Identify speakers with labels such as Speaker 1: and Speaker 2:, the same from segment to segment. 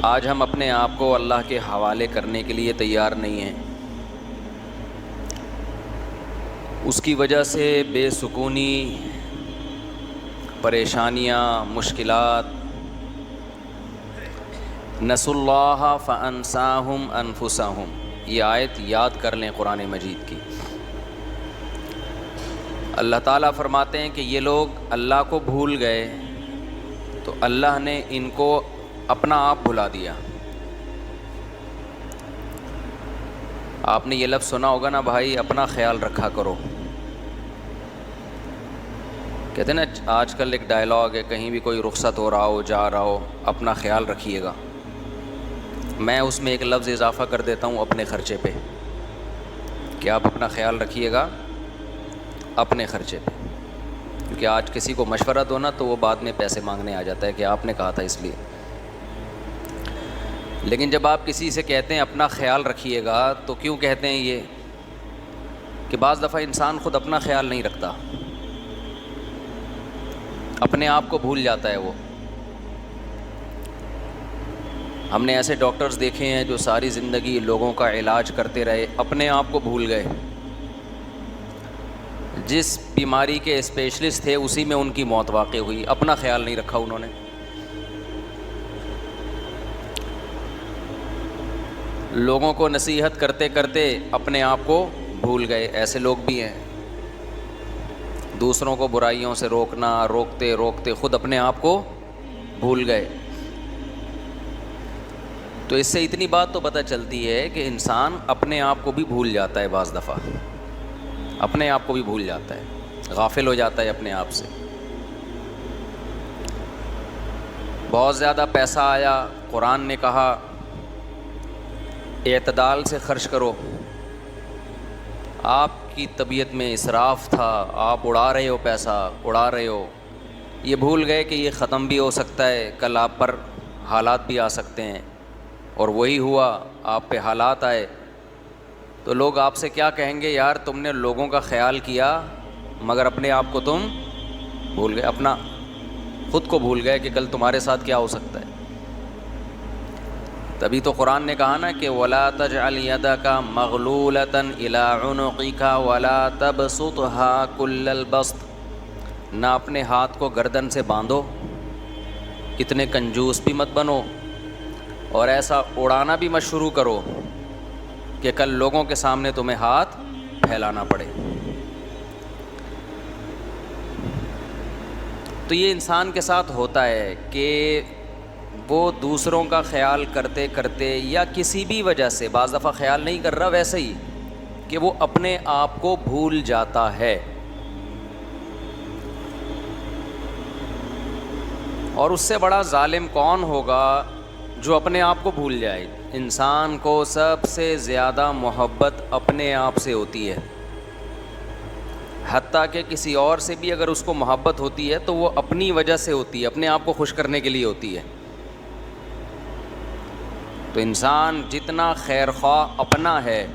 Speaker 1: آج ہم اپنے آپ کو اللہ کے حوالے کرنے کے لیے تیار نہیں ہیں. اس کی وجہ سے بے سکونی، پریشانیاں، مشکلات. نسوا اللہ فانساہم انفسہم، یہ آیت یاد کر لیں قرآن مجید کی. اللہ تعالیٰ فرماتے ہیں کہ یہ لوگ اللہ کو بھول گئے تو اللہ نے ان کو اپنا آپ بھلا دیا. آپ نے یہ لفظ سنا ہوگا نا بھائی، اپنا خیال رکھا کرو. کہتے ہیں نا آج کل ایک ڈائلاگ ہے، کہیں بھی کوئی رخصت ہو رہا ہو، جا رہا ہو، اپنا خیال رکھیے گا. میں اس میں ایک لفظ اضافہ کر دیتا ہوں، اپنے خرچے پہ، کہ آپ اپنا خیال رکھیے گا اپنے خرچے پہ. کیونکہ آج کسی کو مشورہ دو نا تو وہ بعد میں پیسے مانگنے آ جاتا ہے کہ آپ نے کہا تھا اس لیے. لیکن جب آپ کسی سے کہتے ہیں اپنا خیال رکھیے گا تو کیوں کہتے ہیں یہ؟ کہ بعض دفعہ انسان خود اپنا خیال نہیں رکھتا، اپنے آپ کو بھول جاتا ہے وہ. ہم نے ایسے ڈاکٹرز دیکھے ہیں جو ساری زندگی لوگوں کا علاج کرتے رہے، اپنے آپ کو بھول گئے. جس بیماری کے اسپیشلسٹ تھے اسی میں ان کی موت واقع ہوئی، اپنا خیال نہیں رکھا انہوں نے. لوگوں کو نصیحت کرتے کرتے اپنے آپ کو بھول گئے. ایسے لوگ بھی ہیں. دوسروں کو برائیوں سے روکتے روکتے خود اپنے آپ کو بھول گئے. تو اس سے اتنی بات تو پتہ چلتی ہے کہ انسان اپنے آپ کو بھی بھول جاتا ہے. بعض دفعہ اپنے آپ کو بھی بھول جاتا ہے، غافل ہو جاتا ہے اپنے آپ سے. بہت زیادہ پیسہ آیا، قرآن نے کہا اعتدال سے خرچ کرو. آپ کی طبیعت میں اسراف تھا، آپ اڑا رہے ہو، پیسہ اڑا رہے ہو. یہ بھول گئے کہ یہ ختم بھی ہو سکتا ہے، کل آپ پر حالات بھی آ سکتے ہیں. اور وہی ہوا، آپ پہ حالات آئے تو لوگ آپ سے کیا کہیں گے؟ یار تم نے لوگوں کا خیال کیا مگر اپنے آپ کو تم بھول گئے، اپنا خود کو بھول گئے کہ کل تمہارے ساتھ کیا ہو سکتا ہے. تبھی تو قرآن نے کہا نا کہ وَلَا تَجْعَلْ يَدَكَ مَغْلُولَةً إِلَىٰ عُنُقِكَ وَلَا تَبْسُطْهَا كُلَّ الْبَسْطِ، نہ اپنے ہاتھ کو گردن سے باندھو، اتنے کنجوس بھی مت بنو، اور ایسا اڑانا بھی مت شروع کرو کہ کل لوگوں کے سامنے تمہیں ہاتھ پھیلانا پڑے. تو یہ انسان کے ساتھ ہوتا ہے کہ وہ دوسروں کا خیال کرتے کرتے یا کسی بھی وجہ سے، بعض دفعہ خیال نہیں کر رہا ویسے ہی، کہ وہ اپنے آپ کو بھول جاتا ہے. اور اس سے بڑا ظالم کون ہوگا جو اپنے آپ کو بھول جائے؟ انسان کو سب سے زیادہ محبت اپنے آپ سے ہوتی ہے. حتیٰ کہ کسی اور سے بھی اگر اس کو محبت ہوتی ہے تو وہ اپنی وجہ سے ہوتی ہے، اپنے آپ کو خوش کرنے کے لیے ہوتی ہے. تو انسان جتنا خیر خواہ اپنا ہے،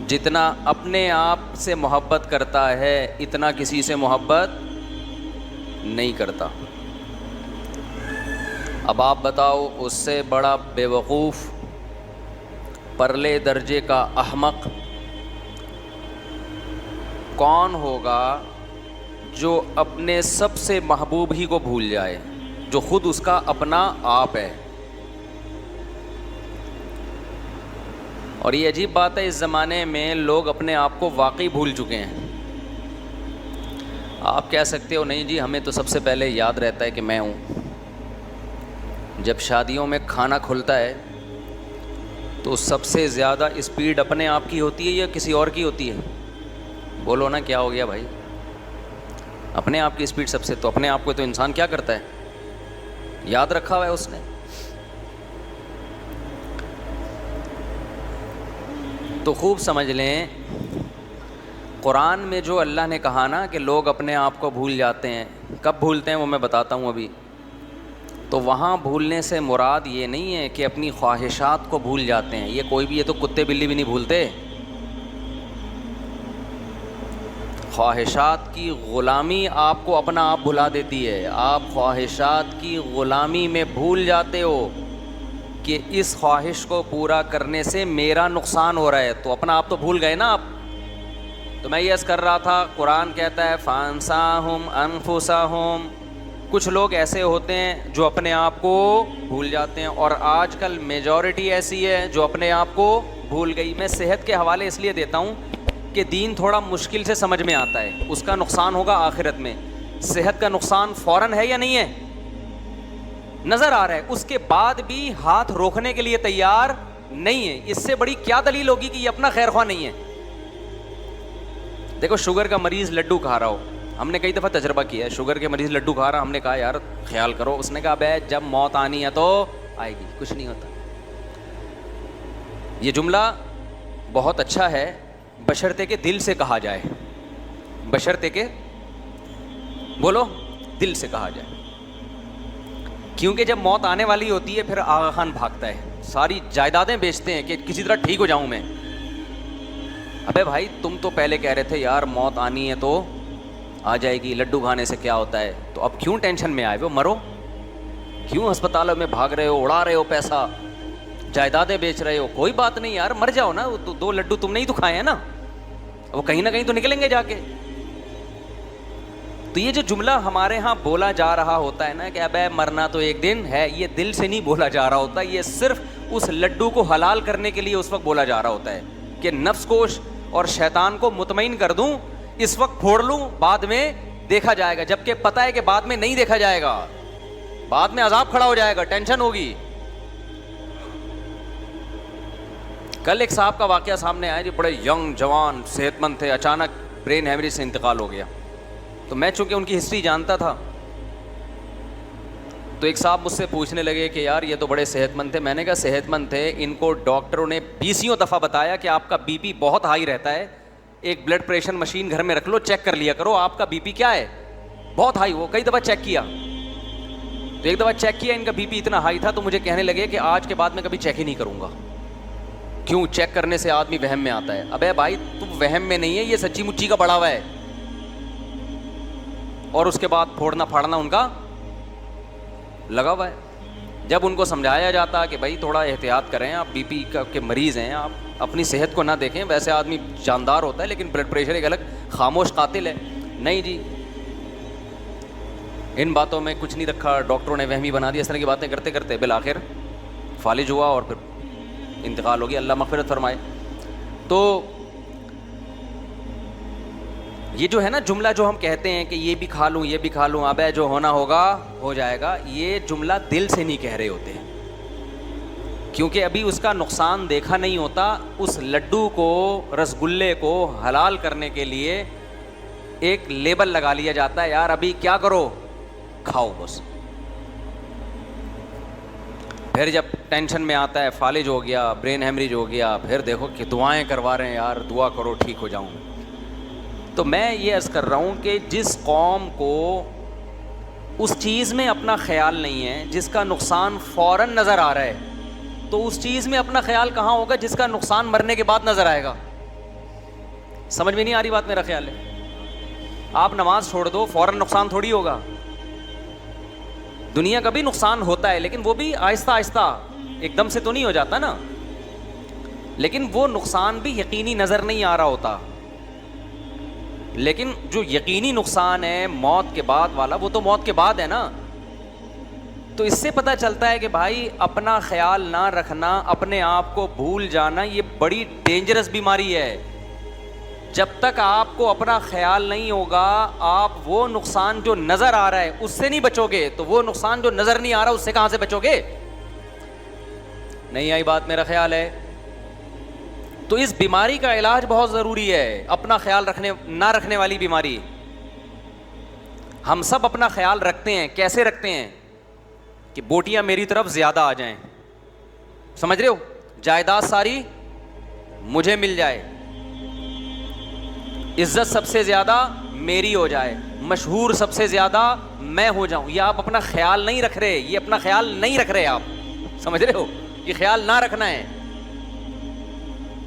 Speaker 1: جتنا اپنے آپ سے محبت کرتا ہے، اتنا کسی سے محبت نہیں کرتا. اب آپ بتاؤ اس سے بڑا بے وقوف، پرلے درجے کا احمق کون ہوگا جو اپنے سب سے محبوب ہی کو بھول جائے، جو خود اس کا اپنا آپ ہے. اور یہ عجیب بات ہے، اس زمانے میں لوگ اپنے آپ کو واقعی بھول چکے ہیں. آپ کہہ سکتے ہو نہیں جی ہمیں تو سب سے پہلے یاد رہتا ہے کہ میں ہوں. جب شادیوں میں کھانا کھلتا ہے تو سب سے زیادہ اسپیڈ اپنے آپ کی ہوتی ہے یا کسی اور کی ہوتی ہے؟ بولو نا کیا ہو گیا بھائی؟ اپنے آپ کی اسپیڈ سب سے. تو اپنے آپ کو تو انسان کیا کرتا ہے؟ یاد رکھا ہوا ہے اس نے. تو خوب سمجھ لیں، قرآن میں جو اللہ نے کہا نا کہ لوگ اپنے آپ کو بھول جاتے ہیں، کب بھولتے ہیں وہ میں بتاتا ہوں ابھی. تو وہاں بھولنے سے مراد یہ نہیں ہے کہ اپنی خواہشات کو بھول جاتے ہیں. یہ کوئی بھی، یہ تو کتے بلی بھی نہیں بھولتے. خواہشات کی غلامی آپ کو اپنا آپ بھلا دیتی ہے. آپ خواہشات کی غلامی میں بھول جاتے ہو کہ اس خواہش کو پورا کرنے سے میرا نقصان ہو رہا ہے, تو اپنا آپ تو بھول گئے نا آپ. تو میں یہ عرض کر رہا تھا, قرآن کہتا ہے فانساہم انفسہم. کچھ لوگ ایسے ہوتے ہیں جو اپنے آپ کو بھول جاتے ہیں, اور آج کل میجورٹی ایسی ہے جو اپنے آپ کو بھول گئی. میں صحت کے حوالے اس لیے دیتا ہوں کہ دین تھوڑا مشکل سے سمجھ میں آتا ہے, اس کا نقصان ہوگا آخرت میں. صحت کا نقصان فوراً ہے یا نہیں ہے؟ نظر آ رہا ہے, اس کے بعد بھی ہاتھ روکنے کے لیے تیار نہیں ہے. اس سے بڑی کیا دلیل ہوگی کہ یہ اپنا خیر خواہ نہیں ہے؟ دیکھو, شوگر کا مریض لڈو کھا رہا ہو, ہم نے کئی دفعہ تجربہ کیا ہے, شوگر کے مریض لڈو کھا رہا, ہم نے کہا یار خیال کرو, اس نے کہا بے جب موت آنی ہے تو آئے گی, کچھ نہیں ہوتا. یہ جملہ بہت اچھا ہے بشرطے کہ دل سے کہا جائے, بشرطے کہ بولو دل سے کہا جائے. کیونکہ جب موت آنے والی ہوتی ہے پھر آغا خان بھاگتا ہے, ساری جائیدادیں بیچتے ہیں کہ کسی طرح ٹھیک ہو جاؤں میں. ابے بھائی تم تو پہلے کہہ رہے تھے یار موت آنی ہے تو آ جائے گی, لڈو کھانے سے کیا ہوتا ہے, تو اب کیوں ٹینشن میں آئے ہو؟ مرو, کیوں ہسپتالوں میں بھاگ رہے ہو, اڑا رہے ہو پیسہ, جائیدادیں بیچ رہے ہو؟ کوئی بات نہیں یار, مر جاؤ نا, تو 2 لڈو تم نے ہی تو کھائے ہیں نا, وہ کہیں نہ کہیں تو نکلیں گے جا کے. تو یہ جو جملہ ہمارے ہاں بولا جا رہا ہوتا ہے نا کہ ابے مرنا تو ایک دن ہے, یہ دل سے نہیں بولا جا رہا ہوتا, یہ صرف اس لڈو کو حلال کرنے کے لیے اس وقت بولا جا رہا ہوتا ہے کہ نفس کو اور شیطان کو مطمئن کر دوں, اس وقت پھوڑ لوں, بعد میں دیکھا جائے گا. جبکہ پتہ ہے کہ بعد میں نہیں دیکھا جائے گا, بعد میں عذاب کھڑا ہو جائے گا, ٹینشن ہوگی. کل ایک صاحب کا واقعہ سامنے آیا جو بڑے ینگ جوان صحت مند تھے, اچانک برین ہیمریج سے انتقال ہو گیا. تو میں چونکہ ان کی ہسٹری جانتا تھا تو ایک صاحب مجھ سے پوچھنے لگے کہ یار یہ تو بڑے صحت مند تھے. میں نے کہا صحت مند تھے, ان کو ڈاکٹروں نے 20 دفعہ بتایا کہ آپ کا بی پی بہت ہائی رہتا ہے, ایک بلڈ پریشر مشین گھر میں رکھ لو, چیک کر لیا کرو آپ کا بی پی کیا ہے, بہت ہائی. وہ کئی دفعہ چیک کیا, تو ایک دفعہ چیک کیا ان کا بی پی اتنا ہائی تھا, تو مجھے کہنے لگے کہ آج کے بعد میں کبھی چیک ہی نہیں کروں گا. کیوں؟ چیک کرنے سے آدمی وہم میں آتا ہے. ابے بھائی تم وہم میں نہیں ہے, یہ سچی مچی کا بڑھاوا ہے. اور اس کے بعد پھوڑنا پھاڑنا ان کا لگا ہوا ہے. جب ان کو سمجھایا جاتا کہ بھائی تھوڑا احتیاط کریں, آپ بی پی کے مریض ہیں, آپ اپنی صحت کو نہ دیکھیں, ویسے آدمی جاندار ہوتا ہے لیکن بلڈ پریشر ایک الگ خاموش قاتل ہے. نہیں جی, ان باتوں میں کچھ نہیں رکھا, ڈاکٹروں نے وہمی بنا دیا. اس طرح کی باتیں کرتے کرتے بالآخر فالج ہوا اور پھر انتقال ہو گیا, اللہ مغفرت فرمائے. تو یہ جو ہے نا جملہ جو ہم کہتے ہیں کہ یہ بھی کھا لوں یہ بھی کھا لوں, ابے جو ہونا ہوگا ہو جائے گا, یہ جملہ دل سے نہیں کہہ رہے ہوتے ہیں, کیونکہ ابھی اس کا نقصان دیکھا نہیں ہوتا. اس لڈو کو, رسگلے کو حلال کرنے کے لیے ایک لیبل لگا لیا جاتا ہے, یار ابھی کیا کرو, کھاؤ بس. پھر جب ٹینشن میں آتا ہے, فالج ہو گیا, برین ہیمریج ہو گیا, پھر دیکھو کہ دعائیں کروا رہے ہیں, یار دعا کرو ٹھیک ہو جاؤں. تو میں یہ عرض کر رہا ہوں کہ جس قوم کو اس چیز میں اپنا خیال نہیں ہے جس کا نقصان فوراً نظر آ رہا ہے, تو اس چیز میں اپنا خیال کہاں ہوگا جس کا نقصان مرنے کے بعد نظر آئے گا؟ سمجھ میں نہیں آ رہی بات؟ میرا خیال ہے آپ نماز چھوڑ دو, فوراً نقصان تھوڑی ہوگا. دنیا کا بھی نقصان ہوتا ہے لیکن وہ بھی آہستہ آہستہ, ایک دم سے تو نہیں ہو جاتا نا, لیکن وہ نقصان بھی یقینی نظر نہیں آ رہا ہوتا. لیکن جو یقینی نقصان ہے موت کے بعد والا, وہ تو موت کے بعد ہے نا. تو اس سے پتہ چلتا ہے کہ بھائی اپنا خیال نہ رکھنا, اپنے آپ کو بھول جانا, یہ بڑی ڈینجرس بیماری ہے. جب تک آپ کو اپنا خیال نہیں ہوگا, آپ وہ نقصان جو نظر آ رہا ہے اس سے نہیں بچو گے, تو وہ نقصان جو نظر نہیں آ رہا اس سے کہاں سے بچو گے؟ نہیں آئی بات؟ میرا خیال ہے تو اس بیماری کا علاج بہت ضروری ہے, اپنا خیال نہ رکھنے والی بیماری. ہم سب اپنا خیال رکھتے ہیں, کیسے رکھتے ہیں کہ بوٹیاں میری طرف زیادہ آ جائیں, سمجھ رہے ہو, جائیداد ساری مجھے مل جائے, عزت سب سے زیادہ میری ہو جائے, مشہور سب سے زیادہ میں ہو جاؤں. یہ آپ اپنا خیال نہیں رکھ رہے, یہ اپنا خیال نہیں رکھ رہے آپ, سمجھ رہے ہو, یہ خیال نہ رکھنا ہے.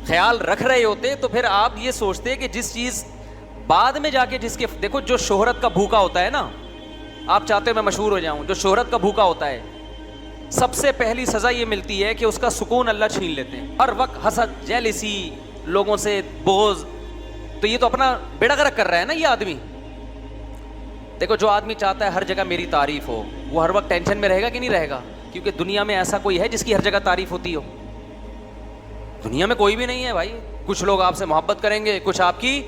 Speaker 1: خیال رکھ رہے ہوتے تو پھر آپ یہ سوچتے کہ جس چیز بعد میں جا کے جس کے دیکھو جو شہرت کا بھوکا ہوتا ہے نا, آپ چاہتے ہو میں مشہور ہو جاؤں, جو شہرت کا بھوکا ہوتا ہے سب سے پہلی سزا یہ ملتی ہے کہ اس کا سکون اللہ چھین لیتے ہیں. ہر وقت حسد, جیلسی, لوگوں سے بغض, تو یہ تو اپنا بیڑا غرق کر رہا ہے نا یہ آدمی. دیکھو جو آدمی چاہتا ہے ہر جگہ میری تعریف ہو, وہ ہر وقت ٹینشن میں رہے گا کہ نہیں رہے گا؟ کیونکہ دنیا میں ایسا کوئی ہے جس کی ہر جگہ تعریف ہوتی ہو؟ دنیا میں کوئی بھی نہیں ہے بھائی. کچھ لوگ آپ سے محبت کریں گے, کچھ آپ کی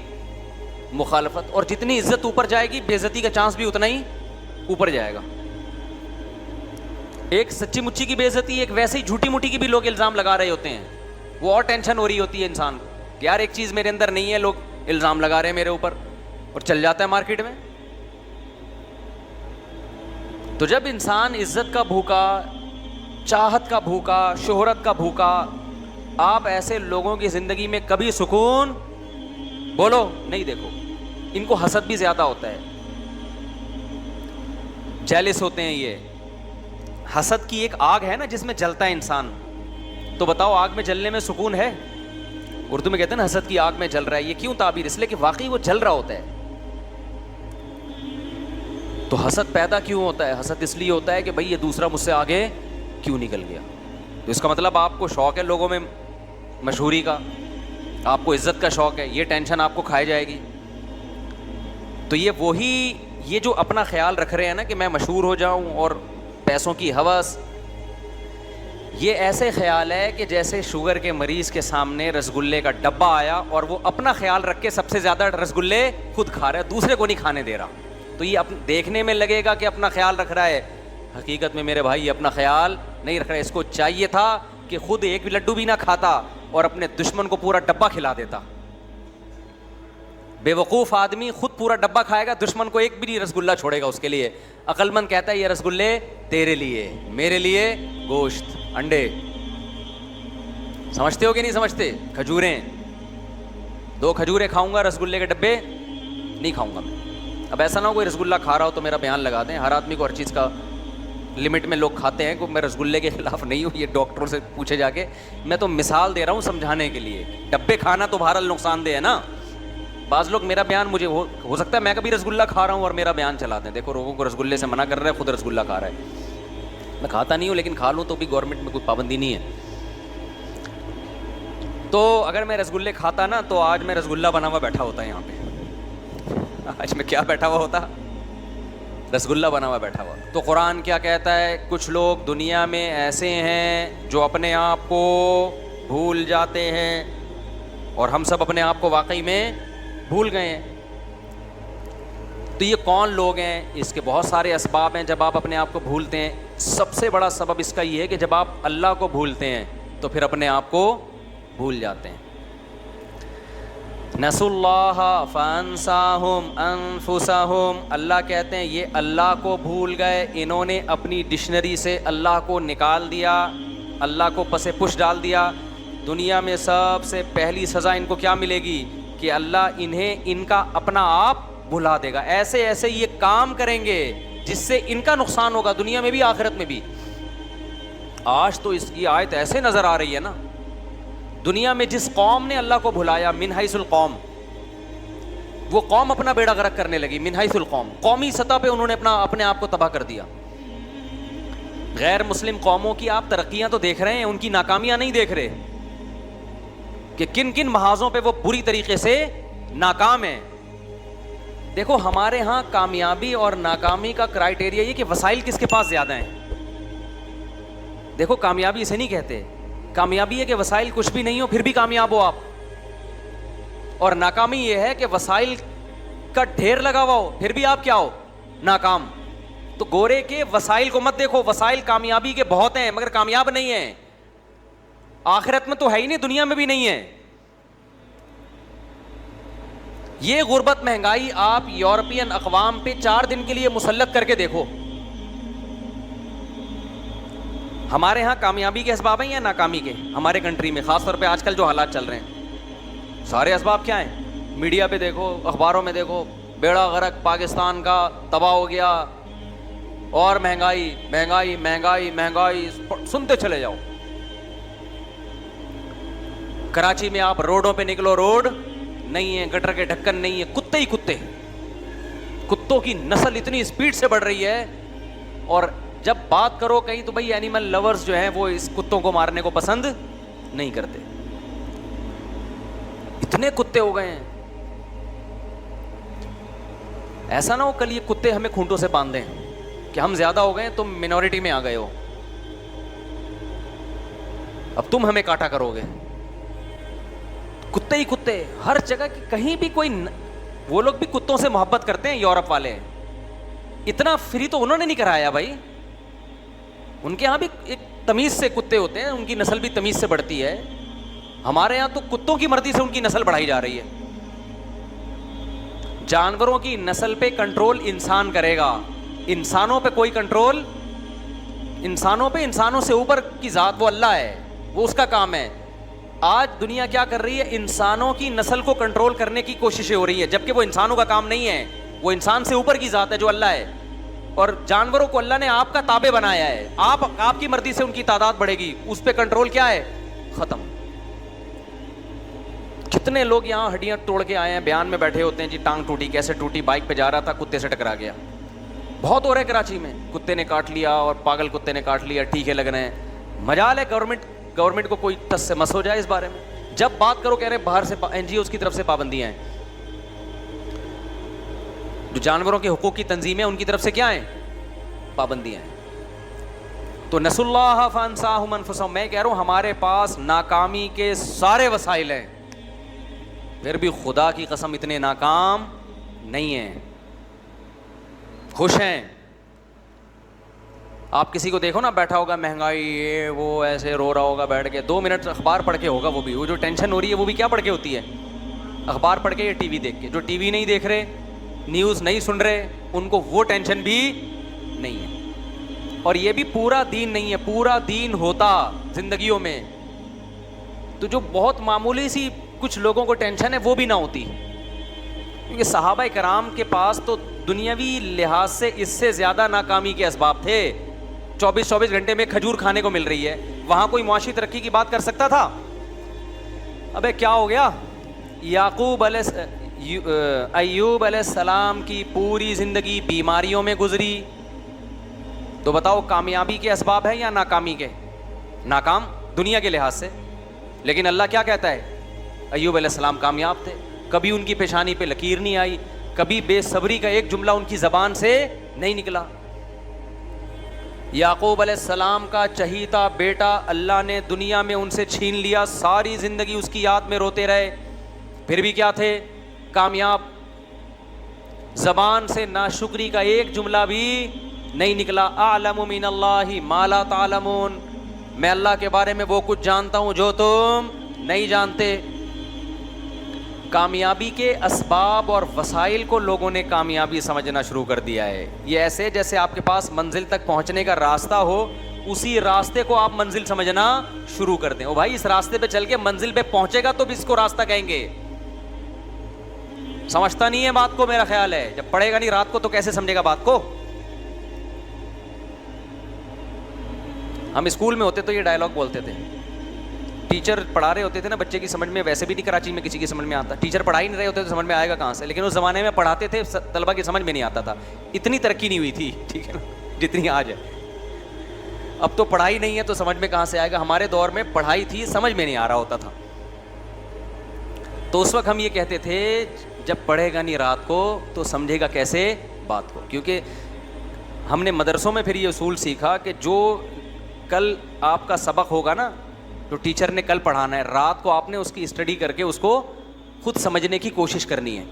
Speaker 1: مخالفت, اور جتنی عزت اوپر جائے گی بے عزتی کا چانس بھی اتنا ہی اوپر جائے گا. ایک سچی مچی کی بے عزتی, ایک ویسے ہی جھوٹی موٹی کی بھی لوگ الزام لگا رہے ہوتے ہیں, وہ اور ٹینشن ہو رہی ہوتی ہے انسان کو, یار ایک چیز میرے اندر نہیں ہے, لوگ الزام لگا رہے ہیں میرے اوپر, اور چل جاتا ہے مارکیٹ میں. تو جب انسان عزت کا بھوکا, چاہت کا بھوکا, شہرت کا بھوکا, آپ ایسے لوگوں کی زندگی میں کبھی سکون بولو نہیں دیکھو. ان کو حسد بھی زیادہ ہوتا ہے, جیلس ہوتے ہیں یہ. حسد کی ایک آگ ہے نا جس میں جلتا ہے انسان, تو بتاؤ آگ میں جلنے میں سکون ہے؟ اردو میں کہتے ہیں نا حسد کی آگ میں جل رہا ہے. یہ کیوں تعبیر؟ اس لیے کہ واقعی وہ جل رہا ہوتا ہے. تو حسد پیدا کیوں ہوتا ہے؟ حسد اس لیے ہوتا ہے کہ بھئی یہ دوسرا مجھ سے آگے کیوں نکل گیا. تو اس کا مطلب آپ کو شوق ہے لوگوں میں مشہوری کا, آپ کو عزت کا شوق ہے, یہ ٹینشن آپ کو کھائی جائے گی. تو یہ وہی, یہ جو اپنا خیال رکھ رہے ہیں نا کہ میں مشہور ہو جاؤں اور پیسوں کی ہوس, یہ ایسے خیال ہے کہ جیسے شوگر کے مریض کے سامنے رسگلے کا ڈبہ آیا اور وہ اپنا خیال رکھ کے سب سے زیادہ رسگلے خود کھا رہا ہے, دوسرے کو نہیں کھانے دے رہا. تو یہ دیکھنے میں لگے گا کہ اپنا خیال رکھ رہا ہے, حقیقت میں میرے بھائی اپنا خیال نہیں رکھ رہا ہے. اس کو چاہیے تھا کہ خود ایک بھی لڈو بھی نہ کھاتا اور اپنے دشمن کو پورا ڈبہ کھلا دیتا. بے وقوف آدمی خود پورا ڈبہ کھائے گا, دشمن کو ایک بھی نہیں رسگلہ چھوڑے گا اس کے لیے. عقل مند کہتا ہے یہ رسگلے تیرے لیے, میرے لیے گوشت, انڈے. سمجھتے ہو کہ نہیں سمجھتے؟ کھجوریں, 2 کھجوریں کھاؤں گا, رسگلے کے ڈبے نہیں کھاؤں گا میں. اب ایسا نہ ہو کوئی رسگلہ کھا رہا ہو تو میرا بیان لگا دیں. ہر آدمی کو ہر چیز کا لمٹ میں لوگ کھاتے ہیں, کو میں رسگلے کے خلاف نہیں ہوں, یہ ڈاکٹروں سے پوچھے جا کے. میں تو مثال دے رہا ہوں سمجھانے کے لیے. ڈبے کھانا تو بہرحال نقصان دہ ہے نا. بعض لوگ میرا بیان, مجھے ہو سکتا ہے میں کبھی رسگلہ کھا رہا ہوں اور میرا بیان چلا دیں, دیکھو لوگوں کو رسگلے سے منع کر رہا ہے, خود رسگلہ کھا رہا ہے. میں کھاتا نہیں ہوں لیکن کھا لوں تو بھی گورنمنٹ میں کوئی پابندی نہیں ہے. تو اگر میں رسگلے کھاتا نا تو آج میں رسگلہ بنا ہوا بیٹھا ہوتا یہاں پہ. آج میں کیا بیٹھا ہوا ہوتا؟ رسگلہ بنا ہوا بیٹھا ہوا. تو قرآن کیا کہتا ہے؟ کچھ لوگ دنیا میں ایسے ہیں جو اپنے آپ کو بھول جاتے ہیں, اور ہم سب اپنے آپ کو واقعی میں بھول گئے ہیں. تو یہ کون لوگ ہیں؟ اس کے بہت سارے اسباب ہیں جب آپ اپنے آپ کو بھولتے ہیں. سب سے بڑا سبب اس کا یہ ہے کہ جب آپ اللہ کو بھولتے ہیں تو پھر اپنے آپ کو بھول جاتے ہیں. نسوا اللہ فانساہم انفسہم, اللہ کہتے ہیں یہ اللہ کو بھول گئے, انہوں نے اپنی ڈکشنری سے اللہ کو نکال دیا, اللہ کو پس پش ڈال دیا. دنیا میں سب سے پہلی سزا ان کو کیا ملے گی کہ اللہ انہیں ان کا اپنا آپ بھلا دے گا. ایسے ایسے یہ کام کریں گے جس سے ان کا نقصان ہوگا دنیا میں بھی آخرت میں بھی. آج تو اس کی آیت ایسے نظر آ رہی ہے نا, دنیا میں جس قوم نے اللہ کو بھلایا, من حیث القوم, وہ قوم اپنا بیڑا غرق کرنے لگی. من حیث القوم, قومی سطح پہ انہوں نے اپنے آپ کو تباہ کر دیا. غیر مسلم قوموں کی آپ ترقیاں تو دیکھ رہے ہیں, ان کی ناکامیاں نہیں دیکھ رہے کہ کن کن محاذوں پہ وہ بری طریقے سے ناکام ہیں. دیکھو ہمارے ہاں کامیابی اور ناکامی کا کرائیٹیریا یہ کہ وسائل کس کے پاس زیادہ ہیں. دیکھو کامیابی اسے نہیں کہتے, کامیابی ہے کہ وسائل کچھ بھی نہیں ہو پھر بھی کامیاب ہو آپ, اور ناکامی یہ ہے کہ وسائل کا ڈھیر لگا ہوا ہو پھر بھی آپ کیا ہو, ناکام. تو گورے کے وسائل کو مت دیکھو, وسائل کامیابی کے بہت ہیں مگر کامیاب نہیں ہیں. آخرت میں تو ہے ہی نہیں, دنیا میں بھی نہیں ہے. یہ غربت مہنگائی آپ یورپین اقوام پہ 4 دن کے لیے مسلط کر کے دیکھو. ہمارے ہاں کامیابی کے اسباب ہیں یا ناکامی کے؟ ہمارے کنٹری میں خاص طور پہ آج کل جو حالات چل رہے ہیں, سارے اسباب کیا ہیں؟ میڈیا پہ دیکھو, اخباروں میں دیکھو, بیڑا غرق پاکستان کا تباہ ہو گیا, اور مہنگائی مہنگائی مہنگائی مہنگائی سنتے چلے جاؤ. کراچی میں آپ روڈوں پہ نکلو, روڈ نہیں ہیں, گٹر کے ڈھکن نہیں ہے, کتے ہی کتے. کتوں کی نسل اتنی اسپیڈ سے بڑھ رہی ہے, اور جب بات کرو کہیں تو بھائی اینیمل لورز جو ہیں وہ اس کتوں کو مارنے کو پسند نہیں کرتے. اتنے کتے ہو گئے ہیں. ایسا نہ ہو کل یہ کتے ہمیں کھونٹوں سے باندھ دیں کہ ہم زیادہ ہو گئے, تم منورٹی میں آ گئے ہو, اب تم ہمیں کاٹا کرو گے. کتے ہی کتے ہر جگہ کی, کہیں بھی کوئی وہ لوگ بھی کتوں سے محبت کرتے ہیں, یورپ والے. اتنا فری تو انہوں نے نہیں کرایا بھائی, ان کے یہاں بھی ایک تمیز سے کتے ہوتے ہیں, ان کی نسل بھی تمیز سے بڑھتی ہے. ہمارے یہاں تو کتوں کی مرضی سے ان کی نسل بڑھائی جا رہی ہے. جانوروں کی نسل پہ کنٹرول انسان کرے گا, انسانوں پہ کوئی کنٹرول, انسانوں سے اوپر کی ذات وہ اللہ ہے, وہ اس کا کام ہے. آج دنیا کیا کر رہی ہے, انسانوں کی نسل کو کنٹرول کرنے کی کوششیں ہو رہی ہے, جبکہ وہ انسانوں کا کام نہیں ہے, وہ انسان سے اوپر کی ذات ہے جو اللہ ہے. اور جانوروں کو اللہ نے آپ کا تابع بنایا ہے, آپ کی مرضی سے ان کی تعداد بڑھے گی, اس پہ کنٹرول کیا ہے, ختم. کتنے لوگ یہاں ہڈیاں توڑ کے آئے ہیں, بیان میں بیٹھے ہوتے ہیں جی ٹانگ ٹوٹی, کیسے ٹوٹی, بائک پہ جا رہا تھا کتے سے ٹکرا گیا. بہت ہو رہا ہے کراچی میں, کتے نے کاٹ لیا اور پاگل کتے نے کاٹ لیا, ٹیکے لگ رہے ہیں. مجال ہے گورنمنٹ کو کوئی ٹس سے مس ہو جائے اس بارے میں. جب بات کرو کہہ رہے باہر سے NGOs کی طرف سے پابندیاں ہیں, جو جانوروں کے حقوق کی تنظیمیں ان کی طرف سے کیا ہیں, پابندیاں ہیں. تو نسوا اللہ فانساہم انفسہم, میں کہہ رہا ہوں ہمارے پاس ناکامی کے سارے وسائل ہیں, پھر بھی خدا کی قسم اتنے ناکام نہیں ہیں, خوش ہیں. آپ کسی کو دیکھو نا بیٹھا ہوگا, مہنگائی یہ وہ, ایسے رو رہا ہوگا بیٹھ کے, 2 منٹ اخبار پڑھ کے ہوگا, وہ جو ٹینشن ہو رہی ہے وہ بھی کیا پڑھ کے ہوتی ہے, اخبار پڑھ کے یا ٹی وی دیکھ کے. جو ٹی وی نہیں دیکھ رہے, نیوز نہیں سن رہے, ان کو وہ ٹینشن بھی نہیں ہے. اور یہ بھی پورا دین نہیں ہے, پورا دین ہوتا زندگیوں میں تو جو بہت معمولی سی کچھ لوگوں کو ٹینشن ہے وہ بھی نہ ہوتی, کیونکہ صحابہ کرام کے پاس تو دنیاوی لحاظ سے اس سے زیادہ ناکامی کے اسباب تھے. 24 گھنٹے میں کھجور کھانے کو مل رہی ہے, وہاں کوئی معاشی ترقی کی بات کر سکتا تھا؟ ابے کیا ہو گیا, ایوب علیہ السلام کی پوری زندگی بیماریوں میں گزری, تو بتاؤ کامیابی کے اسباب ہے یا ناکامی کے؟ ناکام دنیا کے لحاظ سے. لیکن اللہ کیا کہتا ہے, ایوب علیہ السلام کامیاب تھے, کبھی ان کی پیشانی پہ لکیر نہیں آئی, کبھی بے صبری کا ایک جملہ ان کی زبان سے نہیں نکلا. یعقوب علیہ السلام کا چہیتا بیٹا اللہ نے دنیا میں ان سے چھین لیا, ساری زندگی اس کی یاد میں روتے رہے, پھر بھی کیا تھے, کامیاب. زبان سے ناشکری کا ایک جملہ بھی نہیں نکلا. اعلم من اللہ ما لا تعلمون, میں اللہ کے بارے میں وہ کچھ جانتا ہوں جو تم نہیں جانتے. کامیابی کے اسباب اور وسائل کو لوگوں نے کامیابی سمجھنا شروع کر دیا ہے. یہ ایسے جیسے آپ کے پاس منزل تک پہنچنے کا راستہ ہو, اسی راستے کو آپ منزل سمجھنا شروع کر دیں. او بھائی اس راستے پہ چل کے منزل پہ پہنچے گا تو بھی اس کو راستہ کہیں گے. سمجھتا نہیں ہے بات کو, میرا خیال ہے جب پڑھے گا نہیں رات کو تو کیسے سمجھے گا بات کو. ہم اسکول میں ہوتے تو یہ ڈائلاگ بولتے تھے, ٹیچر پڑھا رہے ہوتے تھے نا, بچے کی سمجھ میں ویسے بھی نہیں کراچی میں کسی کی سمجھ میں آتا, ٹیچر پڑھا ہی نہیں رہے ہوتے تو سمجھ میں آئے گا کہاں سے. لیکن اس زمانے میں پڑھاتے تھے, طلبہ کی سمجھ میں نہیں آتا تھا, اتنی ترقی نہیں ہوئی تھی, ٹھیک ہے نا, جتنی آج ہے. اب تو پڑھائی نہیں ہے تو سمجھ میں کہاں سے آئے گا. ہمارے دور میں پڑھائی تھی, سمجھ میں نہیں آ رہا ہوتا تھا. تو اس وقت ہم یہ کہتے تھے جب پڑھے گا نہیں رات کو تو سمجھے گا کیسے بات کو. کیونکہ ہم نے مدرسوں میں پھر یہ اصول سیکھا کہ جو کل آپ کا سبق ہوگا نا, جو ٹیچر نے کل پڑھانا ہے, رات کو آپ نے اس کی اسٹڈی کر کے اس کو خود سمجھنے کی کوشش کرنی ہے.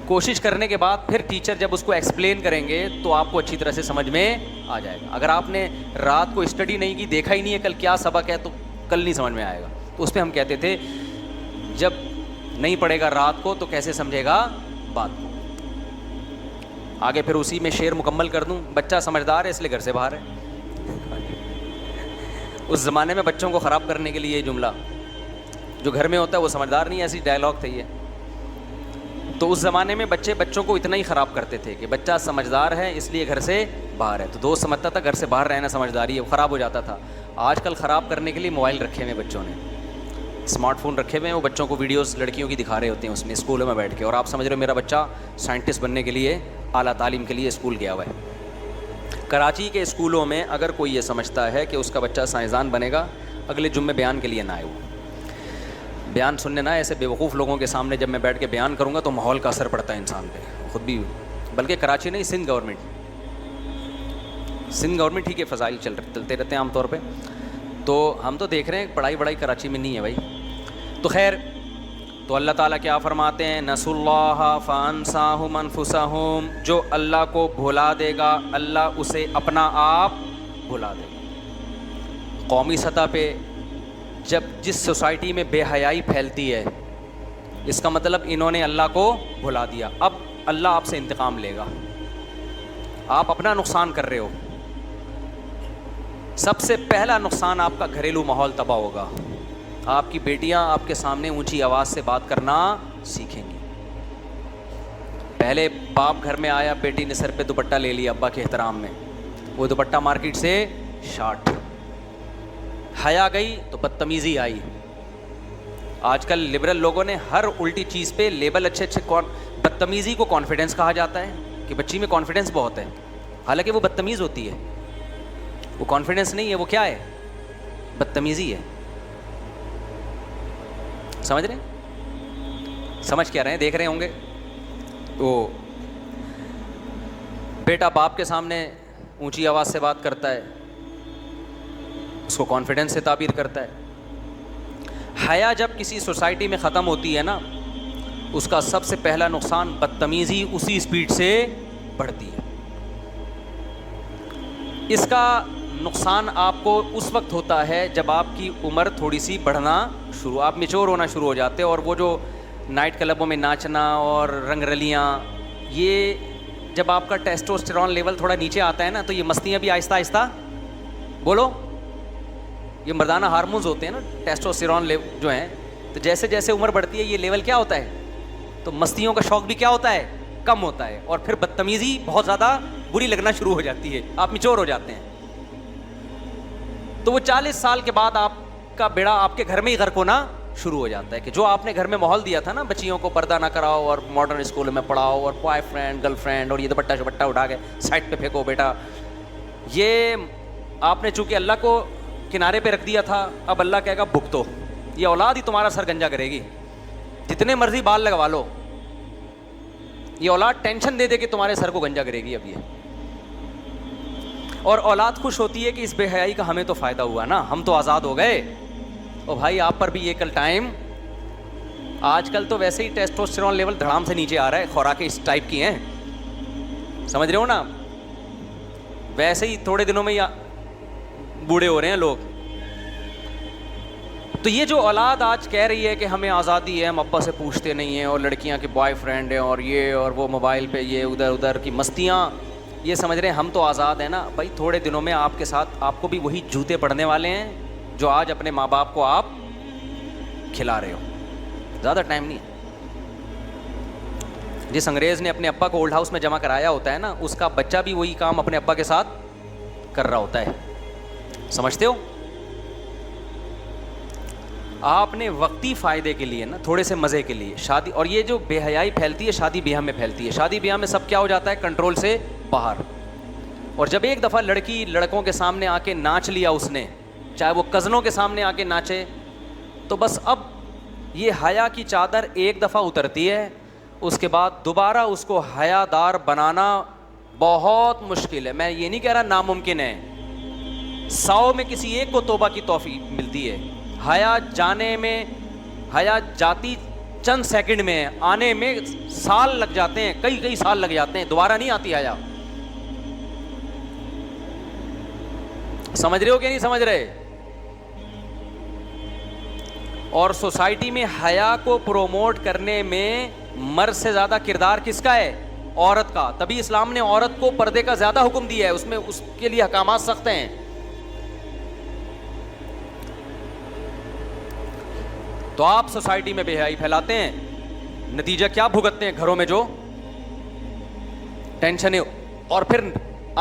Speaker 1: کوشش کرنے کے بعد پھر ٹیچر جب اس کو ایکسپلین کریں گے تو آپ کو اچھی طرح سے سمجھ میں آ جائے گا. اگر آپ نے رات کو اسٹڈی نہیں کی, دیکھا ہی نہیں ہے کل کیا سبق ہے, تو کل نہیں سمجھ میں آئے گا. تو اس پہ ہم کہتے تھے جب نہیں پڑھے گا رات کو تو کیسے سمجھے گا بات کو. آگے پھر اسی میں شعر مکمل کر دوں, بچہ سمجھدار ہے اس لیے گھر سے باہر ہے. اس زمانے میں بچوں کو خراب کرنے کے لیے یہ جملہ, جو گھر میں ہوتا ہے وہ سمجھدار نہیں ہے, ایسی ڈائلاگ تھا یہ. تو اس زمانے میں بچوں کو اتنا ہی خراب کرتے تھے کہ بچہ سمجھدار ہے اس لیے گھر سے باہر ہے. تو دوست سمجھتا تھا گھر سے باہر رہنا سمجھداری ہے, وہ خراب ہو جاتا تھا. آج کل خراب کرنے کے لیے موبائل رکھے ہوئے بچوں نے, اسمارٹ فون رکھے ہوئے ہیں, وہ بچوں کو ویڈیوز لڑکیوں کی دکھا رہے ہوتے ہیں اس میں اسکولوں میں بیٹھ کے, اور آپ سمجھ رہے ہو میرا بچہ سائنٹسٹ بننے کے لیے اعلیٰ تعلیم کے لیے اسکول گیا ہوا ہے. کراچی کے اسکولوں میں اگر کوئی یہ سمجھتا ہے کہ اس کا بچہ سائنسدان بنے گا, اگلے جمعے بیان کے لیے نہ آئے, وہ بیان سننے نہ, ایسے بیوقوف لوگوں کے سامنے جب میں بیٹھ کے بیان کروں گا تو ماحول کا اثر پڑتا ہے انسان پہ خود بھی. بلکہ کراچی نہیں, سندھ گورنمنٹ ہی کے فضائل چلتے رہتے ہیں عام طور پہ. تو ہم تو دیکھ رہے ہیں پڑھائی وڑھائی کراچی میں نہیں ہے بھائی. تو خیر, تو اللہ تعالیٰ کیا فرماتے ہیں, نسوا اللہ فانساہم انفسہم, جو اللہ کو بھلا دے گا اللہ اسے اپنا آپ بھلا دے گا. قومی سطح پہ جب جس سوسائٹی میں بے حیائی پھیلتی ہے, اس کا مطلب انہوں نے اللہ کو بھلا دیا, اب اللہ آپ سے انتقام لے گا, آپ اپنا نقصان کر رہے ہو. سب سے پہلا نقصان آپ کا گھریلو ماحول تباہ ہوگا. آپ کی بیٹیاں آپ کے سامنے اونچی آواز سے بات کرنا سیکھیں گی. پہلے باپ گھر میں آیا, بیٹی نے سر پہ دوپٹہ لے لیا ابا کے احترام میں, وہ دوپٹہ مارکیٹ سے شارٹ. حیا گئی تو بدتمیزی آئی. آج کل لبرل لوگوں نے ہر الٹی چیز پہ لیبل اچھے بدتمیزی کو کانفیڈنس کہا جاتا ہے کہ بچی میں کانفیڈنس بہت ہے, حالانکہ وہ بدتمیز ہوتی ہے. وہ کانفیڈنس نہیں ہے, وہ کیا ہے, بدتمیزی ہے. سمجھ رہے ہیں, سمجھ کیا رہے ہیں, دیکھ رہے ہوں گے. تو بیٹا باپ کے سامنے اونچی آواز سے بات کرتا ہے, اس کو کانفیڈنس سے تعبیر کرتا ہے. حیا جب کسی سوسائٹی میں ختم ہوتی ہے نا, اس کا سب سے پہلا نقصان بدتمیزی اسی اسپیڈ سے بڑھتی ہے. اس کا نقصان آپ کو اس وقت ہوتا ہے جب آپ کی عمر تھوڑی سی بڑھنا شروع, آپ میچور ہونا شروع ہو جاتے ہیں. اور وہ جو نائٹ کلبوں میں ناچنا اور رنگ رلیاں, یہ جب آپ کا ٹیسٹوسٹیرون لیول تھوڑا نیچے آتا ہے نا, تو یہ مستیاں بھی آہستہ آہستہ, بولو, یہ مردانہ ہارمونز ہوتے ہیں نا ٹیسٹوسٹیرون جو ہیں, تو جیسے جیسے عمر بڑھتی ہے یہ لیول کیا ہوتا ہے, تو مستیوں کا شوق بھی کیا ہوتا ہے, کم ہوتا ہے. اور پھر بدتمیزی بہت زیادہ بری لگنا شروع ہو جاتی ہے, آپ میچور ہو جاتے ہیں. تو وہ 40 سال کے بعد آپ کا بیڑا آپ کے گھر میں ہی غرق ہونا شروع ہو جاتا ہے کہ جو آپ نے گھر میں ماحول دیا تھا نا, بچیوں کو پردہ نہ کراؤ اور ماڈرن اسکول میں پڑھاؤ اور بوائے فرینڈ گرل فرینڈ اور یہ دوپٹہ شپٹہ اٹھا کے سائڈ پہ پھینکو بیٹا, یہ آپ نے چونکہ اللہ کو کنارے پہ رکھ دیا تھا, اب اللہ کہے گا بھگتو, یہ اولاد ہی تمہارا سر گنجا کرے گی, جتنے مرضی بال لگوا لو, یہ اولاد ٹینشن دے دے کہ تمہارے سر کو گنجا کرے گی اب یہ. اور اولاد خوش ہوتی ہے کہ اس بے حیائی کا ہمیں تو فائدہ ہوا نا, ہم تو آزاد ہو گئے. اور بھائی آپ پر بھی یہ کل ٹائم, آج کل تو ویسے ہی ٹیسٹوسٹیرون لیول دھڑام سے نیچے آ رہا ہے, خوراکیں اس ٹائپ کی ہیں, سمجھ رہے ہو نا, ویسے ہی تھوڑے دنوں میں بوڑھے ہو رہے ہیں لوگ. تو یہ جو اولاد آج کہہ رہی ہے کہ ہمیں آزادی ہے, ہم ابا سے پوچھتے نہیں ہیں, اور لڑکیاں کے بوائے فرینڈ ہیں اور یہ اور وہ موبائل پہ یہ ادھر ادھر کی مستیاں, یہ سمجھ رہے ہیں ہم تو آزاد ہیں نا. بھائی تھوڑے دنوں میں آپ کے ساتھ آپ کو بھی وہی جوتے پڑنے والے ہیں جو آج اپنے ماں باپ کو آپ کھلا رہے ہو. زیادہ ٹائم نہیں ہے. جس انگریز نے اپنے ابا کو اولڈ ہاؤس میں جمع کرایا ہوتا ہے نا, اس کا بچہ بھی وہی کام اپنے ابا کے ساتھ کر رہا ہوتا ہے, سمجھتے ہو. آپ نے وقتی فائدے کے لیے نا, تھوڑے سے مزے کے لیے شادی, اور یہ جو بے حیائی پھیلتی ہے شادی بیاہ میں پھیلتی ہے. شادی بیاہ میں سب کیا ہو جاتا ہے, کنٹرول سے باہر. اور جب ایک دفعہ لڑکی لڑکوں کے سامنے آ کے ناچ لیا اس نے, چاہے وہ کزنوں کے سامنے آ کے ناچے, تو بس اب یہ حیا کی چادر ایک دفعہ اترتی ہے, اس کے بعد دوبارہ اس کو حیا دار بنانا بہت مشکل ہے. میں یہ نہیں کہہ رہا ناممکن ہے, 100 میں کسی ایک کو توبہ کی توفیق ملتی ہے. حیا جانے میں, حیا جاتی چند سیکنڈ میں, آنے میں سال لگ جاتے ہیں, کئی سال لگ جاتے ہیں, دوبارہ نہیں آتی حیا. سمجھ رہے ہو کہ نہیں سمجھ رہے. اور سوسائٹی میں حیا کو پروموٹ کرنے میں مرد سے زیادہ کردار کس کا ہے, عورت کا. تبھی اسلام نے عورت کو پردے کا زیادہ حکم دیا ہے, اس میں اس کے لیے احکامات سخت ہیں. تو آپ سوسائٹی میں بے حیائی پھیلاتے ہیں, نتیجہ کیا بھگتتے ہیں گھروں میں, جو ٹینشنیں, اور پھر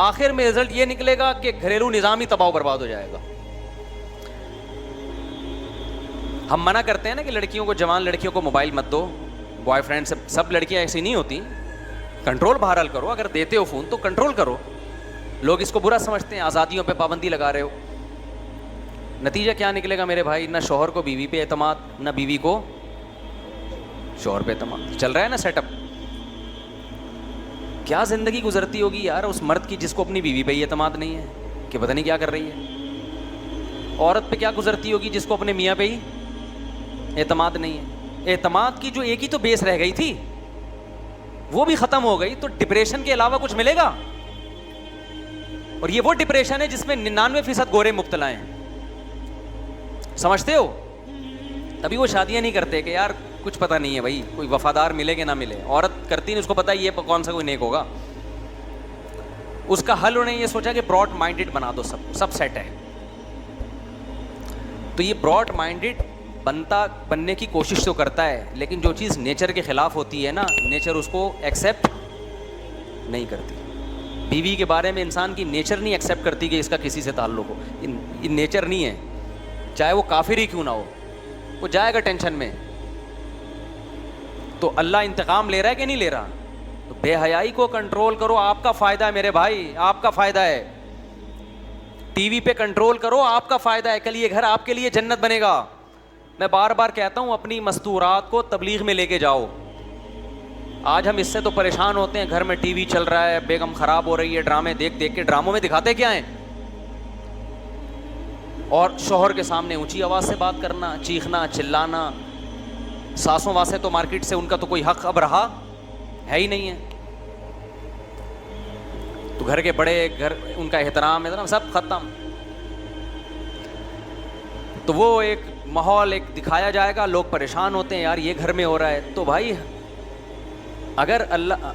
Speaker 1: آخر میں رزلٹ یہ نکلے گا کہ گھریلو نظام ہی تباہ و برباد ہو جائے گا. ہم منع کرتے ہیں نا کہ لڑکیوں کو, جوان لڑکیوں کو موبائل مت دو, بوائے فرینڈ سے. سب لڑکیاں ایسی نہیں ہوتی, کنٹرول بہرحال کرو, اگر دیتے ہو فون تو کنٹرول کرو. لوگ اس کو برا سمجھتے ہیں, آزادیوں پہ پابندی لگا رہے ہو. نتیجہ کیا نکلے گا میرے بھائی؟ نہ شوہر کو بیوی پہ اعتماد, نہ بیوی کو شوہر پہ اعتماد. چل رہا ہے نا سیٹ اپ. کیا زندگی گزرتی ہوگی یار اس مرد کی جس کو اپنی بیوی پہ ہی اعتماد نہیں ہے, کہ پتہ نہیں کیا کر رہی ہے. عورت پہ کیا گزرتی ہوگی جس کو اپنے میاں پہ ہی اعتماد نہیں ہے. اعتماد کی جو ایک ہی تو بیس رہ گئی تھی وہ بھی ختم ہو گئی, تو ڈپریشن کے علاوہ کچھ ملے گا؟ اور یہ وہ ڈپریشن ہے جس میں 99% گورے مبتلا ہیں, سمجھتے ہو؟ تبھی وہ شادیاں نہیں کرتے کہ یار کچھ پتہ نہیں ہے بھائی, کوئی وفادار ملے کہ نہ ملے. عورت کرتی نہیں, اس کو پتہ ہے یہ کون سا کوئی نیک ہوگا. اس کا حل انہوں نے یہ سوچا کہ براڈ مائنڈڈ بنا دو, سب سیٹ ہے. تو یہ براڈ مائنڈڈ بننے کی کوشش تو کرتا ہے, لیکن جو چیز نیچر کے خلاف ہوتی ہے نا, نیچر اس کو ایکسیپٹ نہیں کرتی. بیوی کے بارے میں انسان کی نیچر نہیں ایکسیپٹ کرتی کہ اس کا کسی سے تعلق ہو. یہ نیچر نہیں ہے, چاہے وہ کافر ہی کیوں نہ ہو, وہ جائے گا ٹینشن میں. تو اللہ انتقام لے رہا ہے کہ نہیں لے رہا؟ تو بے حیائی کو کنٹرول کرو, آپ کا فائدہ ہے میرے بھائی, آپ کا فائدہ ہے. ٹی وی پہ کنٹرول کرو, آپ کا فائدہ ہے. کل یہ گھر آپ کے لیے جنت بنے گا. میں بار بار کہتا ہوں اپنی مستورات کو تبلیغ میں لے کے جاؤ. آج ہم اس سے تو پریشان ہوتے ہیں, گھر میں ٹی وی چل رہا ہے, بیگم خراب ہو رہی ہے, ڈرامے دیکھ دیکھ کے. ڈراموں میں دکھاتے کیا ہیں؟ اور شوہر کے سامنے اونچی آواز سے بات کرنا, چیخنا, چلانا. ساسوں واسے تو مارکیٹ سے ان کا تو کوئی حق اب رہا ہے ہی نہیں ہے. تو گھر کے بڑے, گھر ان کا احترام سب ختم. تو وہ ایک ماحول ایک دکھایا جائے گا, لوگ پریشان ہوتے ہیں یار یہ گھر میں ہو رہا ہے. تو بھائی اگر اللہ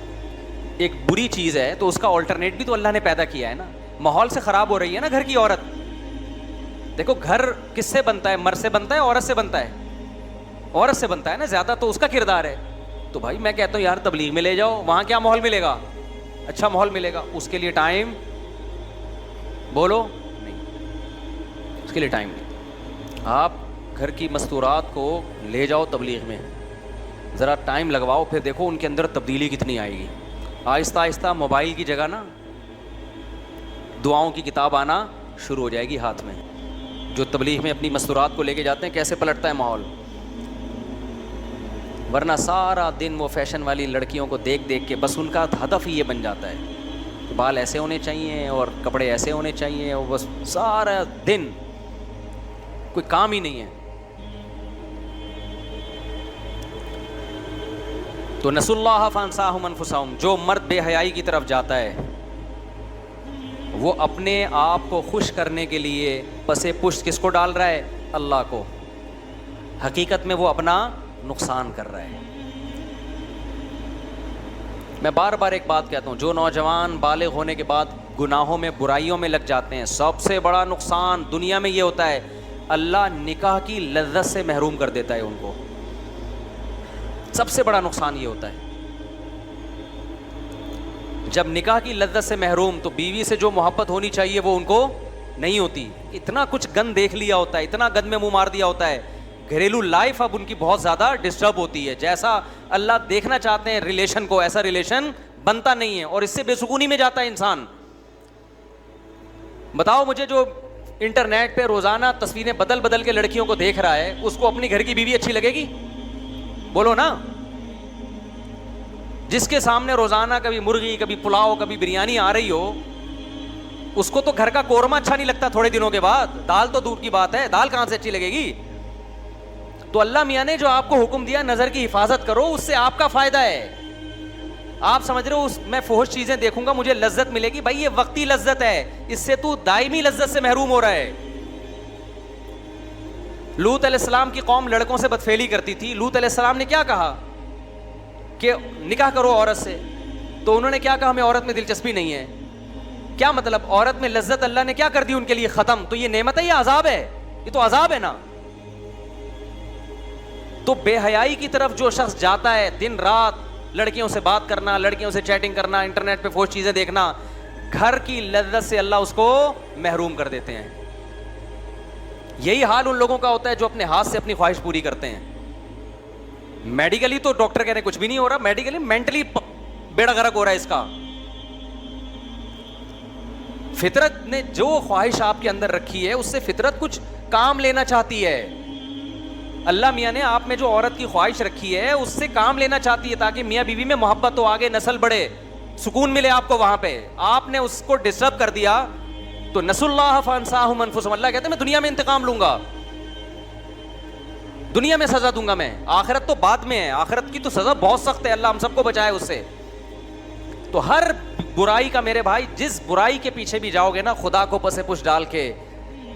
Speaker 1: ایک بری چیز ہے تو اس کا آلٹرنیٹ بھی تو اللہ نے پیدا کیا ہے نا. ماحول سے خراب ہو رہی ہے نا گھر کی عورت. دیکھو گھر کس سے بنتا ہے؟ مرد سے بنتا ہے, عورت سے بنتا ہے؟ عورت سے بنتا ہے نا, زیادہ تو اس کا کردار ہے. تو بھائی میں کہتا ہوں یار تبلیغ میں لے جاؤ, وہاں کیا ماحول ملے گا؟ اچھا ماحول ملے گا. اس کے لیے ٹائم بولو نہیں, اس کے لیے ٹائم نہیں. آپ گھر کی مستورات کو لے جاؤ تبلیغ میں, ذرا ٹائم لگواؤ, پھر دیکھو ان کے اندر تبدیلی کتنی آئے گی. آہستہ آہستہ موبائل کی جگہ نا دعاؤں کی کتاب آنا شروع ہو جائے گی ہاتھ میں. جو تبلیغ میں اپنی مستورات کو لے کے جاتے ہیں کیسے پلٹتا ہے ماحول. ورنہ سارا دن وہ فیشن والی لڑکیوں کو دیکھ دیکھ کے بس ان کا ہدف ہی یہ بن جاتا ہے کہ بال ایسے ہونے چاہیے اور کپڑے ایسے ہونے چاہیے, اور بس سارا دن کوئی کام ہی نہیں ہے. تو نسوا اللہ فانساہم انفسہم. جو مرد بے حیائی کی طرف جاتا ہے وہ اپنے آپ کو خوش کرنے کے لیے پسے پشت کس کو ڈال رہا ہے؟ اللہ کو. حقیقت میں وہ اپنا نقصان کر رہا ہے. میں بار بار ایک بات کہتا ہوں, جو نوجوان بالغ ہونے کے بعد گناہوں میں برائیوں میں لگ جاتے ہیں, سب سے بڑا نقصان دنیا میں یہ ہوتا ہے, اللہ نکاح کی لذت سے محروم کر دیتا ہے ان کو. سب سے بڑا نقصان یہ ہوتا ہے. جب نکاح کی لذت سے محروم, تو بیوی سے جو محبت ہونی چاہیے وہ ان کو نہیں ہوتی. اتنا کچھ گند دیکھ لیا ہوتا ہے, اتنا گند میں منہ مار دیا ہوتا ہے. گھریلو لائف اب ان کی بہت زیادہ ڈسٹرب ہوتی ہے. جیسا اللہ دیکھنا چاہتے ہیں ریلیشن کو, ایسا ریلیشن بنتا نہیں ہے, اور اس سے بے سکونی میں جاتا ہے انسان. بتاؤ مجھے, جو انٹرنیٹ پہ روزانہ تصویریں بدل بدل کے لڑکیوں کو دیکھ رہا ہے, اس کو اپنی گھر کی بیوی اچھی لگے گی؟ بولو نا. جس کے سامنے روزانہ کبھی مرغی, کبھی پلاؤ, کبھی بریانی آ رہی ہو, اس کو تو گھر کا قورمہ اچھا نہیں لگتا تھوڑے دنوں کے بعد. دال تو دور کی بات ہے, دال کہاں سے اچھی لگے گی؟ تو اللہ میاں نے جو آپ کو حکم دیا نظر کی حفاظت کرو, اس سے آپ کا فائدہ ہے. آپ سمجھ رہے ہو میں فحش چیزیں دیکھوں گا مجھے لذت ملے گی؟ بھائی یہ وقتی لذت ہے, اس سے تو دائمی لذت سے محروم ہو رہا ہے. لوط علیہ السلام کی قوم لڑکوں سے بدفعلی کرتی تھی. لوط علیہ السلام نے کیا کہا کہ نکاح کرو عورت سے, تو انہوں نے کیا کہا ہمیں عورت میں دلچسپی نہیں ہے. کیا مطلب؟ عورت میں لذت اللہ نے کیا کر دی ان کے لیے؟ ختم. تو یہ نعمت ہے یا عذاب ہے؟ یہ تو عذاب ہے نا. تو بے حیائی کی طرف جو شخص جاتا ہے, دن رات لڑکیوں سے بات کرنا, لڑکیوں سے چیٹنگ کرنا, انٹرنیٹ پہ فحش چیزیں دیکھنا, گھر کی لذت سے اللہ اس کو محروم کر دیتے ہیں. یہی حال ان لوگوں کا ہوتا ہے جو اپنے ہاتھ سے اپنی خواہش پوری کرتے ہیں. میڈیکلی تو ڈاکٹر کہہ رہے ہیں کچھ بھی نہیں ہو رہا, میڈیکلی مینٹلی بیڑا غرق ہو رہا ہے اس کا. فطرت نے جو خواہش آپ کے اندر رکھی ہے اس سے فطرت کچھ کام لینا چاہتی ہے. اللہ میاں نے آپ میں جو عورت کی خواہش رکھی ہے اس سے کام لینا چاہتی ہے تاکہ میاں بیوی میں محبت ہو, آگے نسل بڑھے, سکون ملے آپ کو. وہاں پہ آپ نے اس کو ڈسٹرب کر دیا تو نسوا اللہ فانساہم انفسہم. اللہ کہتے ہیں میں دنیا میں انتقام لوں گا, دنیا میں سزا دوں گا میں, آخرت تو بعد میں ہے. آخرت کی تو سزا بہت سخت ہے, اللہ ہم سب کو بچائے اس سے. تو ہر برائی کا میرے بھائی, جس برائی کے پیچھے بھی جاؤ گے نا, خدا کو پس پش ڈال کے,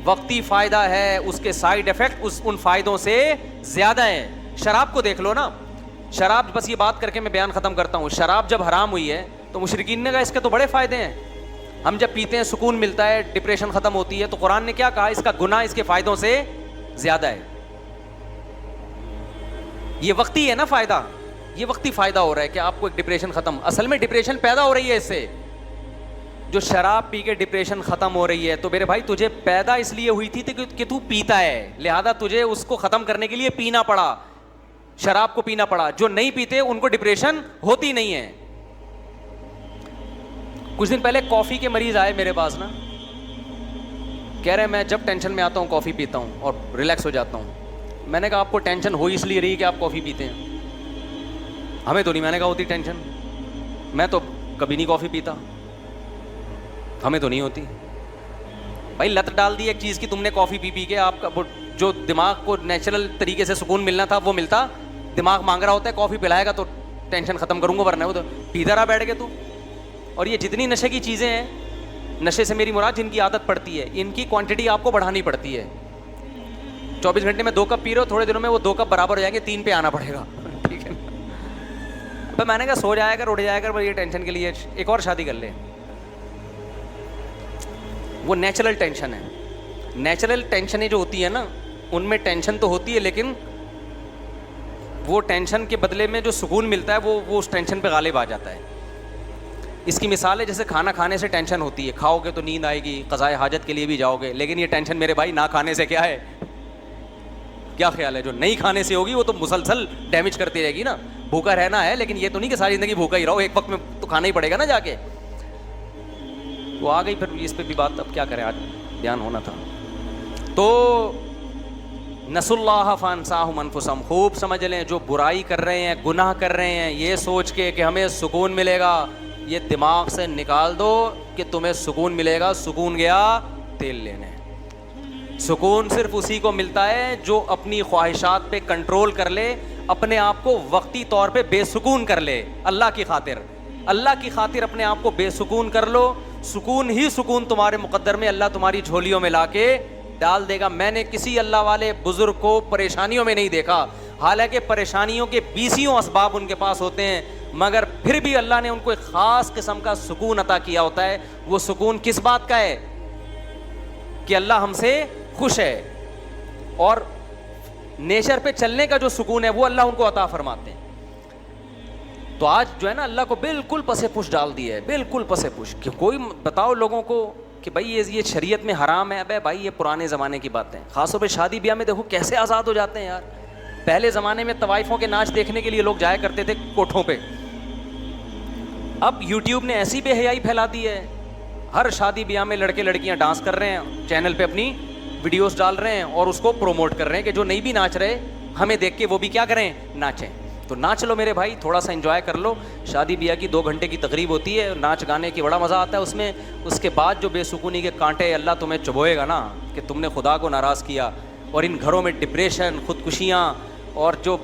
Speaker 1: وقتی فائدہ ہے, اس کے سائیڈ افیکٹ ان فائدوں سے زیادہ ہیں. شراب کو دیکھ لو نا, شراب, بس یہ بات کر کے میں بیان ختم کرتا ہوں. شراب جب حرام ہوئی ہے تو مشرکین نے کہا اس کے تو بڑے فائدے ہیں, ہم جب پیتے ہیں سکون ملتا ہے, ڈپریشن ختم ہوتی ہے. تو قرآن نے کیا کہا, اس کا گناہ اس کے فائدوں سے زیادہ ہے. یہ وقتی ہے نا فائدہ, یہ وقتی فائدہ ہو رہا ہے کہ آپ کو ایک ڈپریشن ختم, اصل میں ڈپریشن پیدا ہو رہی ہے اس سے. جو شراب پی کے ڈپریشن ختم ہو رہی ہے تو میرے بھائی تجھے پیدا اس لیے ہوئی تھی کہ تو پیتا ہے, لہذا تجھے اس کو ختم کرنے کے لیے پینا پڑا, شراب کو پینا پڑا. جو نہیں پیتے ان کو ڈپریشن ہوتی نہیں ہے. کچھ دن پہلے کافی کے مریض آئے میرے پاس نا, کہہ رہے میں جب ٹینشن میں آتا ہوں کافی پیتا ہوں اور ریلیکس ہو جاتا ہوں. میں نے کہا آپ کو ٹینشن ہو اس لیے رہی کہ آپ کافی پیتے ہیں, ہمیں تو نہیں. میں نے کہا ہوتی ٹینشن, میں تو کبھی نہیں کافی پیتا, ہمیں تو نہیں ہوتی. بھائی لت ڈال دی ایک چیز کی تم نے کافی پی پی کے, آپ کا جو دماغ کو نیچرل طریقے سے سکون ملنا تھا وہ ملتا. دماغ مانگ رہا ہوتا ہے کافی پلائے گا تو ٹینشن ختم کروں گا, ورنہ وہ تو پیتا رہا بیٹھ کے تو. اور یہ جتنی نشے کی چیزیں ہیں, نشے سے میری مراد جن کی عادت پڑتی ہے, ان کی کوانٹٹی آپ کو بڑھانی پڑتی ہے. 24 گھنٹے میں 2 کپ پی رہے ہو, تھوڑے دنوں میں وہ 2 کپ برابر ہو جائیں گے, 3 پہ آنا پڑے گا. ٹھیک ہے نا. میں نے کہا سو جائے گا, اٹھ جائے گا, یہ ٹینشن کے لیے ایک اور شادی کر لے. وہ نیچرل ٹینشن ہے. نیچرل ٹینشنیں جو ہوتی ہے نا, ان میں ٹینشن تو ہوتی ہے لیکن وہ ٹینشن کے بدلے میں جو سکون ملتا ہے وہ اس ٹینشن پہ غالب آ جاتا ہے. اس کی مثال ہے جیسے کھانا کھانے سے ٹینشن ہوتی ہے, کھاؤ گے تو نیند آئے گی, قضائے حاجت کے لیے بھی جاؤ گے, لیکن یہ ٹینشن میرے بھائی نہ کھانے سے کیا ہے, کیا خیال ہے, جو نہیں کھانے سے ہوگی وہ تو مسلسل ڈیمیج کرتی رہے گی نا. بھوکا رہنا ہے لیکن یہ تو نہیں کہ ساری زندگی بھوکا ہی رہو, ایک وقت میں تو کھانا ہی پڑے گا نا جا کے. وہ آ گئی, پھر اس پہ بھی بات اب کیا کریں, آج بیان ہونا تھا. تو نسوا اللہ فانساہم انفسہم, خوب سمجھ لیں جو برائی کر رہے ہیں, گناہ کر رہے ہیں, یہ سوچ کے کہ ہمیں سکون ملے گا, یہ دماغ سے نکال دو کہ تمہیں سکون ملے گا. سکون گیا تیل لینے. سکون صرف اسی کو ملتا ہے جو اپنی خواہشات پہ کنٹرول کر لے, اپنے آپ کو وقتی طور پہ بے سکون کر لے. اللہ کی خاطر, اللہ کی خاطر اپنے آپ کو بے سکون کر لو. سکون ہی سکون تمہارے مقدر میں اللہ تمہاری جھولیوں میں لا کے ڈال دے گا. میں نے کسی اللہ والے بزرگ کو پریشانیوں میں نہیں دیکھا, حالانکہ پریشانیوں کے 20 اسباب ان کے پاس ہوتے ہیں, مگر پھر بھی اللہ نے ان کو ایک خاص قسم کا سکون عطا کیا ہوتا ہے. وہ سکون کس بات کا ہے, کہ اللہ ہم سے خوش ہے, اور نیچر پہ چلنے کا جو سکون ہے وہ اللہ ان کو عطا فرماتے ہیں. تو آج جو ہے نا اللہ کو بالکل پسے پش ڈال دیا ہے, بالکل پسے پش. کہ کوئی بتاؤ لوگوں کو کہ بھائی یہ شریعت میں حرام ہے, ابے بھائی یہ پرانے زمانے کی باتیں. خاص طور پہ شادی بیاہ میں دیکھو کیسے آزاد ہو جاتے ہیں یار. پہلے زمانے میں طوائفوں کے ناچ دیکھنے کے لیے لوگ جایا کرتے تھے کوٹھوں پہ, اب یوٹیوب نے ایسی بے حیائی پھیلا دی ہے, ہر شادی بیاہ میں لڑکے لڑکیاں ڈانس کر رہے ہیں, چینل پہ اپنی ویڈیوز ڈال رہے ہیں اور اس کو پروموٹ کر رہے ہیں کہ جو نہیں بھی ناچ رہے ہمیں دیکھ کے وہ بھی کیا کریں, ناچیں. تو ناچ لو میرے بھائی, تھوڑا سا انجوائے کر لو. شادی بیاہ کی 2 گھنٹے کی تقریب ہوتی ہے, ناچ گانے کی بڑا مزہ آتا ہے اس میں. اس کے بعد جو بے سکونی کے کانٹے اللہ تمہیں چبوئے گا نا کہ تم نے خدا کو ناراض کیا, اور ان گھروں میں ڈپریشن, خودکشیاں, اور جو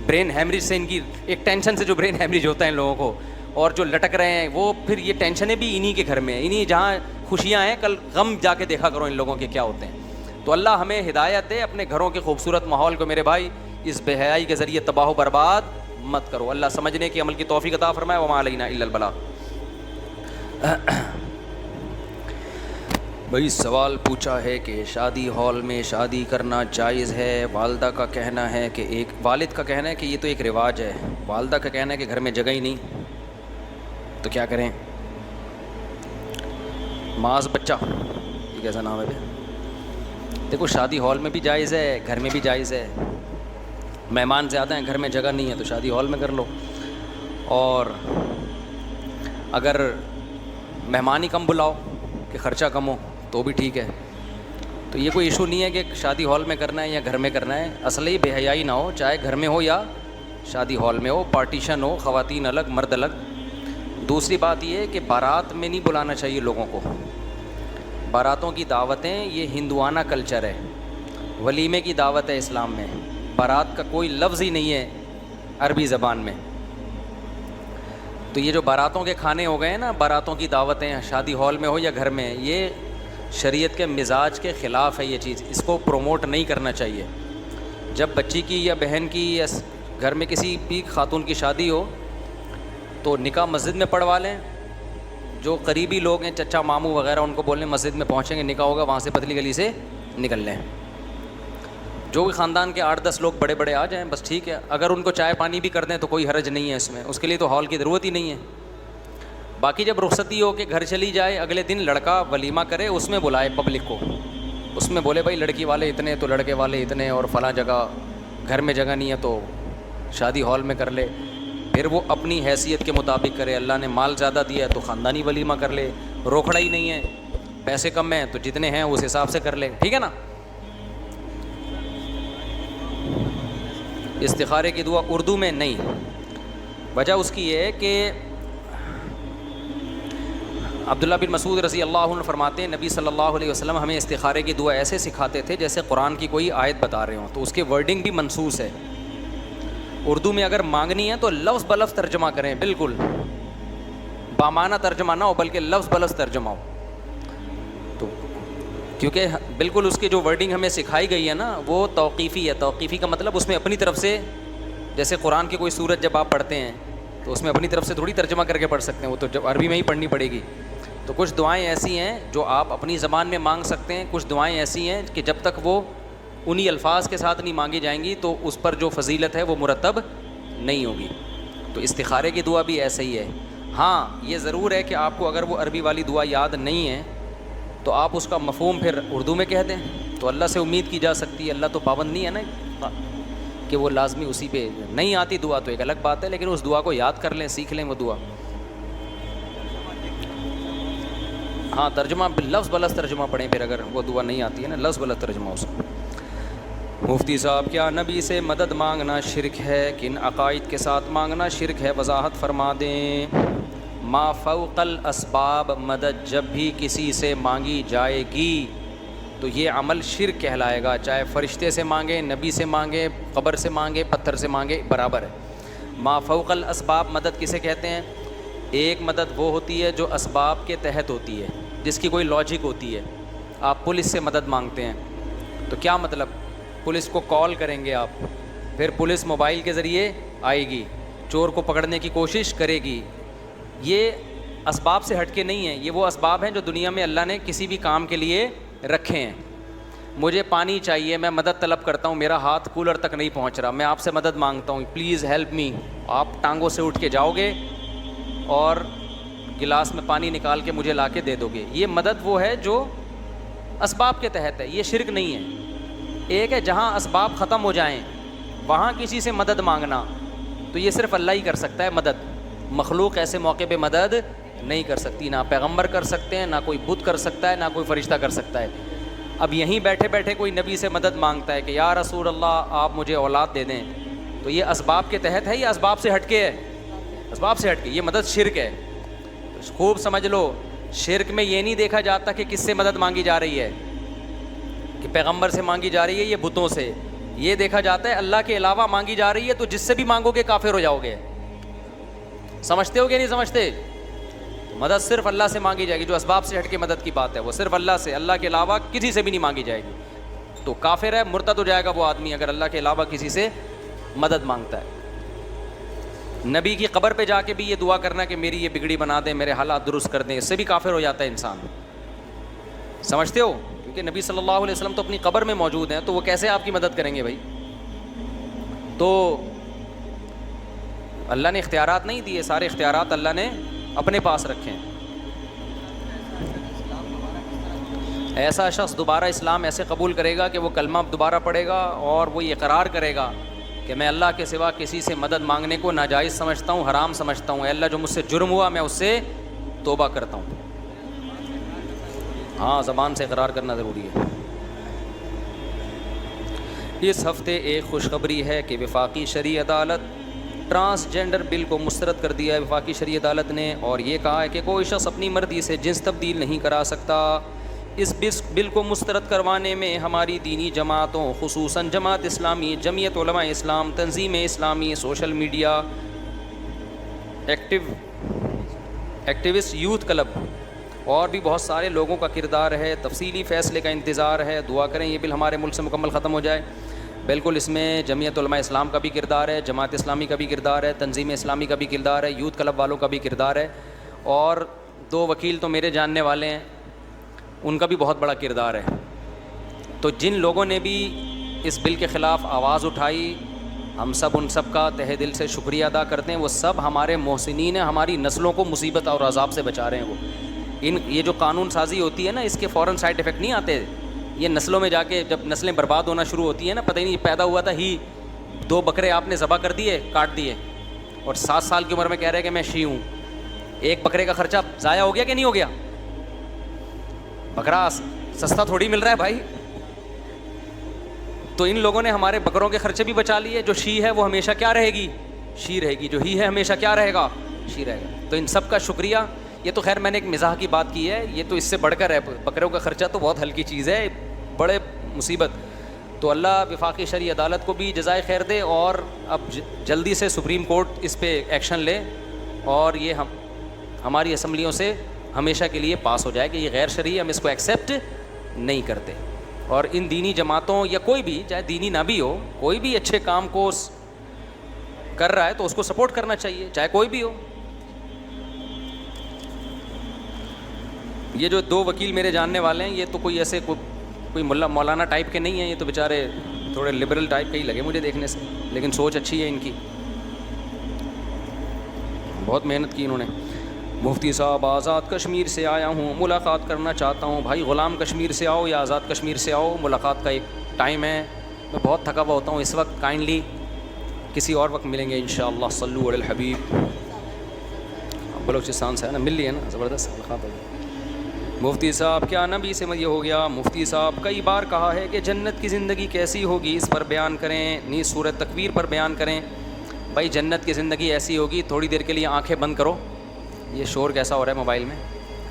Speaker 1: برین ہیمریج سے ان کی ایک ٹینشن سے جو برین ہیمریج ہوتا ہے ان لوگوں کو, اور جو لٹک رہے ہیں وہ پھر یہ ٹینشنیں بھی انہی کے گھر میں, انہی جہاں خوشیاں ہیں کل غم جا کے دیکھا کرو ان لوگوں کے کیا ہوتے ہیں. تو اللہ ہمیں ہدایت دے, اپنے گھروں کے خوبصورت ماحول کو میرے بھائی اس بے حیائی کے ذریعے تباہ و برباد مت کرو. اللہ سمجھنے کی عمل کی توفیق عطا فرمائے. وما علینا الا البلاغ. بھائی سوال پوچھا ہے کہ شادی ہال میں شادی کرنا جائز ہے. والدہ کا کہنا ہے کہ والد کا کہنا ہے کہ یہ تو ایک رواج ہے, والدہ کا کہنا ہے کہ گھر میں جگہ ہی نہیں, تو کیا کریں. معاذ بچہ, یہ کیسا نام ہے بھائی, دیکھو شادی ہال میں بھی جائز ہے, گھر میں بھی جائز ہے. مہمان زیادہ ہیں, گھر میں جگہ نہیں ہے تو شادی ہال میں کر لو, اور اگر مہمان ہی کم بلاؤ کہ خرچہ کم ہو تو بھی ٹھیک ہے. تو یہ کوئی ایشو نہیں ہے کہ شادی ہال میں کرنا ہے یا گھر میں کرنا ہے. اصل ہی بے حیائی نہ ہو, چاہے گھر میں ہو یا شادی ہال میں ہو, پارٹیشن ہو, خواتین الگ مرد الگ. دوسری بات یہ ہے کہ بارات میں نہیں بلانا چاہیے لوگوں کو. باراتوں کی دعوتیں یہ ہندوانہ کلچر ہے, ولیمے کی دعوت ہے اسلام میں. بارات کا کوئی لفظ ہی نہیں ہے عربی زبان میں. تو یہ جو باراتوں کے کھانے ہو گئے ہیں نا, باراتوں کی دعوتیں شادی ہال میں ہو یا گھر میں, یہ شریعت کے مزاج کے خلاف ہے. یہ چیز اس کو پروموٹ نہیں کرنا چاہیے. جب بچی کی یا بہن کی یا گھر میں کسی بھی خاتون کی شادی ہو تو نکاح مسجد میں پڑھوا لیں. جو قریبی لوگ ہیں, چچا ماموں وغیرہ, ان کو بولیں مسجد میں پہنچیں گے, نکاح ہوگا, وہاں سے پتلی گلی سے نکل لیں. جو بھی خاندان کے 8-10 لوگ بڑے بڑے آ جائیں بس ٹھیک ہے. اگر ان کو چائے پانی بھی کر دیں تو کوئی حرج نہیں ہے اس میں, اس کے لیے تو ہال کی ضرورت ہی نہیں ہے. باقی جب رخصتی ہو کہ گھر چلی جائے, اگلے دن لڑکا ولیمہ کرے, اس میں بلائے پبلک کو, اس میں بولے بھائی لڑکی والے اتنے تو لڑکے والے اتنے, اور فلاں جگہ گھر میں جگہ نہیں ہے تو شادی ہال میں کر لے. پھر وہ اپنی حیثیت کے مطابق کرے. اللہ نے مال زیادہ دیا ہے تو خاندانی ولیمہ کر لے, روکھڑا ہی نہیں ہے, پیسے کم ہیں تو جتنے ہیں اس حساب سے کر لے, ٹھیک ہے نا. استخارے کی دعا اردو میں نہیں. وجہ اس کی یہ ہے کہ عبداللہ بن مسعود رضی اللہ عنہ فرماتے ہیں نبی صلی اللہ علیہ وسلم ہمیں استخارے کی دعا ایسے سکھاتے تھے جیسے قرآن کی کوئی آیت بتا رہے ہوں, تو اس کے ورڈنگ بھی منصوص ہے. اردو میں اگر مانگنی ہے تو لفظ بلفظ ترجمہ کریں, بالکل بامانہ ترجمہ نہ ہو بلکہ لفظ بلفظ ترجمہ ہو. تو کیونکہ بالکل اس کی جو ورڈنگ ہمیں سکھائی گئی ہے نا وہ توقیفی ہے. توقیفی کا مطلب اس میں اپنی طرف سے, جیسے قرآن کی کوئی سورت جب آپ پڑھتے ہیں تو اس میں اپنی طرف سے تھوڑی ترجمہ کر کے پڑھ سکتے ہیں, وہ تو جب عربی میں ہی پڑھنی پڑے گی. تو کچھ دعائیں ایسی ہیں جو آپ اپنی زبان میں مانگ سکتے ہیں, کچھ دعائیں ایسی ہیں کہ جب تک وہ انہی الفاظ کے ساتھ نہیں مانگی جائیں گی تو اس پر جو فضیلت ہے وہ مرتب نہیں ہوگی. تو استخارے کی دعا بھی ایسے ہی ہے. ہاں یہ ضرور ہے کہ آپ کو اگر وہ عربی والی دعا یاد نہیں ہے تو آپ اس کا مفہوم پھر اردو میں کہہ دیں, تو اللہ سے امید کی جا سکتی ہے. اللہ تو پابند نہیں ہے نا کہ وہ لازمی اسی پہ. نہیں آتی دعا تو ایک الگ بات ہے, لیکن اس دعا کو یاد کر لیں, سیکھ لیں وہ دعا. ہاں ترجمہ لفظ بلفظ ترجمہ پڑھیں, پھر اگر وہ دعا نہیں آتی ہے نا لفظ بلفظ ترجمہ اس کو. مفتی صاحب کیا نبی سے مدد مانگنا شرک ہے, کن عقائد کے ساتھ مانگنا شرک ہے, وضاحت فرما دیں. ما فوق الاسباب مدد جب بھی کسی سے مانگی جائے گی تو یہ عمل شرک کہلائے گا, چاہے فرشتے سے مانگے, نبی سے مانگے, قبر سے مانگے, پتھر سے مانگے, برابر ہے. ما فوق الاسباب مدد کسے کہتے ہیں؟ ایک مدد وہ ہوتی ہے جو اسباب کے تحت ہوتی ہے, جس کی کوئی لاجک ہوتی ہے. آپ پولیس سے مدد مانگتے ہیں تو کیا مطلب, پولیس کو کال کریں گے آپ, پھر پولیس موبائل کے ذریعے آئے گی, چور کو پکڑنے کی کوشش کرے گی. یہ اسباب سے ہٹ کے نہیں ہیں, یہ وہ اسباب ہیں جو دنیا میں اللہ نے کسی بھی کام کے لیے رکھے ہیں. مجھے پانی چاہیے, میں مدد طلب کرتا ہوں, میرا ہاتھ کولر تک نہیں پہنچ رہا, میں آپ سے مدد مانگتا ہوں, پلیز ہیلپ می. آپ ٹانگوں سے اٹھ کے جاؤ گے اور گلاس میں پانی نکال کے مجھے لا کے دے دو گے. یہ مدد وہ ہے جو اسباب کے تحت ہے, یہ شرک نہیں ہے. ایک ہے جہاں اسباب ختم ہو جائیں وہاں کسی سے مدد مانگنا, تو یہ صرف اللہ ہی کر سکتا ہے مدد. مخلوق ایسے موقع پہ مدد نہیں کر سکتی, نہ پیغمبر کر سکتے ہیں, نہ کوئی بت کر سکتا ہے, نہ کوئی فرشتہ کر سکتا ہے. اب یہیں بیٹھے بیٹھے کوئی نبی سے مدد مانگتا ہے کہ یا رسول اللہ آپ مجھے اولاد دے دیں, تو یہ اسباب کے تحت ہے یا اسباب سے ہٹ کے ہے؟ اسباب سے ہٹ کے. یہ مدد شرک ہے, خوب سمجھ لو. شرک میں یہ نہیں دیکھا جاتا کہ کس سے مدد مانگی جا رہی ہے, کہ پیغمبر سے مانگی جا رہی ہے یہ بتوں سے. یہ دیکھا جاتا ہے اللہ کے علاوہ مانگی جا رہی ہے تو جس سے بھی مانگو گے کافر ہو جاؤ گے. سمجھتے ہو کہ نہیں سمجھتے؟ مدد صرف اللہ سے مانگی جائے گی. جو اسباب سے ہٹ کے مدد کی بات ہے وہ صرف اللہ سے, اللہ کے علاوہ کسی سے بھی نہیں مانگی جائے گی. تو کافر ہے, مرتد ہو جائے گا وہ آدمی اگر اللہ کے علاوہ کسی سے مدد مانگتا ہے. نبی کی قبر پہ جا کے بھی یہ دعا کرنا کہ میری یہ بگڑی بنا دیں, میرے حالات درست کر دیں, اس سے بھی کافر ہو جاتا ہے انسان. سمجھتے ہو؟ کیونکہ نبی صلی اللہ علیہ وسلم تو اپنی قبر میں موجود ہیں, تو وہ کیسے آپ کی مدد کریں گے بھائی؟ تو اللہ نے اختیارات نہیں دیے, سارے اختیارات اللہ نے اپنے پاس رکھے ہیں. ایسا شخص دوبارہ اسلام ایسے قبول کرے گا کہ وہ کلمہ دوبارہ پڑھے گا اور وہ یہ اقرار کرے گا کہ میں اللہ کے سوا کسی سے مدد مانگنے کو ناجائز سمجھتا ہوں، حرام سمجھتا ہوں، اے اللہ جو مجھ سے جرم ہوا میں اس سے توبہ کرتا ہوں۔ ہاں، زبان سے اقرار کرنا ضروری ہے۔ اس ہفتے ایک خوشخبری ہے کہ وفاقی شرعی عدالت ٹرانسجینڈر بل کو مسترد کر دیا ہے وفاقی شرعی عدالت نے، اور یہ کہا ہے کہ کوئی شخص اپنی مرضی سے جنس تبدیل نہیں کرا سکتا۔ اس بل کو مسترد کروانے میں ہماری دینی جماعتوں، خصوصاً جماعت اسلامی، جمعیت علماء اسلام، تنظیم اسلامی، social media activist, youth club اور بھی بہت سارے لوگوں کا کردار ہے۔ تفصیلی فیصلے کا انتظار ہے۔ دعا کریں یہ بل ہمارے ملک سے مکمل ختم ہو جائے۔ بالکل، اس میں جمعیت علماء اسلام کا بھی کردار ہے، جماعت اسلامی کا بھی کردار ہے، تنظیم اسلامی کا بھی کردار ہے، یوتھ کلب والوں کا بھی کردار ہے، اور 2 وکیل تو میرے جاننے والے ہیں، ان کا بھی بہت بڑا کردار ہے۔ تو جن لوگوں نے بھی اس بل کے خلاف آواز اٹھائی، ہم سب ان سب کا تہہ دل سے شکریہ ادا کرتے ہیں۔ وہ سب ہمارے محسنین ہیں، ہماری نسلوں کو مصیبت اور عذاب سے بچا رہے ہیں۔ وہ یہ جو قانون سازی ہوتی ہے نا، اس کے فوراً سائڈ ایفیکٹ نہیں آتے۔ یہ نسلوں میں جا کے جب نسلیں برباد ہونا شروع ہوتی ہیں نا، پتہ ہی نہیں پیدا ہوا تھا 2 بکرے آپ نے ذبح کر دیے، کاٹ دیے، اور 7 سال کی عمر میں کہہ رہے کہ میں شیعہ ہوں۔ ایک بکرے کا خرچہ ضائع ہو گیا کہ نہیں ہو گیا؟ بکرا سستا تھوڑی مل رہا ہے بھائی۔ تو ان لوگوں نے ہمارے بکروں کے خرچے بھی بچا لیے۔ جو شیعہ ہے وہ ہمیشہ کیا رہے گی؟ شیعہ رہے گی۔ جو ہی ہے ہمیشہ کیا رہے گا؟ شیعہ رہے گا۔ تو ان سب کا شکریہ۔ یہ تو خیر میں نے ایک مزاح کی بات کی ہے، یہ تو اس سے بڑھ کر ہے۔ بکروں کا خرچہ تو بہت ہلکی چیز ہے، بڑے مصیبت۔ تو اللہ وفاقی شرعی عدالت کو بھی جزائے خیر دے، اور اب جلدی سے سپریم کورٹ اس پہ ایکشن لے، اور یہ ہماری اسمبلیوں سے ہمیشہ کے لیے پاس ہو جائے کہ یہ غیر شرعی، ہم اس کو ایکسیپٹ نہیں کرتے۔ اور ان دینی جماعتوں یا کوئی بھی، چاہے دینی نہ بھی ہو، کوئی بھی اچھے کام کو کر رہا ہے تو اس کو سپورٹ کرنا چاہیے، چاہے کوئی بھی ہو۔ یہ جو 2 وکیل میرے جاننے والے ہیں، یہ تو کوئی ایسے کوئی مولانا ٹائپ کے نہیں ہیں، یہ تو بیچارے تھوڑے لبرل ٹائپ کے ہی لگے مجھے دیکھنے سے، لیکن سوچ اچھی ہے ان کی، بہت محنت کی انہوں نے۔ مفتی صاحب، آزاد کشمیر سے آیا ہوں، ملاقات کرنا چاہتا ہوں۔ بھائی غلام کشمیر سے آؤ یا آزاد کشمیر سے آؤ، ملاقات کا ایک ٹائم ہے۔ میں بہت تھکا ہوا ہوتا ہوں اس وقت، کائنڈلی کسی اور وقت ملیں گے انشاءاللہ۔ صلو علی الحبیب۔ بلوچستان سے ہے نا، مل لی ہے نا، زبردست ملاقات ہوگی۔ مفتی صاحب، کیا نبی سے یہ ہو گیا؟ مفتی صاحب کئی بار کہا ہے کہ جنت کی زندگی کیسی ہوگی، اس پر بیان کریں، نیز سورۃ تکویر پر بیان کریں۔ بھائی جنت کی زندگی ایسی ہوگی، تھوڑی دیر کے لیے آنکھیں بند کرو۔ یہ شور کیسا ہو رہا ہے موبائل میں؟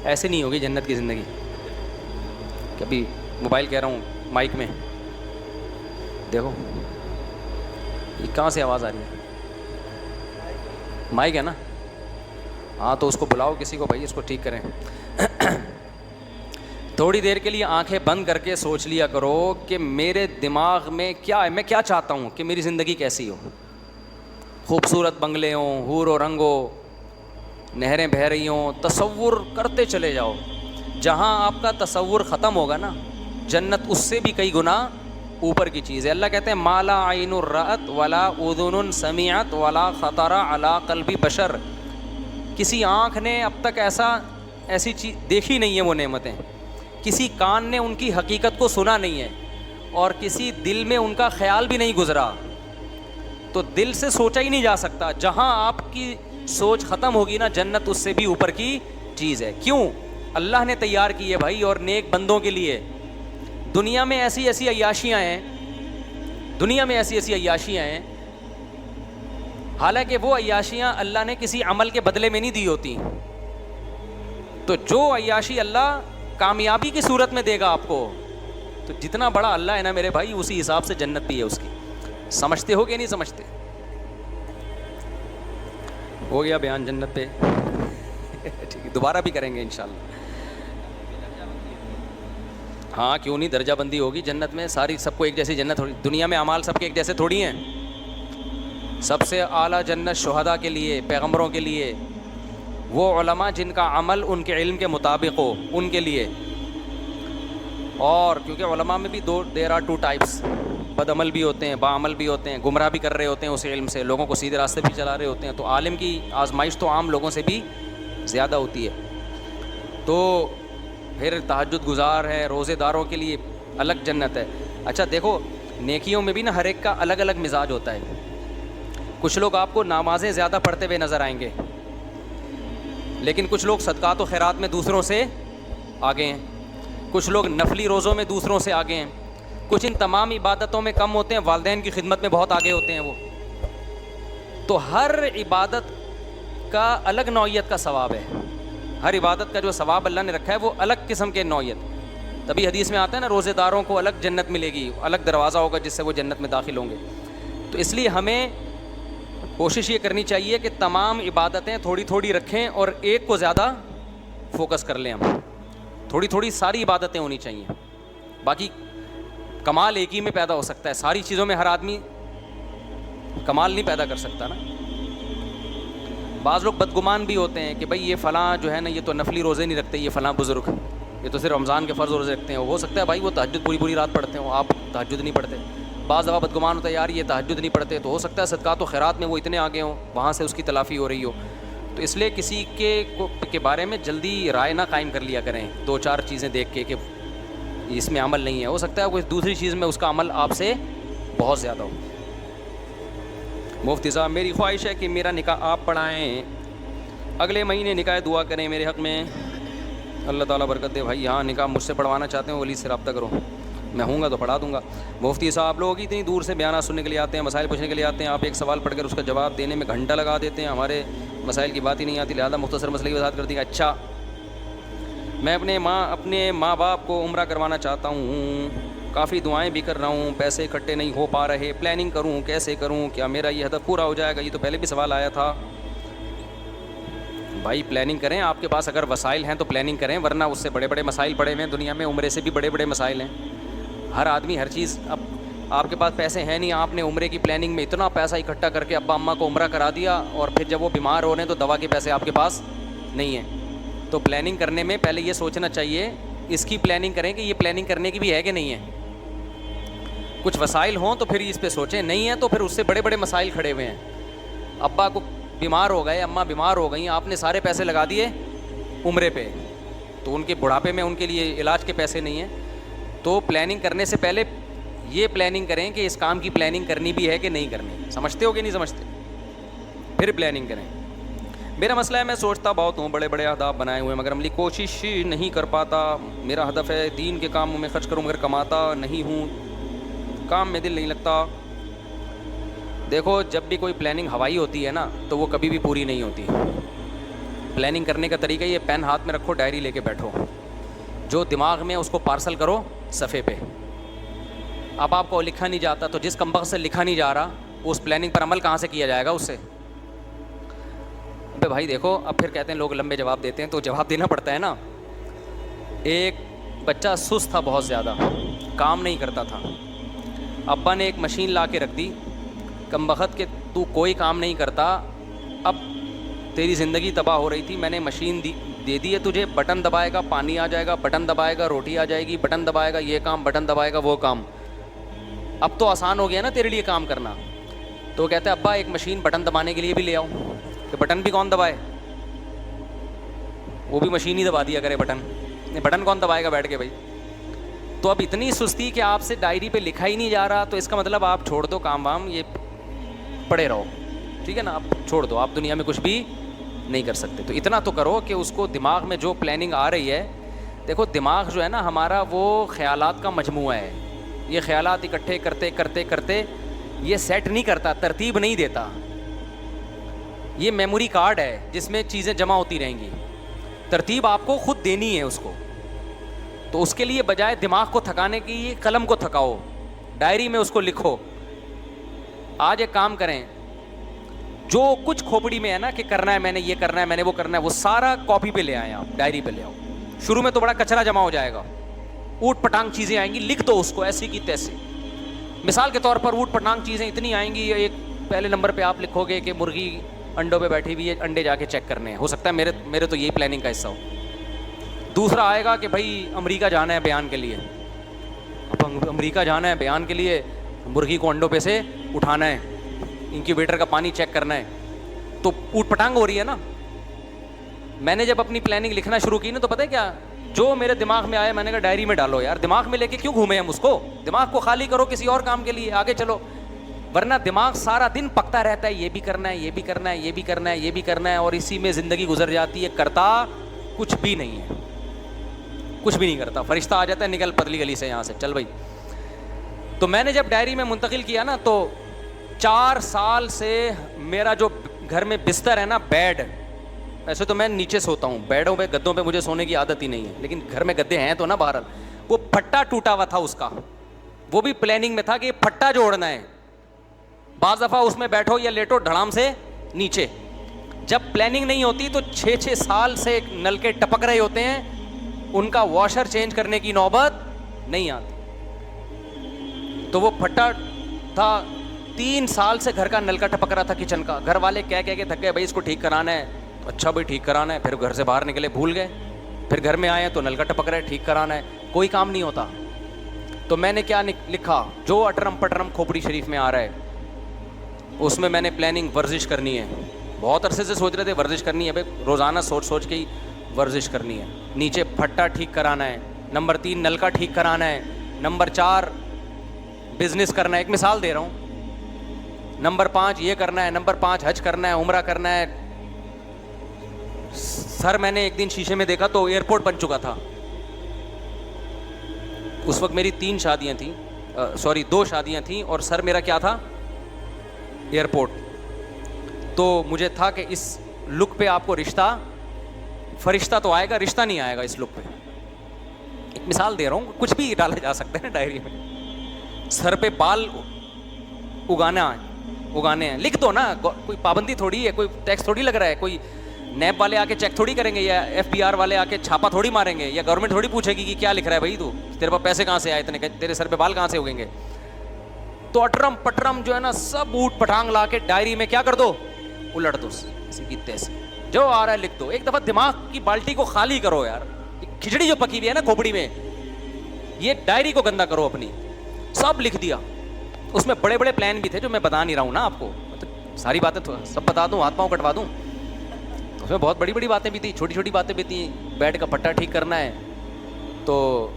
Speaker 1: ایسے نہیں ہوگی جنت کی زندگی۔ کبھی موبائل کہہ رہا ہوں مائک میں، دیکھو یہ کہاں سے آواز آ رہی ہے؟ مائک ہے نا؟ ہاں تو اس کو بلاؤ کسی کو بھائی، اس کو ٹھیک کریں۔ تھوڑی دیر کے لیے آنکھیں بند کر کے سوچ لیا کرو کہ میرے دماغ میں کیا ہے، میں کیا چاہتا ہوں کہ میری زندگی کیسی ہو۔ خوبصورت بنگلے ہوں، حور و رنگ ہو، نہریں بہہ رہی ہوں، تصور کرتے چلے جاؤ۔ جہاں آپ کا تصور ختم ہوگا نا، جنت اس سے بھی کئی گنا اوپر کی چیز ہے۔ اللہ کہتے ہیں مالا عین رأت ولا اذن سمعت ولا خطر علی قلب بشر۔ کسی آنکھ نے اب تک ایسی چیز دیکھی نہیں ہے، وہ نعمتیں، کسی کان نے ان کی حقیقت کو سنا نہیں ہے، اور کسی دل میں ان کا خیال بھی نہیں گزرا۔ تو دل سے سوچا ہی نہیں جا سکتا۔ جہاں آپ کی سوچ ختم ہوگی نا، جنت اس سے بھی اوپر کی چیز ہے۔ کیوں؟ اللہ نے تیار کی ہے بھائی، اور نیک بندوں کے لیے۔ دنیا میں ایسی ایسی عیاشیاں ہیں، دنیا میں ایسی ایسی عیاشیاں ہیں، حالانکہ وہ عیاشیاں اللہ نے کسی عمل کے بدلے میں نہیں دی ہوتی۔ تو جو عیاشی اللہ کامیابی کی صورت میں دے گا آپ کو، تو جتنا بڑا اللہ ہے نا میرے بھائی، اسی حساب سے جنت بھی ہے اس کی۔ سمجھتے ہو کہ نہیں سمجھتے؟ ہو گیا بیان جنت پہ؟ ٹھیک ہے، دوبارہ بھی کریں گے انشاءاللہ۔ ہاں کیوں نہیں، درجہ بندی ہوگی جنت میں، ساری سب کو ایک جیسی جنت تھوڑی، دنیا میں اعمال سب کے ایک جیسے تھوڑی ہیں۔ سب سے اعلیٰ جنت شہداء کے لیے، پیغمبروں کے لیے، وہ علماء جن کا عمل ان کے علم کے مطابق ہو، ان کے لیے۔ اور کیونکہ علماء میں بھی دیر آر 2 ٹائپس، بد عمل بھی ہوتے ہیں، با عمل بھی ہوتے ہیں، گمراہ بھی کر رہے ہوتے ہیں اس علم سے، لوگوں کو سیدھے راستے بھی چلا رہے ہوتے ہیں۔ تو عالم کی آزمائش تو عام لوگوں سے بھی زیادہ ہوتی ہے۔ تو پھر تہجد گزار ہے، روزے داروں کے لیے الگ جنت ہے. اچھا دیکھو نیکیوں میں بھی نا ہر ایک کا الگ الگ مزاج ہوتا ہے. کچھ لوگ آپ کو نمازیں زیادہ پڑھتے ہوئے نظر آئیں گے، لیکن کچھ لوگ صدقات و خیرات میں دوسروں سے آگے ہیں، کچھ لوگ نفلی روزوں میں دوسروں سے آگے ہیں، کچھ ان تمام عبادتوں میں کم ہوتے ہیں، والدین کی خدمت میں بہت آگے ہوتے ہیں وہ. تو ہر عبادت کا الگ نوعیت کا ثواب ہے، ہر عبادت کا جو ثواب اللہ نے رکھا ہے وہ الگ قسم کے نوعیت. تبھی حدیث میں آتا ہے نا روزے داروں کو الگ جنت ملے گی، الگ دروازہ ہوگا جس سے وہ جنت میں داخل ہوں گے. تو اس لیے ہمیں کوشش یہ کرنی چاہیے کہ تمام عبادتیں تھوڑی تھوڑی رکھیں اور ایک کو زیادہ فوکس کر لیں. ہم تھوڑی تھوڑی ساری عبادتیں ہونی چاہیے. باقی کمال ایک ہی میں پیدا ہو سکتا ہے، ساری چیزوں میں ہر آدمی کمال نہیں پیدا کر سکتا نا. بعض لوگ بدگمان بھی ہوتے ہیں کہ بھائی یہ فلاں جو ہے نا یہ تو نفلی روزے نہیں رکھتے، یہ فلاں بزرگ یہ تو صرف رمضان کے فرض روزے رکھتے ہیں. ہو سکتا ہے بھائی وہ تہجد پوری پوری رات پڑھتے ہوں، آپ تہجد نہیں پڑھتے. بعض دفعہ بدگمان ہوتا ہے یار یہ تہجد نہیں پڑھتے، تو ہو سکتا ہے صدقات و خیرات میں وہ اتنے آگے ہوں، وہاں سے اس کی تلافی ہو رہی ہو. تو اس لیے کسی کے بارے میں جلدی رائے نہ قائم کر لیا کریں دو چار چیزیں دیکھ کے کہ اس میں عمل نہیں ہے. ہو سکتا ہے کوئی دوسری چیز میں اس کا عمل آپ سے بہت زیادہ ہو. مفتی صاحب میری خواہش ہے کہ میرا نکاح آپ پڑھائیں، اگلے مہینے نکاح دعا کریں میرے حق میں، اللہ تعالیٰ برکت دے. بھائی یہاں نکاح مجھ سے پڑھوانا چاہتے ہیں ولی سے رابطہ کرو، میں ہوں گا تو پڑھا دوں گا. مفتی صاحب لوگ اتنی دور سے بیانات سننے کے لیے آتے ہیں، مسائل پوچھنے کے لیے آتے ہیں، آپ ایک سوال پڑھ کر اس کا جواب دینے میں گھنٹہ لگا دیتے ہیں، ہمارے مسائل کی بات ہی نہیں آتی، لہٰذا مختصر مسئلے کی وضاحت کر دی. اچھا میں اپنے ماں باپ کو عمرہ کروانا چاہتا ہوں، کافی دعائیں بھی کر رہا ہوں، پیسے اکٹھے نہیں ہو پا رہے، پلاننگ کروں کیسے کروں، کیا میرا یہ ہدف پورا ہو جائے گا؟ یہ تو پہلے بھی سوال آیا تھا. بھائی پلاننگ کریں، آپ کے پاس اگر وسائل ہیں تو پلاننگ کریں، ورنہ اس سے بڑے بڑے مسائل پڑے ہوئے ہیں دنیا میں، عمرے سے بھی بڑے بڑے مسائل ہیں. ہر آدمی ہر چیز، اب آپ کے پاس پیسے ہیں نہیں، آپ نے عمرے کی پلاننگ میں اتنا پیسہ اکٹھا کر کے ابا اماں کو عمرہ کرا دیا اور پھر جب وہ بیمار ہو رہے ہیں تو دوا کے پیسے آپ کے پاس نہیں ہیں. تو پلاننگ کرنے میں پہلے یہ سوچنا چاہیے اس کی پلاننگ کریں کہ یہ پلاننگ کرنے کی بھی ہے کہ نہیں ہے. کچھ وسائل ہوں تو پھر اس پہ سوچیں، نہیں ہے تو پھر اس سے بڑے بڑے مسائل کھڑے ہوئے ہیں. ابا کو بیمار ہو گئے، اماں بیمار ہو گئیں، آپ نے سارے پیسے لگا دیے عمرے پہ، تو ان کے بڑھاپے میں ان کے لیے علاج کے پیسے نہیں ہیں. تو پلاننگ کرنے سے پہلے یہ پلاننگ کریں کہ اس کام کی پلاننگ کرنی بھی ہے کہ نہیں کرنی. سمجھتے ہو کہ نہیں سمجھتے؟ پھر پلاننگ کریں. میرا مسئلہ ہے میں سوچتا بہت ہوں، بڑے بڑے اہداف بنائے ہوئے ہیں مگر عملی کوشش نہیں کر پاتا. میرا ہدف ہے دین کے کاموں میں خرچ کروں مگر کماتا نہیں ہوں، کام میں دل نہیں لگتا. دیکھو جب بھی کوئی پلاننگ ہوائی ہوتی ہے نا تو وہ کبھی بھی پوری نہیں ہوتی. پلاننگ کرنے کا طریقہ یہ پین ہاتھ میں رکھو، ڈائری لے کے بیٹھو، جو دماغ میں اس کو پارسل کرو صفحے پہ. اب آپ کو لکھا نہیں جاتا تو جس کمبخت سے لکھا نہیں جا رہا اس پلاننگ پر عمل کہاں سے کیا جائے گا اس سے؟ ابے بھائی دیکھو اب پھر کہتے ہیں لوگ لمبے جواب دیتے ہیں تو جواب دینا پڑتا ہے نا. ایک بچہ سست تھا بہت زیادہ، کام نہیں کرتا تھا، ابا نے ایک مشین لا کے رکھ دی، کمبخت کہ تو کوئی کام نہیں کرتا، اب تیری زندگی تباہ ہو رہی تھی، میں نے مشین دے دی ہے تجھے، بٹن دبائے گا پانی آ جائے گا، بٹن دبائے گا روٹی آ جائے گی، بٹن دبائے گا یہ کام، بٹن دبائے گا وہ کام. اب تو آسان ہو گیا نا تیرے لیے کام کرنا. تو کہتے ہیں ابا ایک مشین بٹن دبانے کے لیے بھی لے آؤ. کہ بٹن بھی کون دبائے؟ وہ بھی مشین ہی دبا دیا کرے بٹن. بٹن کون دبائے گا بیٹھ کے بھائی؟ تو اب اتنی سستی کہ آپ سے ڈائری پہ لکھا ہی نہیں جا رہا، تو اس کا مطلب آپ چھوڑ دو کام وام، یہ پڑے رہو، ٹھیک ہے نا، آپ چھوڑ دو، آپ دنیا میں کچھ بھی نہیں کر سکتے. تو اتنا تو کرو کہ اس کو دماغ میں جو پلاننگ آ رہی ہے، دیکھو دماغ جو ہے نا ہمارا وہ خیالات کا مجموعہ ہے. یہ خیالات اکٹھے کرتے کرتے کرتے یہ سیٹ نہیں کرتا، ترتیب نہیں دیتا. یہ میموری کارڈ ہے جس میں چیزیں جمع ہوتی رہیں گی، ترتیب آپ کو خود دینی ہے اس کو. تو اس کے لیے بجائے دماغ کو تھکانے کی قلم کو تھکاؤ، ڈائری میں اس کو لکھو. آج ایک کام کریں، جو کچھ کھوپڑی میں ہے نا کہ کرنا ہے، میں نے یہ کرنا ہے، میں نے وہ کرنا ہے، وہ سارا کاپی پہ لے آئیں، آپ ڈائری پہ لے آؤ. شروع میں تو بڑا کچرا جمع ہو جائے گا، اوٹ پٹانگ چیزیں آئیں گی، لکھ دو اس کو ایسی کی تیسی. مثال کے طور پر اوٹ پٹانگ چیزیں اتنی آئیں گی، ایک پہلے نمبر پہ آپ لکھو گے کہ مرغی انڈوں پہ بیٹھی ہوئی ہے، انڈے جا کے چیک کرنے ہیں. ہو سکتا ہے میرے تو یہی پلاننگ کا حصہ ہو. دوسرا آئے گا کہ بھائی امریکہ جانا ہے بیان کے لیے، اب امریکہ جانا ہے بیان کے لیے، مرغی کو انڈوں پہ سے اٹھانا ہے، انکیوبیٹر کا پانی چیک کرنا ہے. تو اوٹ پٹانگ ہو رہی ہے نا. میں نے جب اپنی پلاننگ لکھنا شروع کی نا تو پتہ ہے کیا، جو میرے دماغ میں آیا میں نے کہا ڈائری میں ڈالو یار, دماغ میں لے کے کیوں گھومے ہم اس کو, دماغ کو خالی کرو کسی اور کام کے لیے, آگے چلو. ورنہ دماغ سارا دن پکتا رہتا ہے, یہ بھی کرنا ہے, یہ بھی کرنا ہے, یہ بھی کرنا ہے, یہ بھی کرنا ہے, اور اسی میں زندگی گزر جاتی ہے, کرتا کچھ بھی نہیں ہے, کچھ بھی نہیں کرتا. فرشتہ آ جاتا ہے, نکل پتلی گلی سے یہاں سے, چل بھائی. تو میں نے جب ڈائری میں منتقل کیا نا, تو 4 سال سے میرا جو گھر میں بستر ہے نا, بیڈ, ایسے تو میں نیچے سوتا ہوں, بیڈوں پہ گدوں پہ مجھے سونے کی عادت ہی نہیں ہے, لیکن گھر میں گدے ہیں تو نا بہرحال, وہ پھٹا ٹوٹا ہوا تھا اس کا, وہ بھی پلاننگ میں تھا کہ یہ پھٹا جوڑنا ہے. بعض دفعہ اس میں بیٹھو یا لیٹو دھڑام سے نیچے. جب پلاننگ نہیں ہوتی تو 6 سال سے نل کے ٹپک رہے ہوتے ہیں, ان کا واشر چینج کرنے کی نوبت نہیں آتی. تو وہ پھٹا تھا, 3 سال سے گھر کا نل کا ٹپک رہا تھا, کچن کا. گھر والے کہہ کے تھک گئے, بھائی اس کو ٹھیک کرانا ہے. اچھا بھائی ٹھیک کرانا ہے. پھر گھر سے باہر نکلے, بھول گئے. پھر گھر میں آئے تو نل کا ٹپک رہا ہے, ٹھیک کرانا ہے, کوئی کام نہیں ہوتا. تو میں نے کیا لکھا, جو اٹرم پٹرم کھوپڑی شریف میں آ رہا ہے اس میں میں نے پلاننگ ورزش کرنی ہے. بہت عرصے سے سوچ رہے تھے ورزش کرنی ہے, بھائی روزانہ سوچ کے ہی ورزش کرنی ہے. نیچے پھٹا ٹھیک کرانا ہے, نمبر 3 نل کا ٹھیک کرانا ہے, نمبر 4 بزنس کرنا ہے, ایک مثال دے رہا ہوں, نمبر 5 یہ کرنا ہے, نمبر 5 حج کرنا ہے, عمرہ کرنا ہے. سر میں نے ایک دن شیشے میں دیکھا تو ایئرپورٹ بن چکا تھا. اس وقت میری 3 شادیاں تھیں, 2 شادیاں تھیں, اور سر میرا کیا تھا, ایئرپورٹ. تو مجھے تھا کہ اس لک پہ آپ کو رشتہ, فرشتہ تو آئے گا, رشتہ نہیں آئے گا اس لک پہ. ایک مثال دے رہا ہوں, کچھ بھی ڈالا جا سکتا ہے نا ڈائری میں. سر پہ بال اگانے ہیں, لکھ دو نا, کوئی پابندی تھوڑی ہے, کوئی ٹیکس تھوڑی لگ رہا ہے, کوئی نیب والے آ کے چیک تھوڑی کریں گے, یا FBI والے آ کے چھاپا تھوڑی ماریں گے, یا گورنمنٹ تھوڑی پوچھے گی کہ کیا لکھ رہا ہے بھائی, تو تیرے پاس پیسے کہاں سے آئے, تیرے سر پہ بال کہاں سے اگیں گے. تو اٹرم پٹرم جو ہے نا سب اوٹ پٹانگ لا کے ڈائری میں کیا کر دو, الٹ دو, اسی کی تیسے جو آ رہا ہے لکھ دو. ایک دفعہ دماغ کی بالٹی کو خالی کرو یار, کھچڑی جو پکی ہوئی ہے نا کھوپڑی میں, یہ ڈائری کو گندا کرو اپنی. سب لکھ دیا. اس میں بڑے بڑے پلان بھی تھے جو میں بتا نہیں رہا ہوں نا آپ کو, مطلب ساری باتیں سب بتا دوں, ہاتھ پاؤں کٹوا دوں. اس میں بہت بڑی بڑی باتیں بھی تھیں, چھوٹی چھوٹی باتیں بھی تھیں. بیڈ کا پٹا ٹھیک کرنا ہے, تو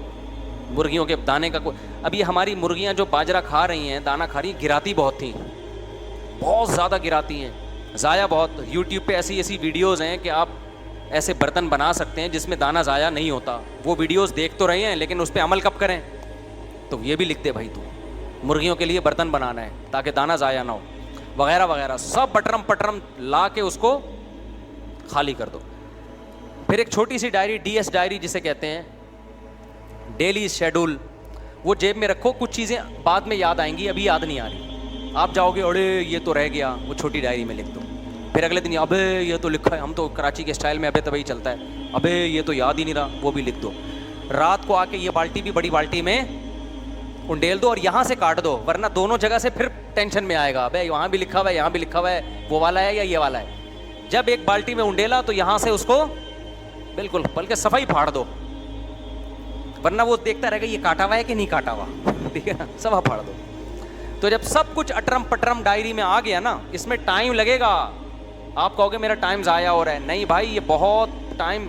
Speaker 1: مرغیوں کے دانے کا اب یہ ہماری مرغیاں جو باجرہ کھا رہی ہیں, دانہ کھا رہی ہیں, گراتی بہت تھیں, بہت زیادہ گراتی ہیں, ضائع بہت. یوٹیوب پہ ایسی ویڈیوز ہیں کہ آپ ایسے برتن بنا سکتے ہیں جس میں دانہ ضائع نہیں ہوتا. وہ ویڈیوز دیکھ تو رہے ہیں لیکن اس پہ عمل کب کریں. تو یہ بھی لکھتے بھائی, تو مرغیوں کے لیے برتن بنانا ہے تاکہ دانہ ضائع نہ ہو, وغیرہ وغیرہ. سب بٹرم پٹرم لا کے اس کو خالی کر دو. پھر ایک چھوٹی سی ڈائری, DS ڈائری جسے کہتے ہیں, ڈیلی شیڈول, وہ جیب میں رکھو. کچھ چیزیں بعد میں یاد آئیں گی, ابھی یاد نہیں آ رہی. آپ جاؤ گے اڑے یہ تو رہ گیا, وہ چھوٹی ڈائری میں لکھ دو. پھر اگلے دن ابے یہ تو لکھا ہے, ہم تو کراچی کے اسٹائل میں ابے تبھی چلتا ہے, ابے یہ تو یاد ہی نہیں رہا, وہ بھی لکھ دو. رات کو آ کے یہ بالٹی بھی بڑی بالٹی میں انڈیل دو, اور یہاں سے کاٹ دو, ورنہ دونوں جگہ سے پھر ٹینشن میں آئے گا, ابے وہاں بھی لکھا ہوا ہے, یہاں بھی لکھا ہوا ہے, وہ والا ہے یا یہ والا ہے. جب ایک بالٹی میں انڈیلا تو یہاں سے اس کو بالکل بلکہ صفائی پھاڑ دو, ورنہ وہ دیکھتا رہے گا یہ کاٹا ہوا ہے کہ نہیں کاٹا ہوا, ٹھیک ہے نا, صفا پھاڑ دو. تو جب سب کچھ اٹرم پٹرم ڈائری میں آ گیا نا, اس میں ٹائم لگے گا. آپ کہو گے میرا ٹائم ضائع ہو رہا ہے, نہیں بھائی, یہ بہت ٹائم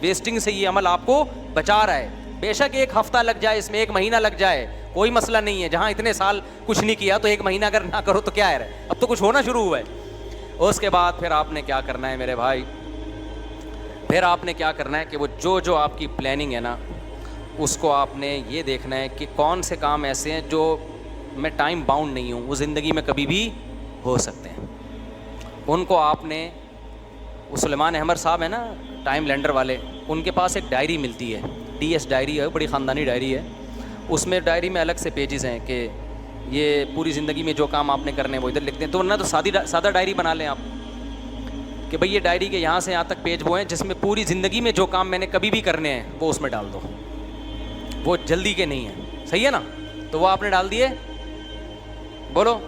Speaker 1: ویسٹنگ سے یہ عمل آپ کو بچا رہا ہے. بے شک 1 ہفتہ لگ جائے, اس میں 1 مہینہ لگ جائے, کوئی مسئلہ نہیں ہے. جہاں اتنے سال کچھ نہیں کیا تو 1 مہینہ اگر نہ کرو تو کیا ہے, اب تو کچھ ہونا شروع ہوا ہے. اس کے بعد پھر آپ نے کیا کرنا ہے میرے بھائی, پھر آپ نے کیا کرنا ہے کہ وہ جو آپ کی پلاننگ ہے نا, اس کو آپ نے یہ دیکھنا ہے کہ کون سے کام ایسے ہیں جو میں ٹائم باؤنڈ نہیں ہوں, وہ زندگی میں کبھی بھی ہو سکتے ہیں. ان کو آپ نے, وہ سلیمان احمد صاحب ہیں نا ٹائم لینڈر والے, ان کے پاس ایک ڈائری ملتی ہے, DS ڈائری ہے, بڑی خاندانی ڈائری ہے. اس میں ڈائری میں الگ سے پیجز ہیں کہ یہ پوری زندگی میں جو کام آپ نے کرنے ہیں وہ ادھر لکھتے ہیں. تو ورنہ تو سادہ ڈائری بنا لیں آپ کہ بھئی یہ ڈائری کے یہاں سے یہاں تک پیج وہ ہیں جس میں پوری زندگی میں جو کام میں نے کبھی بھی کرنے ہیں وہ اس میں ڈال دو, وہ جلدی کے نہیں ہیں, صحیح ہے نا. تو وہ آپ نے ڈال دیے, بولو,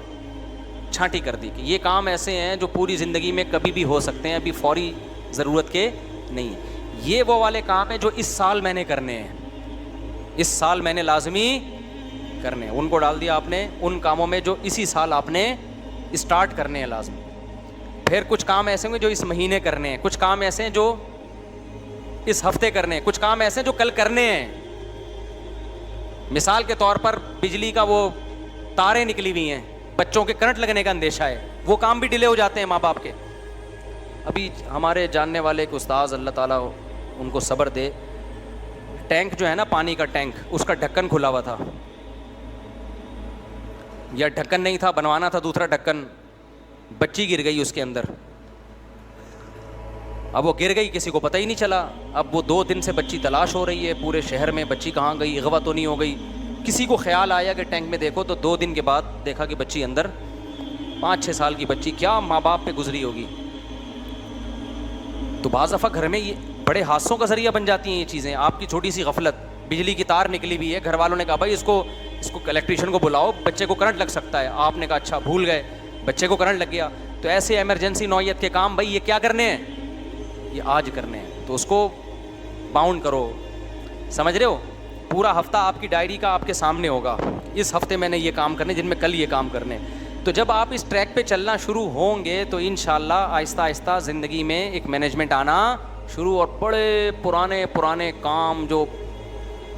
Speaker 1: چھانٹی کر دی کہ یہ کام ایسے ہیں جو پوری زندگی میں کبھی بھی ہو سکتے ہیں, ابھی فوری ضرورت کے نہیں ہیں. یہ وہ والے کام ہیں جو اس سال میں نے کرنے ہیں, اس سال میں نے لازمی کرنے ہیں, ان کو ڈال دیا آپ نے. ان کاموں میں جو اسی سال آپ نے اسٹارٹ کرنے ہیں لازمی. پھر کچھ کام ایسے ہوں گے جو اس مہینے کرنے ہیں, کچھ کام ایسے ہیں جو اس ہفتے کرنے ہیں. کچھ کام ایسے جو کل کرنے ہیں. مثال کے طور پر بجلی کا وہ تاریں نکلی ہوئی ہیں, بچوں کے کرنٹ لگنے کا اندیشہ ہے, وہ کام بھی ڈیلے ہو جاتے ہیں ماں باپ کے. ابھی ہمارے جاننے والے ایک استاذ, اللہ تعالیٰ ان کو صبر دے, ٹینک جو ہے نا پانی کا ٹینک, اس کا ڈھکن کھلا ہوا تھا, یا ڈھکن نہیں تھا, بنوانا تھا دوسرا ڈھکن, بچی گر گئی اس کے اندر. اب وہ گر گئی, کسی کو پتہ ہی نہیں چلا. اب وہ 2 دن سے بچی تلاش ہو رہی ہے پورے شہر میں, بچی کہاں گئی, اغوا تو نہیں ہو گئی. کسی کو خیال آیا کہ ٹینک میں دیکھو, تو 2 دن کے بعد دیکھا کہ بچی اندر, 5-6 سال کی بچی, کیا ماں باپ پہ گزری ہوگی. تو بعض دفعہ گھر میں یہ بڑے حادثوں کا ذریعہ بن جاتی ہیں یہ چیزیں. آپ کی چھوٹی سی غفلت, بجلی کی تار نکلی ہوئی ہے, گھر والوں نے کہا بھائی اس کو الیکٹریشین کو بلاؤ, بچے کو کرنٹ لگ سکتا ہے. آپ نے کہا اچھا, بھول گئے, بچے کو کرنٹ لگ گیا. تو ایسے ایمرجنسی نوعیت کے کام بھائی یہ کیا کرنے ہیں, یہ آج کرنے ہیں. تو اس کو باؤنڈ کرو, سمجھ رہے ہو. پورا ہفتہ آپ کی ڈائری کا آپ کے سامنے ہوگا, اس ہفتے میں نے یہ کام کرنے, جن میں کل یہ کام کرنے. تو جب آپ اس ٹریک پہ چلنا شروع ہوں گے تو انشاءاللہ آہستہ آہستہ زندگی میں ایک مینجمنٹ آنا شروع, اور بڑے پرانے کام جو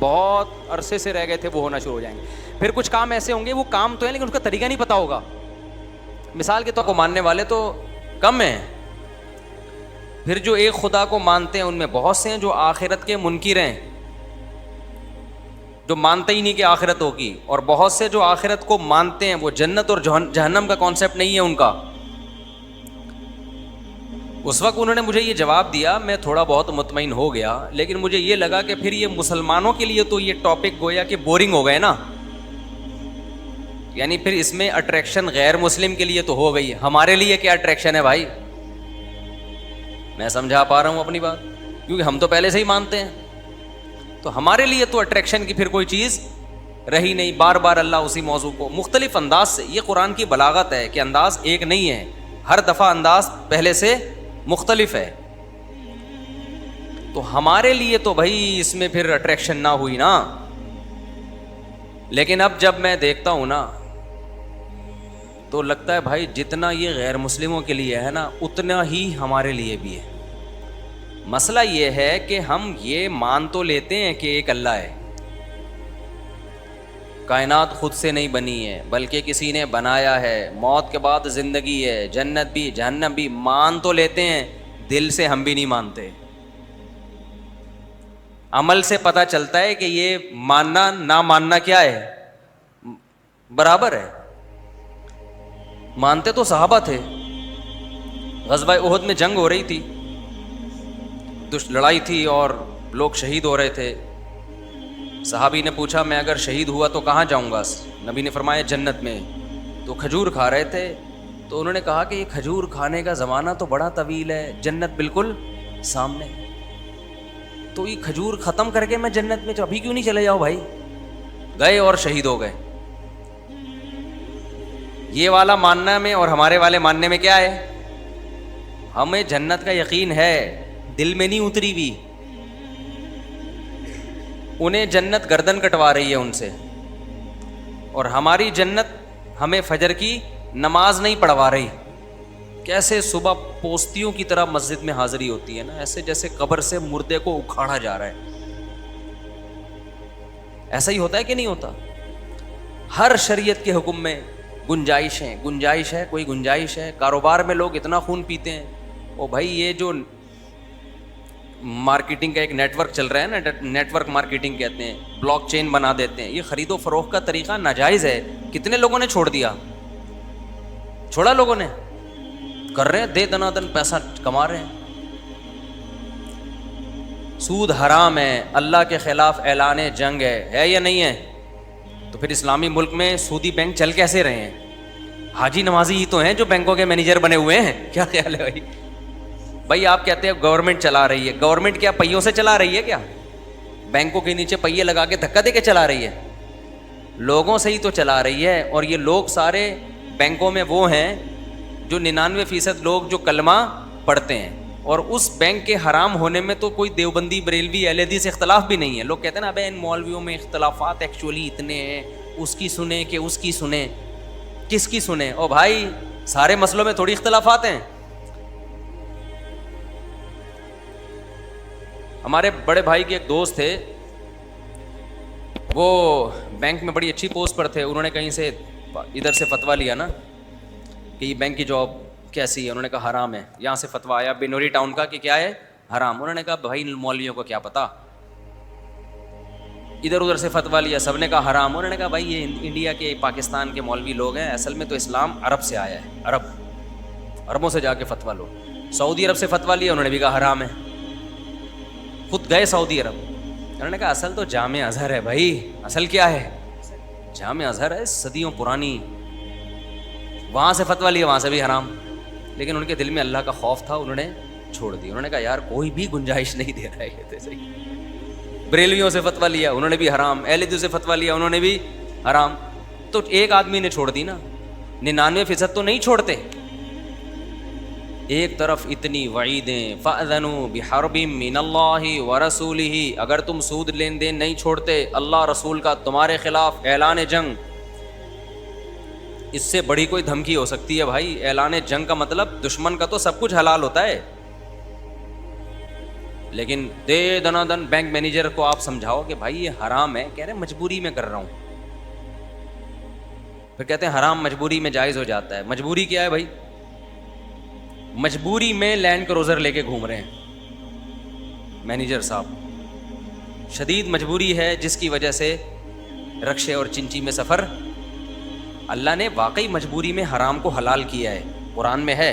Speaker 1: بہت عرصے سے رہ گئے تھے وہ ہونا شروع ہو جائیں گے. پھر کچھ کام ایسے ہوں گے, وہ کام تو ہیں لیکن اس کا طریقہ نہیں پتہ ہوگا. مثال کے طور کو ماننے والے تو کم ہیں, پھر جو ایک خدا کو مانتے ہیں ان میں بہت سے ہیں جو آخرت کے منکر ہیں, جو مانتے ہی نہیں کہ آخرت ہوگی. اور بہت سے جو آخرت کو مانتے ہیں وہ جنت اور جہنم کا کانسیپٹ نہیں ہے ان کا. اس وقت انہوں نے مجھے یہ جواب دیا, میں تھوڑا بہت مطمئن ہو گیا, لیکن مجھے یہ لگا کہ پھر یہ مسلمانوں کے لیے تو یہ ٹاپک گویا کہ بورنگ ہو گئے نا. یعنی پھر اس میں اٹریکشن غیر مسلم کے لیے تو ہو گئی, ہمارے لیے کیا اٹریکشن ہے بھائی. میں سمجھا پا رہا ہوں اپنی بات, کیونکہ ہم تو پہلے سے ہی مانتے ہیں. تو ہمارے لیے تو اٹریکشن کی پھر کوئی چیز رہی نہیں. بار بار اللہ اسی موضوع کو مختلف انداز سے, یہ قرآن کی بلاغت ہے کہ انداز ایک نہیں ہے, ہر دفعہ انداز پہلے سے مختلف ہے. تو ہمارے لیے تو بھائی اس میں پھر اٹریکشن نہ ہوئی نا. لیکن اب جب میں دیکھتا ہوں نا تو لگتا ہے بھائی جتنا یہ غیر مسلموں کے لیے ہے نا اتنا ہی ہمارے لیے بھی ہے. مسئلہ یہ ہے کہ ہم یہ مان تو لیتے ہیں کہ ایک اللہ ہے, کائنات خود سے نہیں بنی ہے بلکہ کسی نے بنایا ہے, موت کے بعد زندگی ہے, جنت بھی جہنم بھی, مان تو لیتے ہیں, دل سے ہم بھی نہیں مانتے. عمل سے پتہ چلتا ہے کہ یہ ماننا نہ ماننا کیا ہے, برابر ہے. مانتے تو صحابہ تھے, غزوہ احد میں جنگ ہو رہی تھی, لڑائی تھی اور لوگ شہید ہو رہے تھے. صحابی نے پوچھا میں اگر شہید ہوا تو کہاں جاؤں گا؟ نبی نے فرمایا جنت میں. تو کھجور کھا رہے تھے, تو انہوں نے کہا کہ یہ کھجور کھانے کا زمانہ تو بڑا طویل ہے, جنت بالکل سامنے, تو یہ کھجور ختم کر کے میں جنت میں ابھی کیوں نہیں چلے جاؤ بھائی. گئے اور شہید ہو گئے. یہ والا ماننا میں اور ہمارے والے ماننے میں کیا ہے؟ ہمیں جنت کا یقین ہے, دل میں نہیں اتری بھی. انہیں جنت گردن کٹوا رہی ہے ان سے, اور ہماری جنت ہمیں فجر کی نماز نہیں پڑھوا رہی. کیسے صبح پوستیوں کی طرح مسجد میں حاضری ہوتی ہے نا, ایسے جیسے قبر سے مردے کو اکھاڑا جا رہا ہے. ایسا ہی ہوتا ہے کہ نہیں ہوتا؟ ہر شریعت کے حکم میں گنجائش ہے, کوئی گنجائش ہے. کاروبار میں لوگ اتنا خون پیتے ہیں, او بھائی یہ جو مارکیٹنگ کا ایک نیٹ ورک چل رہا ہے نا, نیٹ ورک مارکیٹنگ کہتے ہیں, بلاک چین بنا دیتے ہیں, یہ خرید و فروخت کا طریقہ ناجائز ہے. کتنے لوگوں نے چھوڑ دیا, چھوڑا لوگوں نے, کر رہے ہیں, دے دنا دن پیسہ کما رہے ہیں. سود حرام ہے, اللہ کے خلاف اعلان جنگ ہے یا نہیں ہے؟ تو پھر اسلامی ملک میں سودی بینک چل کیسے رہے ہیں؟ حاجی نمازی ہی تو ہیں جو بینکوں کے مینیجر بنے ہوئے ہیں. کیا خیال ہے بھائی؟ بھائی آپ کہتے ہیں گورنمنٹ چلا رہی ہے, گورنمنٹ کیا پہیوں سے چلا رہی ہے کیا؟ بینکوں کے نیچے پہیے لگا کے دھکا دے کے چلا رہی ہے؟ لوگوں سے ہی تو چلا رہی ہے. اور یہ لوگ سارے بینکوں میں وہ ہیں جو 99% لوگ جو کلمہ پڑھتے ہیں, اور اس بینک کے حرام ہونے میں تو کوئی دیوبندی, بریلوی, اہل حدیث سے اختلاف بھی نہیں ہے. لوگ کہتے ہیں نا ابے ان مولویوں میں اختلافات ایکچولی اتنے ہیں, اس کی سنیں کہ اس کی سنیں, کس کی سنیں؟ او بھائی سارے مسئلوں میں تھوڑی اختلافات ہیں. ہمارے بڑے بھائی کے ایک دوست تھے, وہ بینک میں بڑی اچھی پوسٹ پر تھے. انہوں نے کہیں سے ادھر سے فتویٰ لیا نا کہ یہ بینک کی جاب کیسی ہے, انہوں نے کہا حرام ہے. یہاں سے فتویٰ آیا بنوری ٹاؤن کا کہ کیا ہے, حرام. انہوں نے کہا بھائی مولویوں کو کیا پتا, ادھر ادھر سے فتویٰ لیا, سب نے کہا حرام. انہوں نے کہا بھائی یہ انڈیا کے پاکستان کے مولوی لوگ ہیں, اصل میں تو اسلام عرب سے آیا ہے, عربوں سے جا کے فتویٰ لو. سعودی عرب سے فتویٰ لیا, انہوں نے بھی کہا حرام ہے. خود گئے سعودی عرب, انہوں نے کہا اصل تو جامع ازہر ہے بھائی, اصل کیا ہے, جامع ازہر ہے, صدیوں پرانی. وہاں سے فتویٰ لیا, وہاں سے بھی حرام. لیکن ان کے دل میں اللہ کا خوف تھا, انہوں نے چھوڑ دی. انہوں نے کہا یار کوئی بھی گنجائش نہیں دے رہا ہے یہ تو صحیح. بریلویوں سے فتویٰ لیا, انہوں نے بھی حرام. اہل حدیث سے فتویٰ لیا, انہوں نے بھی حرام. تو ایک آدمی نے چھوڑ دی نا, 99% تو نہیں چھوڑتے. ایک طرف اتنی وعیدیں, فَأْذَنُوا بِحَرْبٍ مِّنَ اللَّهِ وَرَسُولِهِ, اگر تم سود لین دین نہیں چھوڑتے, اللہ رسول کا تمہارے خلاف اعلان جنگ. اس سے بڑی کوئی دھمکی ہو سکتی ہے بھائی؟ اعلان جنگ کا مطلب دشمن کا تو سب کچھ حلال ہوتا ہے. لیکن دے دنا دن بینک مینیجر کو آپ سمجھاؤ کہ بھائی یہ حرام ہے, کہہ رہے مجبوری میں کر رہا ہوں. پھر کہتے ہیں حرام مجبوری میں جائز ہو جاتا ہے. مجبوری کیا ہے بھائی؟ مجبوری میں لینڈ کروزر لے کے گھوم رہے ہیں مینیجر صاحب, شدید مجبوری ہے جس کی وجہ سے رکشے اور چنچی میں سفر. اللہ نے واقعی مجبوری میں حرام کو حلال کیا ہے. قرآن میں ہے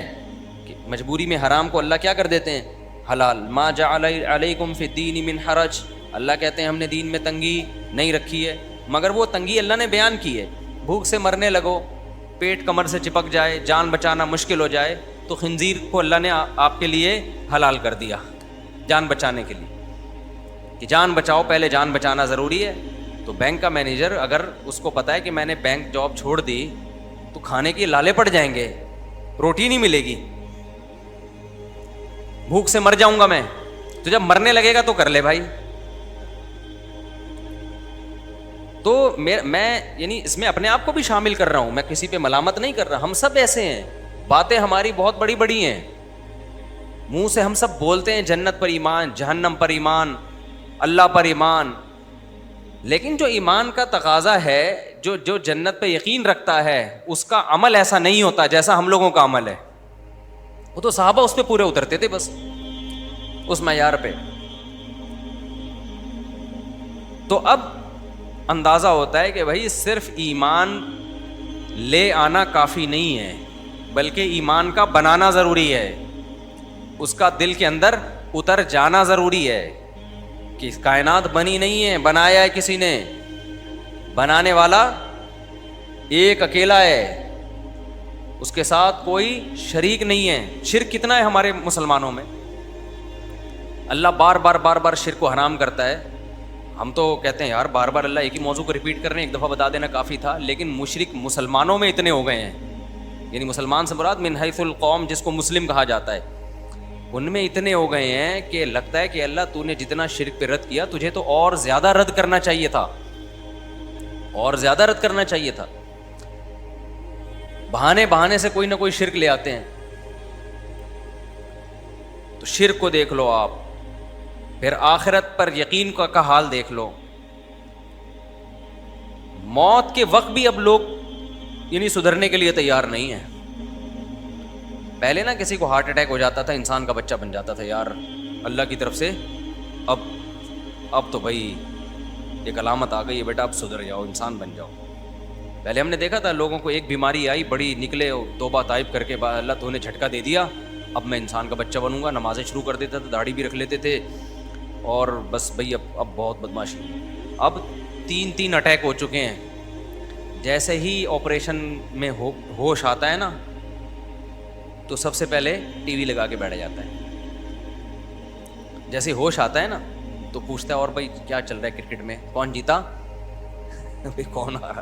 Speaker 1: کہ مجبوری میں حرام کو اللہ کیا کر دیتے ہیں, حلال. ما جعل علیکم فی الدین من حرج, اللہ کہتے ہیں ہم نے دین میں تنگی نہیں رکھی ہے. مگر وہ تنگی اللہ نے بیان کی ہے. بھوک سے مرنے لگو, پیٹ کمر سے چپک جائے, جان بچانا مشکل ہو جائے, تو خنزیر کو اللہ نے آپ کے لیے حلال کر دیا جان بچانے کے لیے, کہ جان بچاؤ, پہلے جان بچانا ضروری ہے. تو بینک کا مینیجر اگر اس کو پتا ہے کہ میں نے بینک جاب چھوڑ دی تو کھانے کے لالے پڑ جائیں گے, روٹی نہیں ملے گی, بھوک سے مر جاؤں گا میں, تو جب مرنے لگے گا تو کر لے بھائی. تو میں یعنی اس میں اپنے آپ کو بھی شامل کر رہا ہوں, میں کسی پہ ملامت نہیں کر رہا. ہم سب ایسے ہیں, باتیں ہماری بہت بڑی بڑی ہیں, منہ سے ہم سب بولتے ہیں جنت پر ایمان, جہنم پر ایمان, اللہ پر ایمان. لیکن جو ایمان کا تقاضا ہے, جو جنت پہ یقین رکھتا ہے, اس کا عمل ایسا نہیں ہوتا جیسا ہم لوگوں کا عمل ہے. وہ تو صحابہ اس پہ پورے اترتے تھے بس, اس معیار پہ. تو اب اندازہ ہوتا ہے کہ بھائی صرف ایمان لے آنا کافی نہیں ہے, بلکہ ایمان کا بنانا ضروری ہے, اس کا دل کے اندر اتر جانا ضروری ہے. کہ کائنات بنی نہیں ہے, بنایا ہے کسی نے, بنانے والا ایک اکیلا ہے, اس کے ساتھ کوئی شریک نہیں ہے. شرک کتنا ہے ہمارے مسلمانوں میں, اللہ بار بار شرک کو حرام کرتا ہے. ہم تو کہتے ہیں یار بار بار اللہ ایک ہی موضوع کو ریپیٹ کر رہے ہیں, ایک دفعہ بتا دینا کافی تھا. لیکن مشرک مسلمانوں میں اتنے ہو گئے ہیں, یعنی مسلمان سے مراد من حیث القوم جس کو مسلم کہا جاتا ہے, ان میں اتنے ہو گئے ہیں کہ لگتا ہے کہ اللہ تو نے جتنا شرک پہ رد کیا, تجھے تو اور زیادہ رد کرنا چاہیے تھا, اور زیادہ رد کرنا چاہیے تھا. بہانے سے کوئی نہ کوئی شرک لے آتے ہیں. تو شرک کو دیکھ لو آپ, پھر آخرت پر یقین کا حال دیکھ لو. موت کے وقت بھی اب لوگ یعنی سدھرنے کے لیے تیار نہیں ہیں. پہلے نا کسی کو ہارٹ اٹیک ہو جاتا تھا, انسان کا بچہ بن جاتا تھا, یار اللہ کی طرف سے اب تو بھائی ایک علامت آ گئی ہے بیٹا, اب سدھر جاؤ, انسان بن جاؤ. پہلے ہم نے دیکھا تھا لوگوں کو ایک بیماری آئی, بڑی نکلے, توبہ طائب کر کے اللہ تو نے جھٹکا دے دیا, اب میں انسان کا بچہ بنوں گا, نمازیں شروع کر دیتا تھا, داڑھی بھی رکھ لیتے تھے, اور بس بھائی اب بہت بدماشی. اب 3 اٹیک ہو چکے ہیں. جیسے ہی آپریشن میں ہوش آتا ہے نا, تو سب سے پہلے ٹی وی لگا کے بیٹھ جاتا ہے. جیسے ہوش آتا ہے نا تو پوچھتا ہے اور بھائی کیا چل رہا ہے کرکٹ میں, کون جیتا, بھائی کون آ رہا,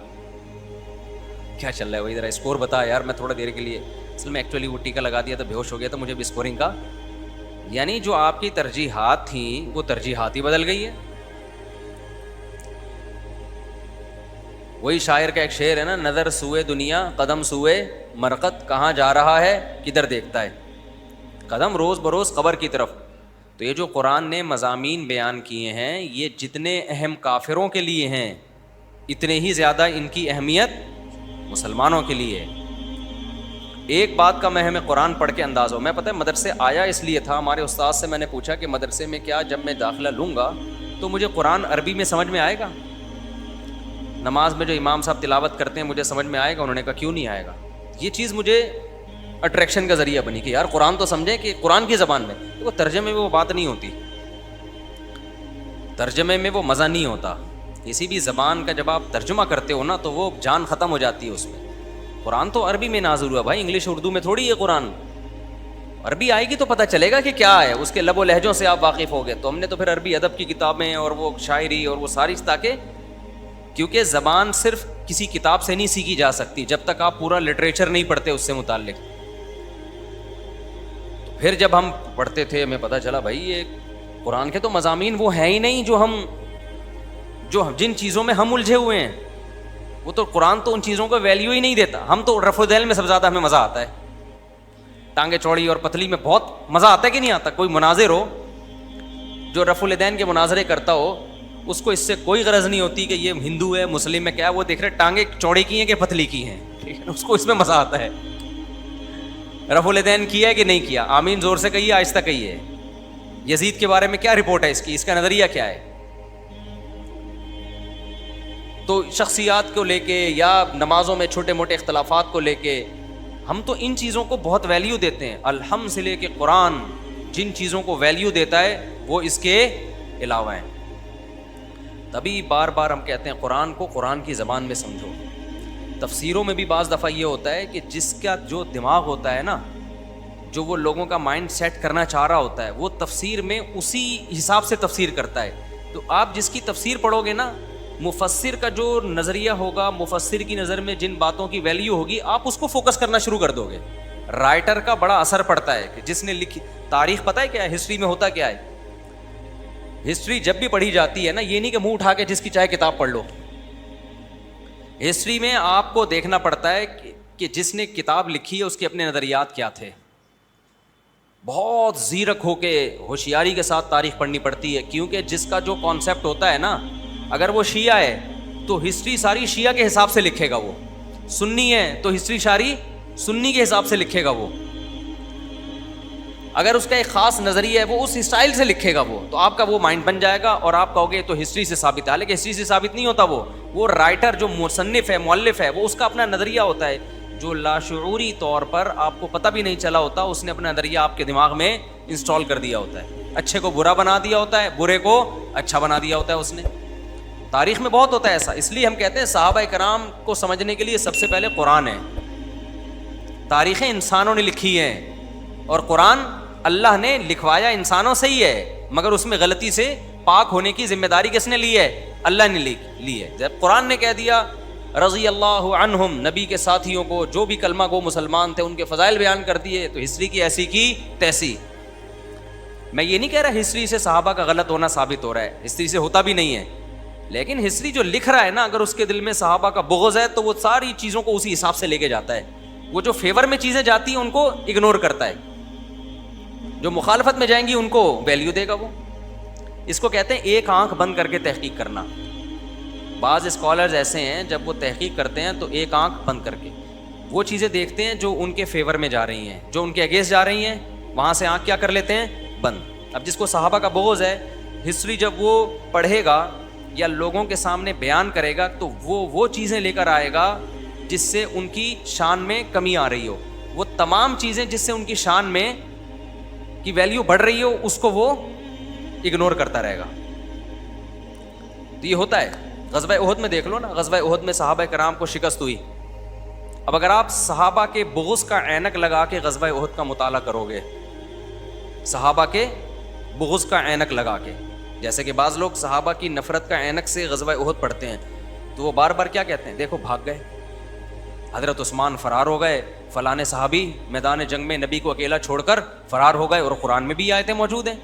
Speaker 1: کیا چل رہا ہے بھائی, ذرا اسکور بتا یار, میں تھوڑا دیر کے لیے, اصل میں ایکچولی وہ ٹیکا لگا دیا تھا, بے ہوش ہو گیا تھا, مجھے بھی اسکورنگ کا. یعنی جو آپ کی ترجیحات تھیں وہ ترجیحات ہی بدل گئی ہے. وہی شاعر کا ایک شعر ہے نا, نظر سوئے دنیا قدم سوئے مرقد, کہاں جا رہا ہے کدھر دیکھتا ہے, قدم روز بروز قبر کی طرف. تو یہ جو قرآن نے مضامین بیان کیے ہیں یہ جتنے اہم کافروں کے لیے ہیں اتنے ہی زیادہ ان کی اہمیت مسلمانوں کے لیے ہے. ایک بات کا میں ہمیں قرآن پڑھ کے انداز ہو. میں پتہ ہے مدرسے آیا اس لیے تھا, ہمارے استاد سے میں نے پوچھا کہ مدرسے میں کیا جب میں داخلہ لوں گا تو مجھے قرآن عربی میں سمجھ میں آئے گا, نماز میں جو امام صاحب تلاوت کرتے ہیں مجھے سمجھ میں آئے گا؟ انہوں نے کہا کیوں نہیں آئے گا. یہ چیز مجھے اٹریکشن کا ذریعہ بنی کہ یار قرآن تو سمجھیں کہ قرآن کی زبان میں. وہ ترجمے میں وہ بات نہیں ہوتی, ترجمے میں وہ مزہ نہیں ہوتا. کسی بھی زبان کا جب آپ ترجمہ کرتے ہو نا تو وہ جان ختم ہو جاتی ہے اس میں. قرآن تو عربی میں نازل ہوا بھائی, انگلش اردو میں تھوڑی ہے قرآن. عربی آئے گی تو پتہ چلے گا کہ کیا ہے, اس کے لب و لہجوں سے آپ واقف ہو گئے. تو ہم نے تو پھر عربی ادب کی کتابیں اور وہ شاعری اور وہ ساری, تاکہ کیونکہ زبان صرف کسی کتاب سے نہیں سیکھی جا سکتی جب تک آپ پورا لٹریچر نہیں پڑھتے اس سے متعلق. پھر جب ہم پڑھتے تھے ہمیں پتہ چلا بھائی یہ قرآن کے تو مضامین وہ ہیں ہی نہیں جو جن چیزوں میں ہم الجھے ہوئے ہیں. وہ تو قرآن تو ان چیزوں کو ویلیو ہی نہیں دیتا. ہم تو رفع الدین میں سب سے زیادہ ہمیں مزہ آتا ہے, ٹانگیں چوڑی اور پتلی میں بہت مزہ آتا ہے کہ نہیں آتا. کوئی مناظر ہو جو رفع الدین کے مناظرے کرتا ہو اس کو اس سے کوئی غرض نہیں ہوتی کہ یہ ہندو ہے مسلم میں کیا, وہ دیکھ رہے ٹانگیں چوڑی کی ہیں کہ پتلی کی ہیں, ٹھیک ہے, اس کو اس میں مزہ آتا ہے. رفع الدین کیا ہے کہ نہیں کیا, آمین زور سے کہیے آہستہ کہیے. یزید کے بارے میں کیا رپورٹ ہے اس کی, اس کا نظریہ کیا ہے. تو شخصیات کو لے کے یا نمازوں میں چھوٹے موٹے اختلافات کو لے کے ہم تو ان چیزوں کو بہت ویلیو دیتے ہیں. الحمد سے لے کے قرآن جن چیزوں کو ویلیو دیتا ہے وہ اس کے علاوہ ہیں. تبھی بار بار ہم کہتے ہیں قرآن کو قرآن کی زبان میں سمجھو. تفسیروں میں بھی بعض دفعہ یہ ہوتا ہے کہ جس کا جو دماغ ہوتا ہے نا, جو وہ لوگوں کا مائنڈ سیٹ کرنا چاہ رہا ہوتا ہے, وہ تفسیر میں اسی حساب سے تفسیر کرتا ہے. تو آپ جس کی تفسیر پڑھو گے نا, مفسر کا جو نظریہ ہوگا, مفسر کی نظر میں جن باتوں کی ویلیو ہوگی, آپ اس کو فوکس کرنا شروع کر دو گے. رائٹر کا بڑا اثر پڑتا ہے کہ جس نے لکھی. تاریخ پتہ ہے کیا ہے, ہسٹری میں ہوتا کیا ہے, ہسٹری جب بھی پڑھی جاتی ہے نا, یہ نہیں کہ منہ اٹھا کے جس کی چاہے کتاب پڑھ لو. ہسٹری میں آپ کو دیکھنا پڑتا ہے کہ جس نے کتاب لکھی ہے اس کے اپنے نظریات کیا تھے. بہت زیرک ہو کے ہوشیاری کے ساتھ تاریخ پڑھنی پڑتی ہے, کیونکہ جس کا جو کانسیپٹ ہوتا ہے نا, اگر وہ شیعہ ہے تو ہسٹری ساری شیعہ کے حساب سے لکھے گا, وہ سنی ہے تو ہسٹری ساری سنی کے حساب سے لکھے گا. وہ اگر اس کا ایک خاص نظریہ ہے وہ اس اسٹائل سے لکھے گا. تو آپ کا وہ مائنڈ بن جائے گا اور آپ کہو گے تو ہسٹری سے ثابت ہے, لیکن ہسٹری سے ثابت نہیں ہوتا. وہ رائٹر جو مصنف ہے, مؤلف ہے, وہ اس کا اپنا نظریہ ہوتا ہے جو لاشعوری طور پر آپ کو پتہ بھی نہیں چلا ہوتا. اس نے اپنا نظریہ آپ کے دماغ میں انسٹال کر دیا ہوتا ہے. اچھے کو برا بنا دیا ہوتا ہے, برے کو اچھا بنا دیا ہوتا ہے اس نے. تاریخ میں بہت ہوتا ہے ایسا. اس لیے ہم کہتے ہیں صحابہ کرام کو سمجھنے کے لیے سب سے پہلے قرآن ہے. تاریخیں انسانوں نے لکھی ہیں اور قرآن اللہ نے لکھوایا انسانوں سے ہی ہے, مگر اس میں غلطی سے پاک ہونے کی ذمہ داری کس نے لی ہے, اللہ نے لی ہے. جب قرآن نے کہہ دیا رضی اللہ عنہم, نبی کے ساتھیوں کو جو بھی کلمہ گو مسلمان تھے ان کے فضائل بیان کر دیے, تو ہسٹری کی ایسی کی تیسی. میں یہ نہیں کہہ رہا ہسٹری سے صحابہ کا غلط ہونا ثابت ہو رہا ہے, ہسٹری سے ہوتا بھی نہیں ہے, لیکن ہسٹری جو لکھ رہا ہے نا, اگر اس کے دل میں صحابہ کا بغض ہے تو وہ ساری چیزوں کو اسی حساب سے لے کے جاتا ہے. وہ جو فیور میں چیزیں جاتی ہیں ان کو اگنور کرتا ہے, جو مخالفت میں جائیں گی ان کو ویلیو دے گا. وہ اس کو کہتے ہیں ایک آنکھ بند کر کے تحقیق کرنا. بعض اسکالرز ایسے ہیں جب وہ تحقیق کرتے ہیں تو ایک آنکھ بند کر کے وہ چیزیں دیکھتے ہیں جو ان کے فیور میں جا رہی ہیں, جو ان کے اگینسٹ جا رہی ہیں, وہاں سے آنکھ کیا کر لیتے ہیں, بند. اب جس کو صحابہ کا بغض ہے, ہسٹری جب وہ پڑھے گا یا لوگوں کے سامنے بیان کرے گا تو وہ چیزیں لے کر آئے گا جس سے ان کی شان میں کمی آ رہی ہو. وہ تمام چیزیں جس سے ان کی شان میں کی ویلیو بڑھ رہی ہو اس کو وہ اگنور کرتا رہے گا. تو یہ ہوتا ہے. غزوہ احد میں دیکھ لو نا, غزوہ احد میں صحابہ کرام کو شکست ہوئی. اب اگر آپ صحابہ کے بغض کا عینک لگا کے غزوہ احد کا مطالعہ کرو گے, صحابہ کے بغض کا عینک لگا کے, جیسے کہ بعض لوگ صحابہ کی نفرت کا عینک سے غزوہ احد پڑھتے ہیں تو وہ بار بار کیا کہتے ہیں, دیکھو بھاگ گئے, حضرت عثمان فرار ہو گئے, فلاں صحابی میدان جنگ میں نبی کو اکیلا چھوڑ کر فرار ہو گئے. اور قرآن میں بھی آیتیں موجود ہیں,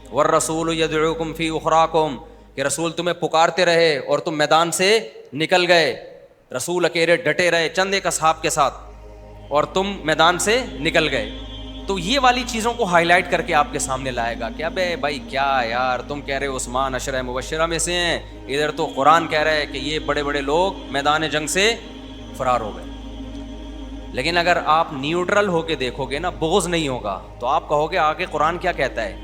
Speaker 1: والرسول یدعوکم فی اخراکم, کہ رسول تمہیں پکارتے رہے اور تم میدان سے نکل گئے. رسول اکیلے ڈٹے رہے چند ایک اصحاب کے ساتھ اور تم میدان سے نکل گئے. تو یہ والی چیزوں کو ہائی لائٹ کر کے آپ کے سامنے لائے گا کہ ابے بھائی کیا یار تم کہہ رہے ہو عثمان عشرہ مبشرہ میں سے ہیں، ادھر تو قرآن کہہ رہا ہے کہ یہ بڑے بڑے لوگ میدان جنگ سے فرار ہو گئے. لیکن اگر آپ نیوٹرل ہو کے دیکھو گے نا، بغض نہیں ہوگا، تو آپ کہو گے آگے قرآن کیا کہتا ہے،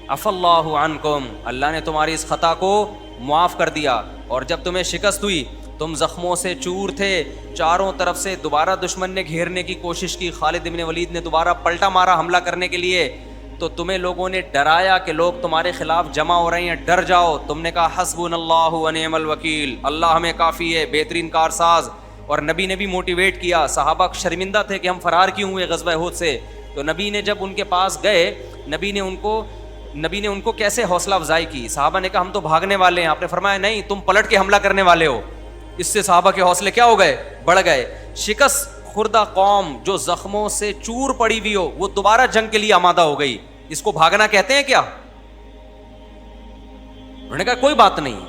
Speaker 1: عفا اللہ عنکم، اللہ نے تمہاری اس خطا کو معاف کر دیا. اور جب تمہیں شکست ہوئی، تم زخموں سے چور تھے، چاروں طرف سے دوبارہ دشمن نے گھیرنے کی کوشش کی، خالد بن ولید نے دوبارہ پلٹا مارا حملہ کرنے کے لیے، تو تمہیں لوگوں نے ڈرایا کہ لوگ تمہارے خلاف جمع ہو رہے ہیں، ڈر جاؤ. تم نے کہا حسبنا اللہ و نعم الوکیل، اللہ ہمیں کافی ہے، بہترین کارساز. اور نبی نے بھی موٹیویٹ کیا. صحابہ شرمندہ تھے کہ ہم فرار کیوں ہوئے غزوہ احد سے، تو نبی نے جب ان کے پاس گئے، نبی نے ان کو کیسے حوصلہ افزائی کی. صحابہ نے کہا ہم تو بھاگنے والے ہیں، آپ نے فرمایا نہیں، تم پلٹ کے حملہ کرنے والے ہو. اس سے صحابہ کے حوصلے کیا ہو گئے، بڑھ گئے. شکست خوردہ قوم جو زخموں سے چور پڑی ہوئی ہو، وہ دوبارہ جنگ کے لیے آمادہ ہو گئی. اس کو بھاگنا کہتے ہیں کیا؟ انہوں نے کہا کوئی بات نہیں،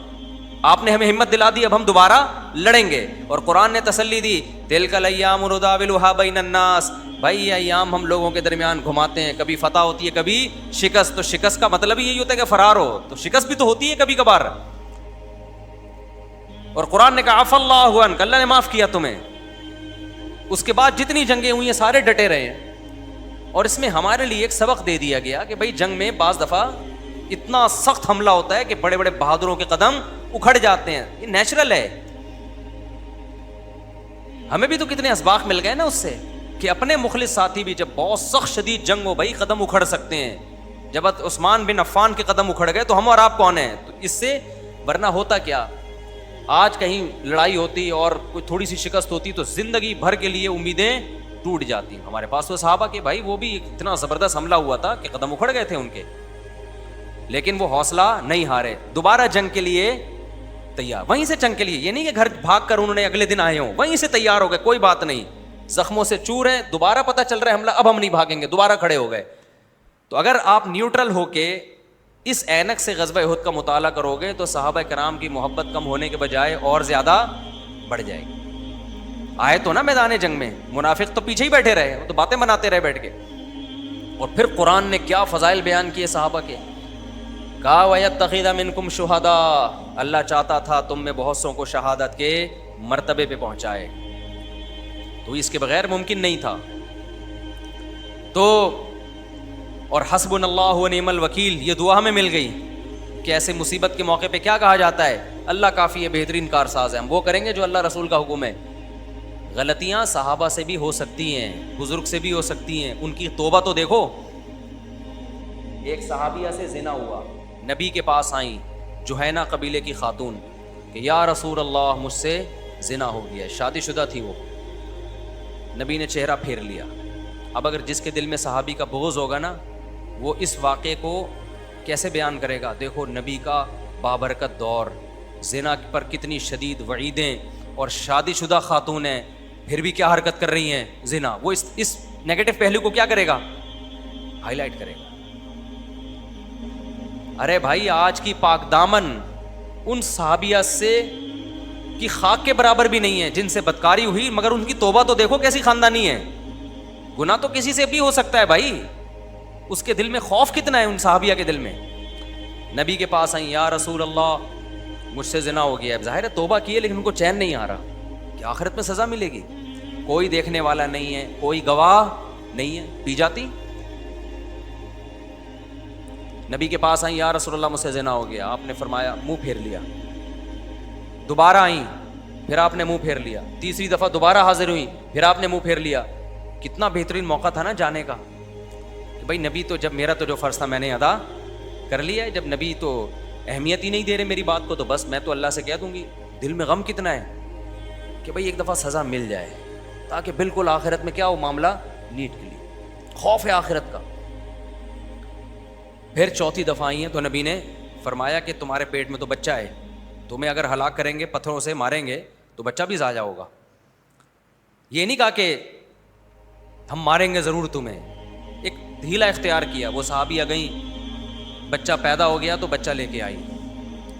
Speaker 1: آپ نے ہمیں ہمت دلا دی، اب ہم دوبارہ لڑیں گے. اور قرآن نے تسلی دی، تلک الایام نداولها بین الناس، بھائی یہ ایام ہم لوگوں کے درمیان گھماتے ہیں، کبھی فتح ہوتی ہے کبھی شکست. تو شکست کا مطلب یہی ہوتا ہے کہ فرار ہو، تو شکست بھی تو ہوتی ہے کبھی کبھار. اور قرآن نے کہا عفا اللہ عنک، اللہ نے معاف کیا تمہیں. اس کے بعد جتنی جنگیں ہوئی ہیں سارے ڈٹے رہے ہیں. اور اس میں ہمارے لیے ایک سبق دے دیا گیا کہ بھائی جنگ میں بعض دفعہ اتنا سخت حملہ ہوتا ہے کہ بڑے بڑے بہادروں کے قدم اکھڑ جاتے ہیں، یہ نیچرل ہے. ہمیں بھی تو کتنے اسباق مل گئے نا اس سے، کہ اپنے مخلص ساتھی بھی جب بہت سخت شدید جنگ ہو بھائی قدم اکھڑ سکتے ہیں. جب عثمان بن عفان کے قدم اکھڑ گئے تو ہم اور آپ کون ہیں؟ تو اس سے ورنہ ہوتا کیا، آج کہیں لڑائی ہوتی اور کوئی تھوڑی سی شکست ہوتی تو زندگی بھر کے لیے امیدیں ٹوٹ جاتی. ہمارے پاس تو صحابہ کے بھائی وہ بھی اتنا زبردست حملہ ہوا تھا کہ قدم اکھڑ گئے تھے ان کے، لیکن وہ حوصلہ نہیں ہارے، دوبارہ جنگ کے لیے تیار. وہیں سے جنگ کے لیے، یہ نہیں کہ گھر بھاگ کر انہوں نے اگلے دن آئے ہوں، وہیں سے تیار ہو گئے، کوئی بات نہیں، زخموں سے چور ہیں، دوبارہ پتہ چل رہا ہے حملہ، اب ہم نہیں بھاگیں گے، دوبارہ کھڑے ہو گئے. تو اگر آپ نیوٹرل ہو کے اس اینک سے غزوہ احد کا مطالعہ کرو گے تو صحابہ کرام کی محبت کم ہونے کے بجائے اور زیادہ بڑھ جائے گی. آئے تو نا میدان جنگ میں، منافق تو پیچھے ہی بیٹھے رہے، وہ تو باتیں بناتے رہے بیٹھ کے. اور پھر قرآن نے کیا فضائل بیان کیے صحابہ کے، کہا وَيَتَّخِذَ مِنْكُمْ شُهَدَاءَ، اللہ چاہتا تھا تم میں بہت سوں کو شہادت کے مرتبے پہ پہنچائے، تو اس کے بغیر ممکن نہیں تھا. تو اور حسبنا اللہ و نعم الوکیل یہ دعا ہمیں مل گئی کہ ایسے مصیبت کے موقع پہ کیا کہا جاتا ہے، اللہ کافی ہے، بہترین کارساز ہے، ہم وہ کریں گے جو اللہ رسول کا حکم ہے. غلطیاں صحابہ سے بھی ہو سکتی ہیں، بزرگ سے بھی ہو سکتی ہیں، ان کی توبہ تو دیکھو. ایک صحابیہ سے زنا ہوا، نبی کے پاس آئیں جوہینہ قبیلے کی خاتون کہ یا رسول اللہ مجھ سے زنا ہو گیا، شادی شدہ تھی وہ. نبی نے چہرہ پھیر لیا. اب اگر جس کے دل میں صحابی کا بغض ہوگا نا، وہ اس واقعے کو کیسے بیان کرے گا؟ دیکھو نبی کا بابرکت دور، زنا پر کتنی شدید وعیدیں، اور شادی شدہ خاتون ہیں پھر بھی کیا حرکت کر رہی ہیں، زنا. وہ اس نیگیٹو پہلو کو کیا کرے گا؟ ہائی لائٹ کرے گا. ارے بھائی آج کی پاک دامن ان صحابیہ سے کی خاک کے برابر بھی نہیں ہے جن سے بدکاری ہوئی، مگر ان کی توبہ تو دیکھو کیسی خاندانی ہے. گناہ تو کسی سے بھی ہو سکتا ہے بھائی، اس کے دل میں خوف کتنا ہے ان صحابیہ کے دل میں. نبی کے پاس آئیں یا رسول اللہ مجھ سے زنا ہو گیا. اب ظاہر ہے توبہ کی ہے لیکن ان کو چین نہیں آ رہا کہ آخرت میں سزا ملے گی، کوئی دیکھنے والا نہیں ہے، کوئی گواہ نہیں ہے. پی جاتی. نبی کے پاس آئیں یا رسول اللہ مجھ سے زنا ہو گیا، آپ نے فرمایا منہ پھیر لیا. دوبارہ آئیں پھر آپ نے منہ پھیر لیا. تیسری دفعہ دوبارہ حاضر ہوئی پھر آپ نے منہ پھیر لیا. کتنا بہترین موقع تھا نا جانے کا کہ بھائی نبی تو جب میرا تو جو فرض تھا میں نے ادا کر لیا ہے، جب نبی تو اہمیت ہی نہیں دے رہے میری بات کو تو بس میں تو اللہ سے کہہ دوں گی. دل میں غم کتنا ہے کہ بھائی ایک دفعہ سزا مل جائے تاکہ بالکل آخرت میں کیا ہو معاملہ نیٹ کلیئر. خوف ہے آخرت کا. پھر چوتھی دفعہ آئی ہیں تو نبی نے فرمایا کہ تمہارے پیٹ میں تو بچہ ہے، تمہیں اگر ہلاک کریں گے پتھروں سے ماریں گے تو بچہ بھی ضائع ہوگا. یہ نہیں کہا کہ ہم ماریں گے ضرور تمہیں، ایک ہیلا اختیار کیا. وہ صحابی آ گئیں، بچہ پیدا ہو گیا تو بچہ لے کے آئی.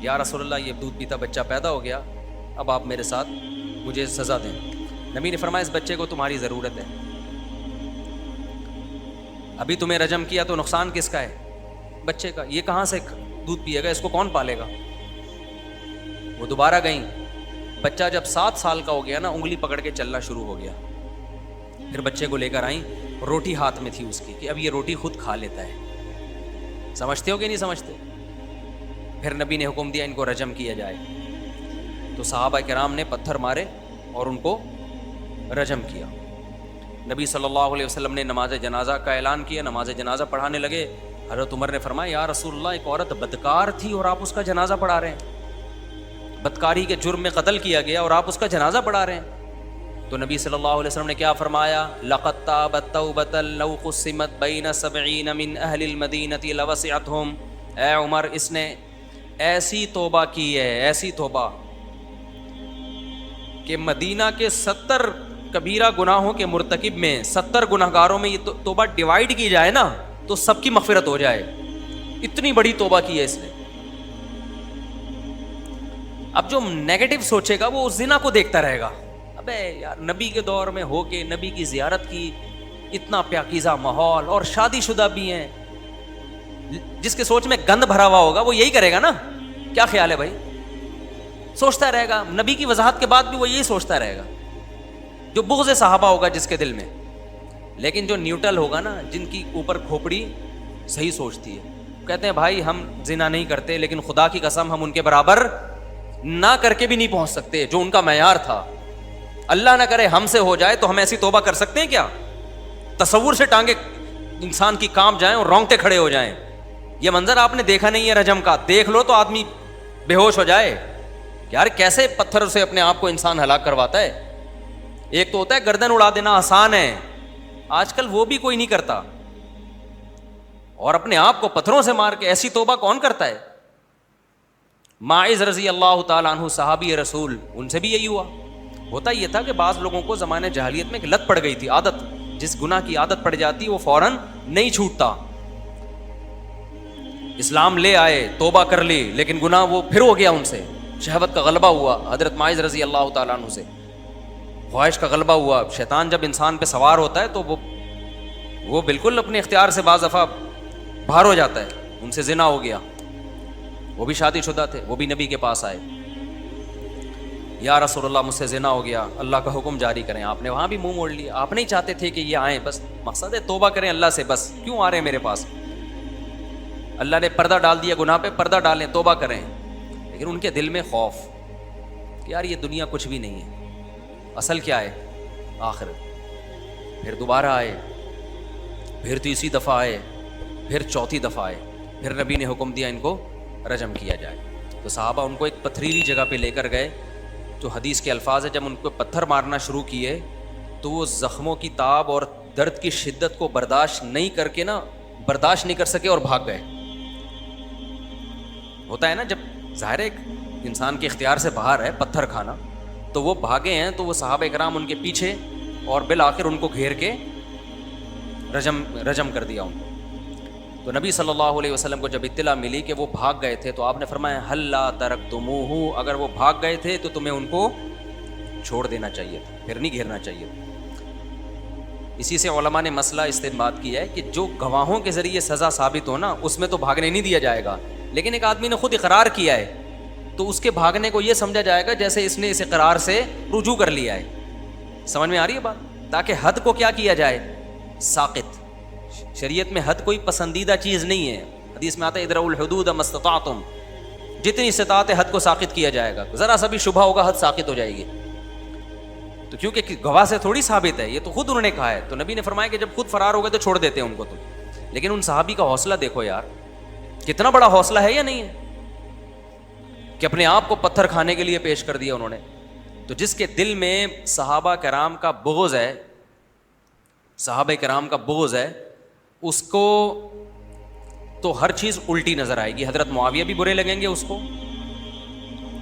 Speaker 1: یا رسول اللہ یہ دودھ پیتا بچہ پیدا ہو گیا، اب آپ میرے ساتھ مجھے سزا دیں. نبی نے فرمایا اس بچے کو تمہاری ضرورت ہے. ابھی تمہیں رجم کیا تو نقصان کس کا ہے؟ بچے کا. یہ کہاں سے دودھ پیے گا؟ اس کو کون پالے گا؟ وہ دوبارہ گئیں. بچہ جب 7 سال کا ہو گیا نا، انگلی پکڑ کے چلنا شروع ہو گیا. پھر بچے کو لے کر آئیں، روٹی ہاتھ میں تھی اس کی کہ اب یہ روٹی خود کھا لیتا ہے. سمجھتے ہو کہ نہیں سمجھتے؟ پھر نبی نے حکم دیا ان کو رجم کیا جائے. تو صحابہ کرام نے پتھر مارے اور ان کو رجم کیا. نبی صلی اللہ علیہ وسلم نے نماز جنازہ کا اعلان کیا، نماز جنازہ پڑھانے لگے. حضرت عمر نے فرمایا یا رسول اللہ، ایک عورت بدکار تھی اور آپ اس کا جنازہ پڑھا رہے ہیں. بدکاری کے جرم میں قتل کیا گیا اور آپ اس کا جنازہ پڑھا رہے ہیں. تو نبی صلی اللہ علیہ وسلم نے کیا فرمایا؟ لقد تابت توبۃ لو قسمت بین 70 من اہل المدینہ لوسعتهم. اے عمر، اس نے ایسی توبہ کی ہے، ایسی توبہ کہ مدینہ کے 70 کبیرہ گناہوں کے مرتکب میں 70 گناہگاروں میں یہ توبہ ڈیوائیڈ کی جائے نا تو سب کی مغفرت ہو جائے. اتنی بڑی توبہ کی ہے اس نے. اب جو نیگیٹو سوچے گا وہ اس زنا کو دیکھتا رہے گا. ابے یار، نبی کے دور میں ہو کے نبی کی زیارت کی، اتنا پاکیزہ ماحول، اور شادی شدہ بھی ہیں. جس کے سوچ میں گند بھرا ہوا ہوگا وہ یہی کرے گا نا. کیا خیال ہے بھائی؟ سوچتا رہے گا. نبی کی وضاحت کے بعد بھی وہ یہی سوچتا رہے گا. جو بغض صحابہ ہوگا جس کے دل میں. لیکن جو نیوٹرل ہوگا نا، جن کی اوپر کھوپڑی صحیح سوچتی ہے، کہتے ہیں بھائی ہم زنا نہیں کرتے، لیکن خدا کی قسم ہم ان کے برابر نہ کر کے بھی نہیں پہنچ سکتے جو ان کا معیار تھا. اللہ نہ کرے ہم سے ہو جائے تو ہم ایسی توبہ کر سکتے ہیں کیا؟ تصور سے ٹانگیں انسان کی کانپ جائیں اور رونگٹے کھڑے ہو جائیں. یہ منظر آپ نے دیکھا نہیں ہے رجم کا، دیکھ لو تو آدمی بے ہوش ہو جائے. یار کیسے پتھر سے اپنے آپ کو انسان ہلاک کرواتا ہے. ایک تو ہوتا ہے گردن اڑا دینا آسان ہے، آج کل وہ بھی کوئی نہیں کرتا. اور اپنے آپ کو پتھروں سے مار کے ایسی توبہ کون کرتا ہے؟ ماعز رضی اللہ تعالیٰ عنہ صحابی رسول، ان سے بھی یہی ہوا. ہوتا یہ تھا کہ بعض لوگوں کو زمانے جاہلیت میں ایک لت پڑ گئی تھی، عادت. جس گناہ کی عادت پڑ جاتی وہ فوراً نہیں چھوٹتا. اسلام لے آئے، توبہ کر لی، لیکن گناہ وہ پھر ہو گیا ان سے. شہوت کا غلبہ ہوا حضرت ماعز رضی اللہ تعالیٰ عنہ سے، خواہش کا غلبہ ہوا. شیطان جب انسان پہ سوار ہوتا ہے تو وہ بالکل اپنے اختیار سے بعض دفعہ باہر ہو جاتا ہے. ان سے زنا ہو گیا. وہ بھی شادی شدہ تھے، وہ بھی نبی کے پاس آئے. یا رسول اللہ مجھ سے زنا ہو گیا، اللہ کا حکم جاری کریں. آپ نے وہاں بھی منہ موڑ لیا. آپ نہیں چاہتے تھے کہ یہ آئیں، بس مقصد ہے توبہ کریں اللہ سے، بس کیوں آ رہے ہیں میرے پاس؟ اللہ نے پردہ ڈال دیا گناہ پہ، پردہ ڈالیں، توبہ کریں. لیکن ان کے دل میں خوف کہ یار یہ دنیا کچھ بھی نہیں ہے، اصل کیا ہے؟ آخرت. پھر دوبارہ آئے، پھر تیسری دفعہ آئے، پھر چوتھی دفعہ آئے. پھر نبی نے حکم دیا ان کو رجم کیا جائے. تو صحابہ ان کو ایک پتھریلی جگہ پہ لے کر گئے. تو حدیث کے الفاظ ہے جب ان کو پتھر مارنا شروع کیے تو وہ زخموں کی تاب اور درد کی شدت کو برداشت نہیں کر سکے اور بھاگ گئے. ہوتا ہے نا جب ظاہر ایک انسان کے اختیار سے باہر ہے پتھر کھانا، تو وہ بھاگے ہیں. تو وہ صحابہ کرام ان کے پیچھے اور بالآخر ان کو گھیر کے رجم کر دیا ان کو. تو نبی صلی اللہ علیہ وسلم کو جب اطلاع ملی کہ وہ بھاگ گئے تھے تو آپ نے فرمایا ہلا ترکتموہ، اگر وہ بھاگ گئے تھے تو تمہیں ان کو چھوڑ دینا چاہیے تھا، پھر نہیں گھیرنا چاہیے تھا. اسی سے علماء نے مسئلہ استنباط کیا ہے کہ جو گواہوں کے ذریعے سزا ثابت ہو نا اس میں تو بھاگنے نہیں دیا جائے گا. لیکن ایک آدمی نے خود اقرار کیا ہے تو اس کے بھاگنے کو یہ سمجھا جائے گا جیسے اس نے اس اقرار سے رجوع کر لیا ہے. سمجھ میں آ رہی ہے بات؟ تاکہ حد کو کیا کیا جائے؟ ساقط. شریعت میں حد کوئی پسندیدہ چیز نہیں ہے. حدیث میں آتا ہے ادرؤ الحدود ما استطعتم، جتنی استطاعت حد کو ساقط کیا جائے گا. ذرا سا بھی شبہ ہوگا حد ساقط ہو جائے گی. تو کیونکہ گواہ سے تھوڑی ثابت ہے، یہ تو خود انہوں نے کہا ہے. تو نبی نے فرمایا کہ جب خود فرار ہو گئے تو چھوڑ دیتے ہیں ان کو. تم لیکن ان صحابی کا حوصلہ دیکھو یار، کتنا بڑا حوصلہ ہے یا نہیں ہے کہ اپنے آپ کو پتھر کھانے کے لیے پیش کر دیا انہوں نے. تو جس کے دل میں صحابہ کرام کا بغض ہے، صحابہ کرام کا بغض ہے، اس کو تو ہر چیز الٹی نظر آئے گی. حضرت معاویہ بھی برے لگیں گے اس کو.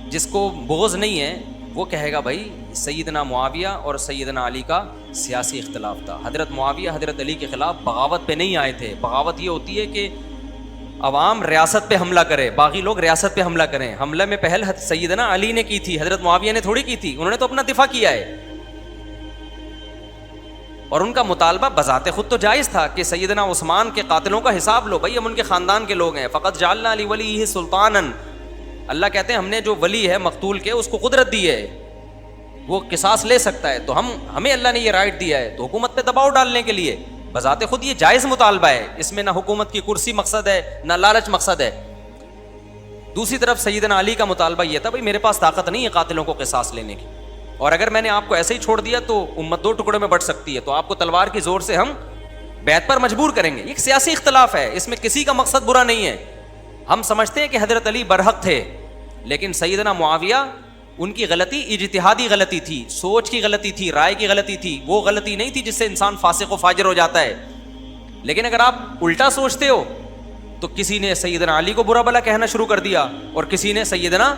Speaker 1: جس کو بغض نہیں ہے وہ کہے گا بھائی سیدنا معاویہ اور سیدنا علی کا سیاسی اختلاف تھا. حضرت معاویہ حضرت علی کے خلاف بغاوت پہ نہیں آئے تھے. بغاوت یہ ہوتی ہے کہ عوام ریاست پہ حملہ کرے، باقی لوگ ریاست پہ حملہ کریں. حملے میں پہل سیدنا علی نے کی تھی، حضرت معاویہ نے تھوڑی کی تھی. انہوں نے تو اپنا دفاع کیا ہے. اور ان کا مطالبہ بذات خود تو جائز تھا کہ سیدنا عثمان کے قاتلوں کا حساب لو، بھائی ہم ان کے خاندان کے لوگ ہیں. فقط جعلنا لولیہ سلطانا، اللہ کہتے ہیں ہم نے جو ولی ہے مقتول کے اس کو قدرت دی ہے، وہ قصاص لے سکتا ہے، تو ہمیں اللہ نے یہ رائٹ دیا ہے، تو حکومت پہ دباؤ ڈالنے کے لیے بذات خود یہ جائز مطالبہ ہے، اس میں نہ حکومت کی کرسی مقصد ہے نہ لالچ مقصد ہے. دوسری طرف سیدنا علی کا مطالبہ یہ تھا، بھائی میرے پاس طاقت نہیں ہے قاتلوں کو قصاص لینے کی، اور اگر میں نے آپ کو ایسے ہی چھوڑ دیا تو امت دو ٹکڑے میں بٹ سکتی ہے، تو آپ کو تلوار کی زور سے ہم بیعت پر مجبور کریں گے. ایک سیاسی اختلاف ہے، اس میں کسی کا مقصد برا نہیں ہے. ہم سمجھتے ہیں کہ حضرت علی برحق تھے، لیکن سیدنا معاویہ ان کی غلطی اجتہادی غلطی تھی، سوچ کی غلطی تھی، رائے کی غلطی تھی، وہ غلطی نہیں تھی جس سے انسان فاسق و فاجر ہو جاتا ہے. لیکن اگر آپ الٹا سوچتے ہو تو کسی نے سیدنا علی کو برا بھلا کہنا شروع کر دیا اور کسی نے سیدنا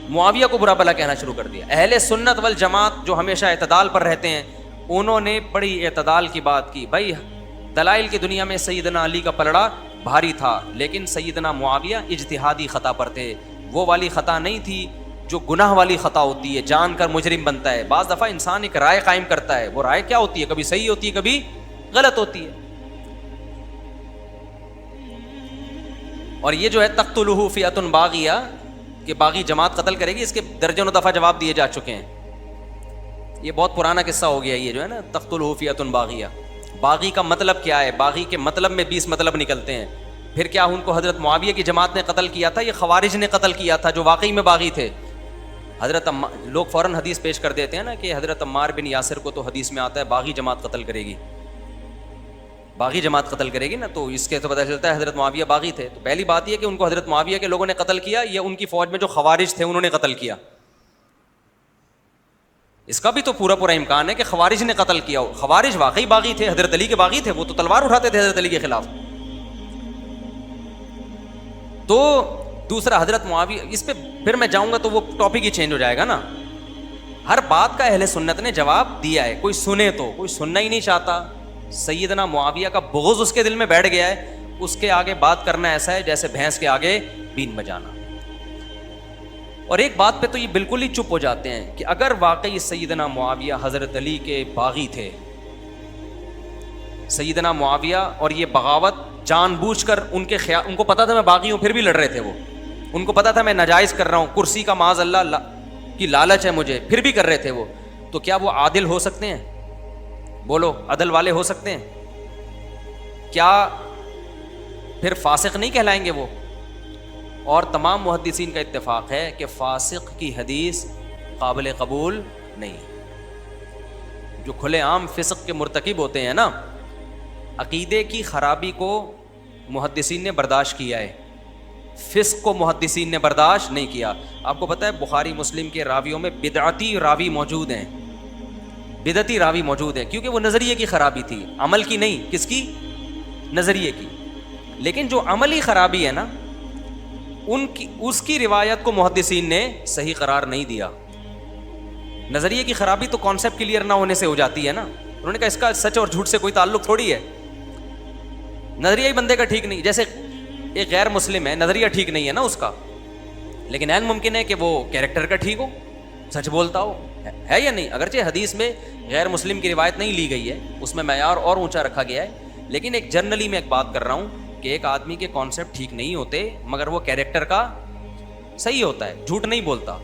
Speaker 1: معاویہ کو برا بھلا کہنا شروع کر دیا. اہل سنت والجماعت جو ہمیشہ اعتدال پر رہتے ہیں انہوں نے بڑی اعتدال کی بات کی. بھائی دلائل کی دنیا میں سیدنا علی کا پلڑا بھاری تھا، لیکن سیدنا معاویہ اجتہادی خطا پر تھے. وہ والی خطا نہیں تھی جو گناہ والی خطا ہوتی ہے، جان کر مجرم بنتا ہے. بعض دفعہ انسان ایک رائے قائم کرتا ہے، وہ رائے کیا ہوتی ہے، کبھی صحیح ہوتی ہے کبھی غلط ہوتی ہے. اور یہ جو ہے تقتلہ فئۃ باغیہ کہ باغی جماعت قتل کرے گی، اس کے درجنوں دفعہ جواب دیے جا چکے ہیں. یہ بہت پرانا قصہ ہو گیا یہ جو ہے نا تقتلہ فئۃ باغیہ. باغی کا مطلب کیا ہے؟ باغی کے مطلب میں 20 مطلب نکلتے ہیں. پھر کیا ان کو حضرت معاویہ کی جماعت نے قتل کیا تھا، یہ خوارج نے قتل کیا تھا جو واقعی میں باغی تھے؟ حضرت لوگ فوراً حدیث پیش کر دیتے ہیں نا کہ حضرت عمار بن یاسر کو تو حدیث میں آتا ہے باغی جماعت قتل کرے گی، باغی جماعت قتل کرے گی نا، تو اس کے تو پتہ چلتا ہے حضرت معاویہ باغی تھے. تو پہلی بات یہ کہ ان کو حضرت معاویہ کے لوگوں نے قتل کیا یا ان کی فوج میں جو خوارج تھے انہوں نے قتل کیا؟ اس کا بھی تو پورا امکان ہے کہ خوارج نے قتل کیا ہو. خوارج واقعی باغی تھے، حضرت علی کے باغی تھے، وہ تو تلوار اٹھاتے تھے حضرت علی کے خلاف. تو دوسرا حضرت معاویہ، اس پہ پھر میں جاؤں گا تو وہ ٹاپک ہی چینج ہو جائے گا نا. ہر بات کا اہل سنت نے جواب دیا ہے، کوئی سنے تو، کوئی سننا ہی نہیں چاہتا. سیدنا معاویہ کا بغض اس کے دل میں بیٹھ گیا ہے، اس کے آگے بات کرنا ایسا ہے جیسے بھینس کے آگے بین بجانا. اور ایک بات پہ تو یہ بالکل ہی چپ ہو جاتے ہیں کہ اگر واقعی سیدنا معاویہ حضرت علی کے باغی تھے، سیدنا معاویہ اور یہ بغاوت جان بوجھ کر ان کو پتا تھا میں باغی ہوں پھر بھی لڑ رہے تھے، وہ ان کو پتا تھا میں ناجائز کر رہا ہوں، کرسی کا معاذ اللہ کی لالچ ہے مجھے، پھر بھی کر رہے تھے وہ، تو کیا وہ عادل ہو سکتے ہیں؟ بولو، عدل والے ہو سکتے ہیں کیا؟ پھر فاسق نہیں کہلائیں گے وہ؟ اور تمام محدثین کا اتفاق ہے کہ فاسق کی حدیث قابل قبول نہیں. جو کھلے عام فسق کے مرتکب ہوتے ہیں نا، عقیدے کی خرابی کو محدثین نے برداشت کیا ہے، فسق کو محدثین نے برداشت نہیں کیا. آپ کو پتہ ہے بخاری مسلم کے راویوں میں بدعتی راوی موجود ہیں، بدعتی راوی موجود ہیں، کیونکہ وہ نظریے کی خرابی تھی، عمل کی نہیں. کس کی؟ نظریے کی. لیکن جو عملی خرابی ہے نا، اس کی روایت کو محدثین نے صحیح قرار نہیں دیا. نظریے کی خرابی تو کانسیپٹ کلیئر نہ ہونے سے ہو جاتی ہے نا. انہوں نے کہا اس کا سچ اور جھوٹ سے کوئی تعلق تھوڑی ہے، نظریہ ہی بندے کا ٹھیک نہیں. جیسے ایک غیر مسلم ہے، نظریہ ٹھیک نہیں ہے نا اس کا، لیکن عین ممکن ہے کہ وہ کیریکٹر کا ٹھیک ہو، سچ بولتا ہو، ہے یا نہیں؟ اگرچہ حدیث میں غیر مسلم کی روایت نہیں لی گئی ہے، اس میں معیار اور اونچا رکھا گیا ہے، لیکن ایک جنرلی میں ایک بات کر رہا ہوں کہ ایک آدمی کے کانسیپٹ ٹھیک نہیں ہوتے مگر وہ کیریکٹر کا صحیح ہوتا ہے، جھوٹ نہیں بولتا.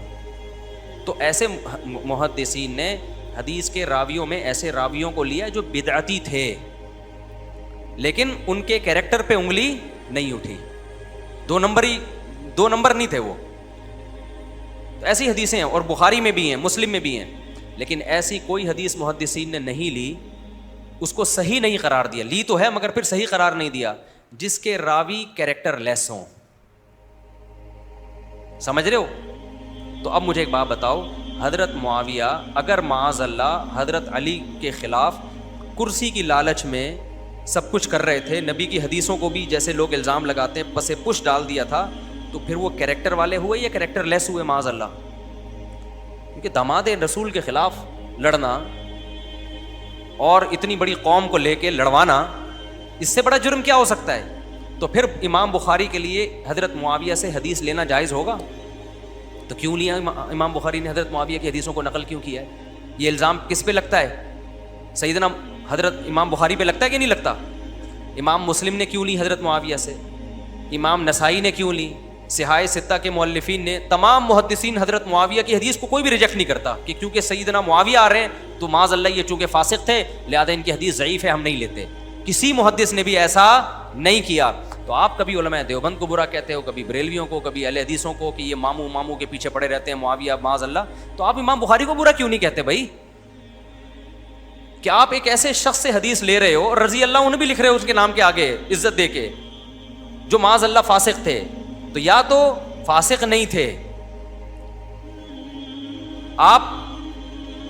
Speaker 1: تو ایسے محدثین نے حدیث کے راویوں میں ایسے راویوں کو لیا جو بدعتی تھے لیکن ان کے کیریکٹر پہ انگلی نہیں اٹھی، دو نمبر نہیں تھے وہ. تو ایسی حدیثیں ہیں، اور بخاری میں بھی ہیں، مسلم میں بھی ہیں، لیکن ایسی کوئی حدیث محدثین نے نہیں لی، اس کو صحیح نہیں قرار دیا. لی تو ہے مگر پھر صحیح قرار نہیں دیا، جس کے راوی کیریکٹر لیس ہوں. سمجھ رہے ہو؟ تو اب مجھے ایک بات بتاؤ، حضرت معاویہ اگر معاذ اللہ حضرت علی کے خلاف کرسی کی لالچ میں سب کچھ کر رہے تھے، نبی کی حدیثوں کو بھی جیسے لوگ الزام لگاتے ہیں پسے پش ڈال دیا تھا، تو پھر وہ کیریکٹر والے ہوئے یا کیریکٹر لیس ہوئے معاذ اللہ؟ کیونکہ داماد رسول کے خلاف لڑنا اور اتنی بڑی قوم کو لے کے لڑوانا، اس سے بڑا جرم کیا ہو سکتا ہے؟ تو پھر امام بخاری کے لیے حضرت معاویہ سے حدیث لینا جائز ہوگا؟ تو کیوں لیا امام بخاری نے حضرت معاویہ کی حدیثوں کو نقل کیوں کیا ہے؟ یہ الزام کس پہ لگتا ہے؟ سیدنا حضرت امام بخاری پہ لگتا ہے کہ نہیں لگتا؟ امام مسلم نے کیوں لی حضرت معاویہ سے؟ امام نسائی نے کیوں لی؟ صحاح ستہ کے مؤلفین نے، تمام محدثین حضرت معاویہ کی حدیث کو کوئی بھی ریجیکٹ نہیں کرتا کہ کیونکہ سیدنا معاویہ آ رہے ہیں تو معاذ اللہ یہ چونکہ فاسق تھے لہذا ان کی حدیث ضعیف ہے، ہم نہیں لیتے. کسی محدث نے بھی ایسا نہیں کیا. تو آپ کبھی علماء دیوبند کو برا کہتے ہو، کبھی بریلویوں کو، کبھی اہل حدیثوں کو کہ یہ ماموں کے پیچھے پڑے رہتے ہیں معاویہ معاذ اللہ. تو آپ امام بخاری کو برا کیوں نہیں کہتے بھائی؟ کہ آپ ایک ایسے شخص سے حدیث لے رہے ہو اور رضی اللہ عنہ بھی لکھ رہے ہو اس کے نام کے آگے عزت دے کے، جو معاذ اللہ فاسق تھے. تو یا تو فاسق نہیں تھے، آپ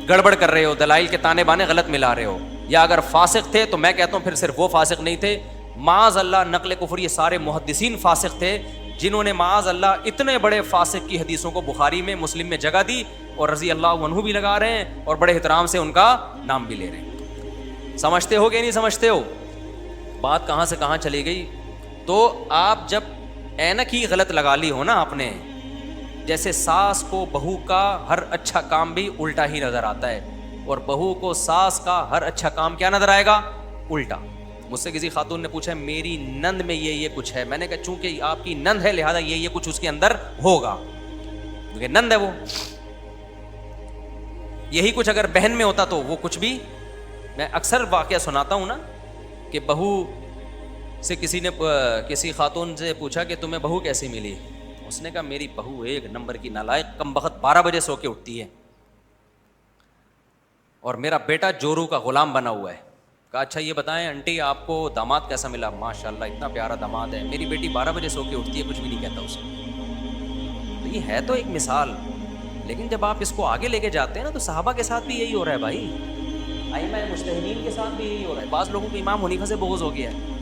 Speaker 1: گڑبڑ کر رہے ہو، دلائل کے تانے بانے غلط ملا رہے ہو، یا اگر فاسق تھے تو میں کہتا ہوں پھر صرف وہ فاسق نہیں تھے، معاذ اللہ نقل کفر یہ سارے محدثین فاسق تھے جنہوں نے معاذ اللہ اتنے بڑے فاسق کی حدیثوں کو بخاری میں مسلم میں جگہ دی اور رضی اللہ عنہ بھی لگا رہے ہیں اور بڑے احترام سے ان کا نام بھی لے رہے ہیں. سمجھتے ہو کہ نہیں سمجھتے ہو؟ بات کہاں سے کہاں چلی گئی. تو آپ جب اینک ہی غلط لگا لی ہو نا آپ نے، جیسے ساس کو بہو کا ہر اچھا کام بھی الٹا ہی نظر آتا ہے اور بہو کو ساس کا ہر اچھا کام کیا نظر آئے گا؟ الٹا. مجھ سے کسی خاتون نے پوچھا میری نند میں یہ کچھ ہے، میں نے کہا چونکہ آپ کی نند ہے لہذا یہ کچھ اس کے اندر ہوگا کیونکہ نند ہے وہ. یہی کچھ اگر بہن میں ہوتا تو وہ کچھ بھی. میں اکثر واقعہ سناتا ہوں نا کہ بہو سے کسی نے کسی خاتون سے پوچھا کہ تمہیں بہو کیسی ملی؟ اس نے کہا میری بہو ایک نمبر کی نالائق، کم بخت 12 بجے سو کے اٹھتی ہے اور میرا بیٹا جورو کا غلام بنا ہوا ہے. کہا اچھا یہ بتائیں آنٹی آپ کو داماد کیسا ملا؟ ماشاء اللہ اتنا پیارا داماد ہے، میری بیٹی 12 بجے سو کے اٹھتی ہے، کچھ بھی نہیں کہتا اسے. تو یہ ہے تو ایک مثال، لیکن جب آپ اس کو آگے لے کے جاتے ہیں نا تو صحابہ کے ساتھ بھی یہی ہو رہا ہے بھائی، ائمہ مجتہدین کے ساتھ بھی یہی ہو رہا ہے. بعض لوگوں کو امام حنیفہ سے بغض ہو گیا ہے.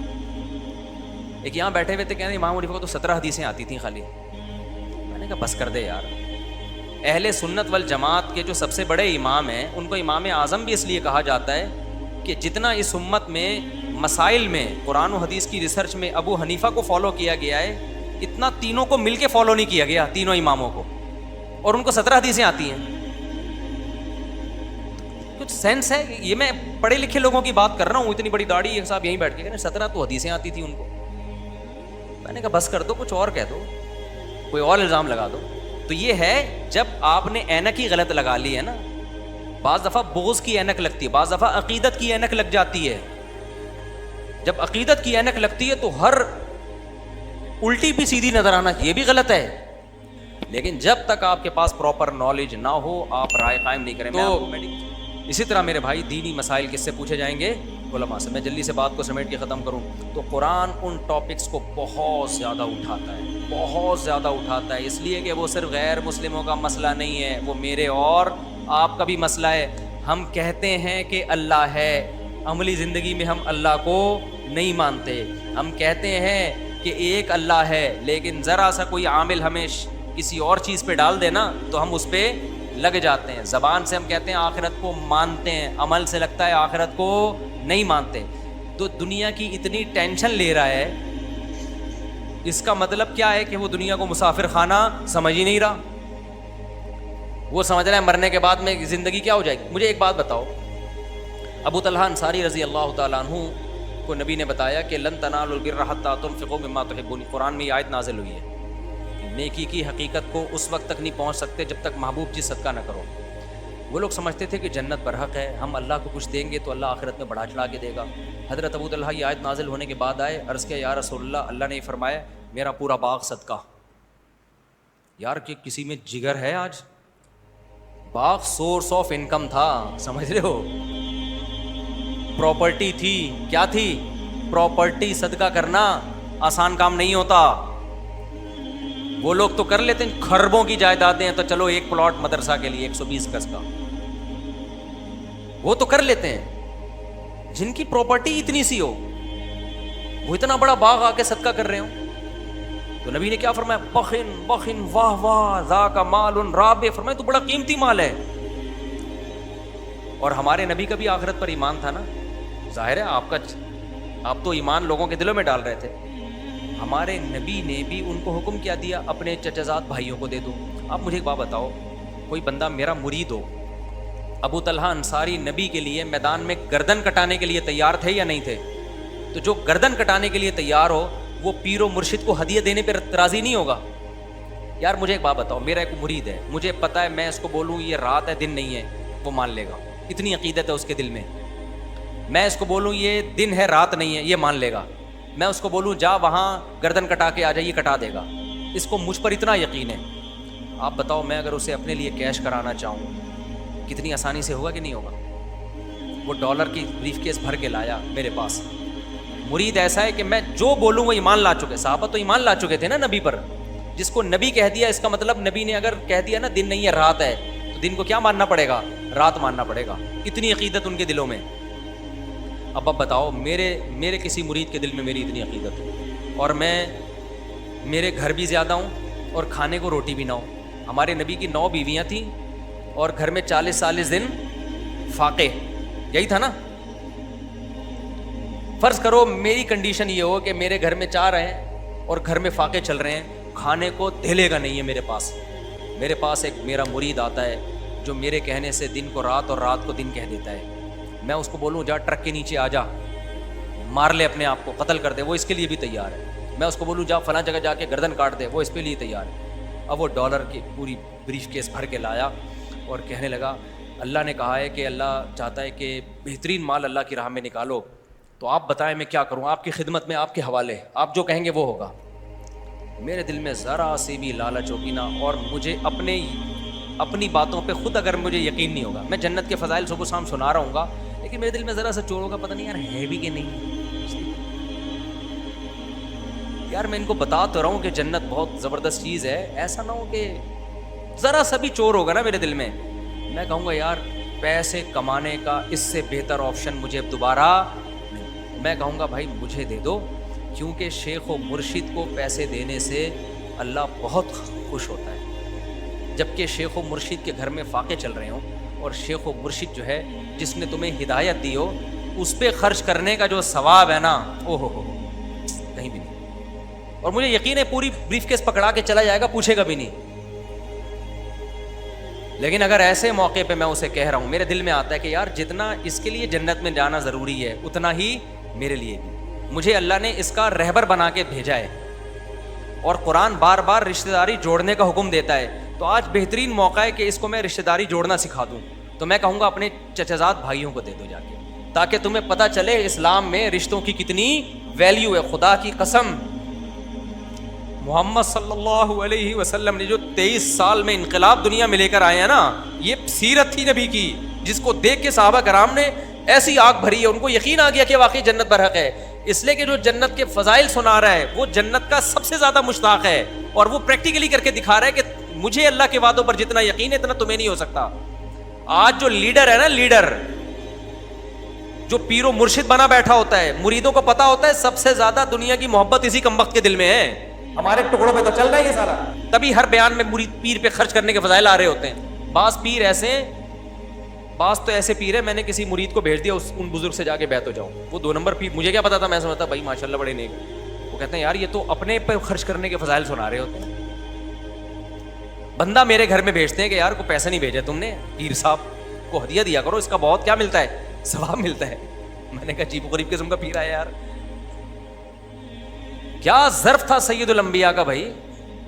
Speaker 1: ایک یہاں بیٹھے ہوئے تھے کہنے امام حنیفہ کو تو 17 حدیثیں آتی تھیں خالی. میں نے کہا بس کر دے یار. اہل سنت والجماعت کے جو سب سے بڑے امام ہیں ان کو امام اعظم بھی اس لیے کہا جاتا ہے کہ جتنا اس امت میں مسائل میں قرآن و حدیث کی ریسرچ میں ابو حنیفہ کو فالو کیا گیا ہے اتنا تینوں کو مل کے فالو نہیں کیا گیا، تینوں اماموں کو، اور ان کو 17 حدیثیں آتی ہیں. کچھ سینس ہے؟ یہ میں پڑھے لکھے لوگوں کی بات کر رہا ہوں، اتنی بڑی داڑھی ایک صاحب یہیں بیٹھ کے کہہ رہے ہیں 17 تو حدیثیں آتی تھی ان کو. میں نے کہا بس کر دو، کچھ اور کہہ دو، کوئی اور الزام لگا دو. تو یہ ہے جب آپ نے اینک ہی غلط لگا لی ہے نا، بعض دفعہ بغض کی اینک لگتی ہے، بعض دفعہ عقیدت کی اینک لگ جاتی ہے. جب عقیدت کی اینک لگتی ہے تو ہر الٹی بھی سیدھی نظر آنا یہ بھی غلط ہے. لیکن جب تک آپ کے پاس پراپر نالج نہ ہو آپ رائے قائم نہیں کریں. تو اسی طرح میرے بھائی دینی مسائل کس سے پوچھے جائیں گے؟ علماء سے. میں جلدی سے بات کو سمیٹ کے ختم کروں تو قرآن ان ٹاپکس کو بہت زیادہ اٹھاتا ہے، بہت زیادہ اٹھاتا ہے، اس لیے کہ وہ صرف غیر مسلموں کا مسئلہ نہیں ہے، وہ میرے اور آپ کا بھی مسئلہ ہے. ہم کہتے ہیں کہ اللہ ہے، عملی زندگی میں ہم اللہ کو نہیں مانتے. ہم کہتے ہیں کہ ایک اللہ ہے لیکن ذرا سا کوئی عامل ہمیں کسی اور چیز پہ ڈال دے نا تو ہم اس پہ لگ جاتے ہیں. زبان سے ہم کہتے ہیں آخرت کو مانتے ہیں، عمل سے لگتا ہے آخرت کو نہیں مانتے. تو دنیا کی اتنی ٹینشن لے رہا ہے، اس کا مطلب کیا ہے کہ وہ دنیا کو مسافر خانہ سمجھ ہی نہیں رہا. وہ سمجھ رہا ہے مرنے کے بعد میں زندگی کیا ہو جائے گی. مجھے ایک بات بتاؤ، ابو طلحہ انصاری رضی اللہ تعالیٰ عنہ کو نبی نے بتایا کہ لن تنالوا البر حتی تنفقوا مما تحبون. قرآن میں یہ آیت نازل ہوئی ہے، نیکی کی حقیقت کو اس وقت تک نہیں پہنچ سکتے جب تک محبوب چیز صدقہ نہ کرو. وہ لوگ سمجھتے تھے کہ جنت برحق ہے، ہم اللہ کو کچھ دیں گے تو اللہ آخرت میں بڑھا چڑھا کے دے گا. حضرت ابو طلحہ یہ آیت نازل ہونے کے بعد آئے، عرض کیا یا رسول اللہ، اللہ نے یہ فرمایا میرا پورا باغ صدقہ. یار کہ کسی میں جگر ہے آج. باغ سورس آف انکم تھا، سمجھ رہے ہو، پراپرٹی تھی. کیا تھی؟ پراپرٹی. صدقہ کرنا آسان کام نہیں ہوتا. وہ لوگ تو کر لیتے ہیں، خربوں کی جائیدادیں ہیں تو چلو ایک پلاٹ مدرسہ کے لیے 120 گز کا، وہ تو کر لیتے ہیں. جن کی پراپرٹی اتنی سی ہو وہ اتنا بڑا باغ آ کے صدقہ کر رہے ہوں. تو نبی نے کیا فرمایا؟ بخن بخن واہ واہ ذاک مال رابح. فرمایا تو بڑا قیمتی مال ہے. اور ہمارے نبی کا بھی آخرت پر ایمان تھا نا. ظاہر ہے آپ تو ایمان لوگوں کے دلوں میں ڈال رہے تھے. ہمارے نبی نے بھی ان کو حکم کیا دیا اپنے چچا زاد بھائیوں کو دے دو. آپ مجھے ایک بات بتاؤ، کوئی بندہ میرا مرید ہو، ابو طلحہ انصاری نبی کے لیے میدان میں گردن کٹانے کے لیے تیار تھے یا نہیں تھے؟ تو جو گردن کٹانے کے لیے تیار ہو وہ پیر و مرشد کو ہدیہ دینے پہ راضی نہیں ہوگا؟ یار مجھے ایک بات بتاؤ، میرا ایک مرید ہے، مجھے پتا ہے میں اس کو بولوں یہ رات ہے دن نہیں ہے، وہ مان لے گا، اتنی عقیدت ہے اس کے دل میں۔ میں اس کو بولوں یہ دن ہے رات نہیں ہے، یہ مان لے گا۔ میں اس کو بولوں جا وہاں گردن کٹا کے آ جائے، یہ کٹا دے گا۔ اس کو مجھ پر اتنا یقین ہے۔ آپ بتاؤ میں اگر اسے اپنے لیے کیش کرانا چاہوں کتنی آسانی سے ہوگا کہ نہیں ہوگا؟ وہ ڈالر کی بریف کیس بھر کے لایا میرے پاس۔ مرید ایسا ہے کہ میں جو بولوں وہ ایمان لا چکے، صحابہ تو ایمان لا چکے تھے نا نبی پر۔ جس کو نبی کہہ دیا اس کا مطلب نبی نے اگر کہہ دیا نا دن نہیں ہے رات ہے، تو دن کو کیا ماننا پڑے گا؟ رات ماننا پڑے گا۔ اتنی عقیدت ان کے دلوں میں۔ اب بتاؤ میرے کسی مرید کے دل میں میری اتنی عقیدت ہو، اور میرے گھر بھی زیادہ ہوں اور کھانے کو روٹی بھی نہ ہو۔ ہمارے نبی کی 9 بیویاں تھیں اور گھر میں 40 دن فاقے، یہی تھا نا؟ فرض کرو میری کنڈیشن یہ ہو کہ میرے گھر میں 4 ہیں اور گھر میں فاقے چل رہے ہیں، کھانے کو دھیلے کا نہیں ہے میرے پاس ایک میرا مرید آتا ہے جو میرے کہنے سے دن کو رات اور رات کو دن کہہ دیتا ہے۔ میں اس کو بولوں جا ٹرک کے نیچے آ جا، مار لے اپنے آپ کو، قتل کر دے، وہ اس کے لیے بھی تیار ہے۔ میں اس کو بولوں جا فلاں جگہ جا کے گردن کاٹ دے، وہ اس کے لیے تیار ہے۔ اب وہ ڈالر کی پوری بریف کیس بھر کے لایا اور کہنے لگا اللہ نے کہا ہے کہ اللہ چاہتا ہے کہ بہترین مال اللہ کی راہ میں نکالو، تو آپ بتائیں میں کیا کروں؟ آپ کی خدمت میں، آپ کے حوالے، آپ جو کہیں گے وہ ہوگا۔ میرے دل میں ذرا سی بھی لالچ ہوگی نا، اور مجھے اپنی باتوں پہ خود اگر مجھے یقین نہیں ہوگا، میں جنت کے فضائل صبح شام سنا رہا ہوں گا، لیکن میرے دل میں ذرا سا چور ہوگا، پتہ نہیں یار ہے بھی کہ نہیں۔ یار میں ان کو بتا تو رہا ہوں کہ جنت بہت زبردست چیز ہے، ایسا نہ ہو کہ ذرا سا بھی چور ہوگا نا میرے دل میں، میں کہوں گا یار پیسے کمانے کا اس سے بہتر آپشن مجھے اب دوبارہ نہیں۔ میں کہوں گا بھائی مجھے دے دو، کیونکہ شیخ و مرشد کو پیسے دینے سے اللہ بہت خوش ہوتا ہے۔ جبکہ شیخ و مرشد کے گھر میں فاقے چل رہے ہوں اور شیخ و مرشد جو ہے جس نے تمہیں ہدایت دی ہو اس پہ خرچ کرنے کا جو ثواب ہے نا، او ہو کہیں بھی نہیں۔ اور مجھے یقین ہے پوری بریف کیس پکڑا کے چلا جائے گا، پوچھے گا بھی نہیں۔ لیکن اگر ایسے موقع پہ میں اسے کہہ رہا ہوں، میرے دل میں آتا ہے کہ یار جتنا اس کے لیے جنت میں جانا ضروری ہے اتنا ہی میرے لیے بھی، مجھے اللہ نے اس کا رہبر بنا کے بھیجا ہے، اور قرآن بار بار رشتہ داری جوڑنے کا حکم دیتا ہے، تو آج بہترین موقع ہے کہ اس کو میں رشتہ داری جوڑنا سکھا دوں۔ تو میں کہوں گا اپنے چچزاد بھائیوں کو دے دو جا کے، تاکہ تمہیں پتہ چلے اسلام میں رشتوں کی کتنی ویلیو ہے۔ خدا کی قسم محمد صلی اللہ علیہ وسلم نے جو 23 سال میں انقلاب دنیا میں لے کر آئے ہیں نا، یہ سیرت تھی نبی کی، جس کو دیکھ کے صحابہ کرام نے ایسی آگ بھری ہے، ان کو یقین آ گیا کہ واقعی جنت برحق ہے، اس لیے کہ جو جنت کے فضائل سنا رہا ہے وہ جنت کا سب سے زیادہ مشتاق ہے، اور وہ پریکٹیکلی کر کے دکھا رہا ہے کہ مجھے اللہ کے وعدوں پر جتنا یقین ہے اتنا تمہیں نہیں ہو سکتا۔ آج جو لیڈر ہے نا، لیڈر جو پیر و مرشد بنا بیٹھا ہوتا ہے، مریدوں کو پتا ہوتا ہے سب سے زیادہ دنیا کی محبت اسی کمبخت کے دل میں ہے۔ ہمارے ٹکڑوں پہ تو چل رہا ہے یہ سارا، تبھی ہر بیان میں مرید پیر پہ خرچ کرنے کے فضائل آ رہے ہوتے ہیں۔ بعض تو ایسے پیر ہے، میں نے کسی مرید کو بھیج دیا ان بزرگ سے جا کے بیعت ہو جاؤں، وہ 2 نمبر پیر، مجھے کیا پتا تھا، میں سمجھتا بھائی ماشاءاللہ بڑے نیک، وہ کہتے ہیں یار یہ تو اپنے پہ خرچ کرنے کے فضائل سنا رہے ہوتے ہیں۔ بندہ میرے گھر میں بھیجتے ہیں کہ یار کو پیسے نہیں بھیجے تم نے، پیر صاحب کو ہدیہ دیا کرو، اس کا بہت کیا ملتا ہے، ثواب ملتا ہے۔ میں نے کہا عجیب و غریب قسم کا پیر آیا یار، کیا ظرف تھا سید الانبیاء کا بھائی،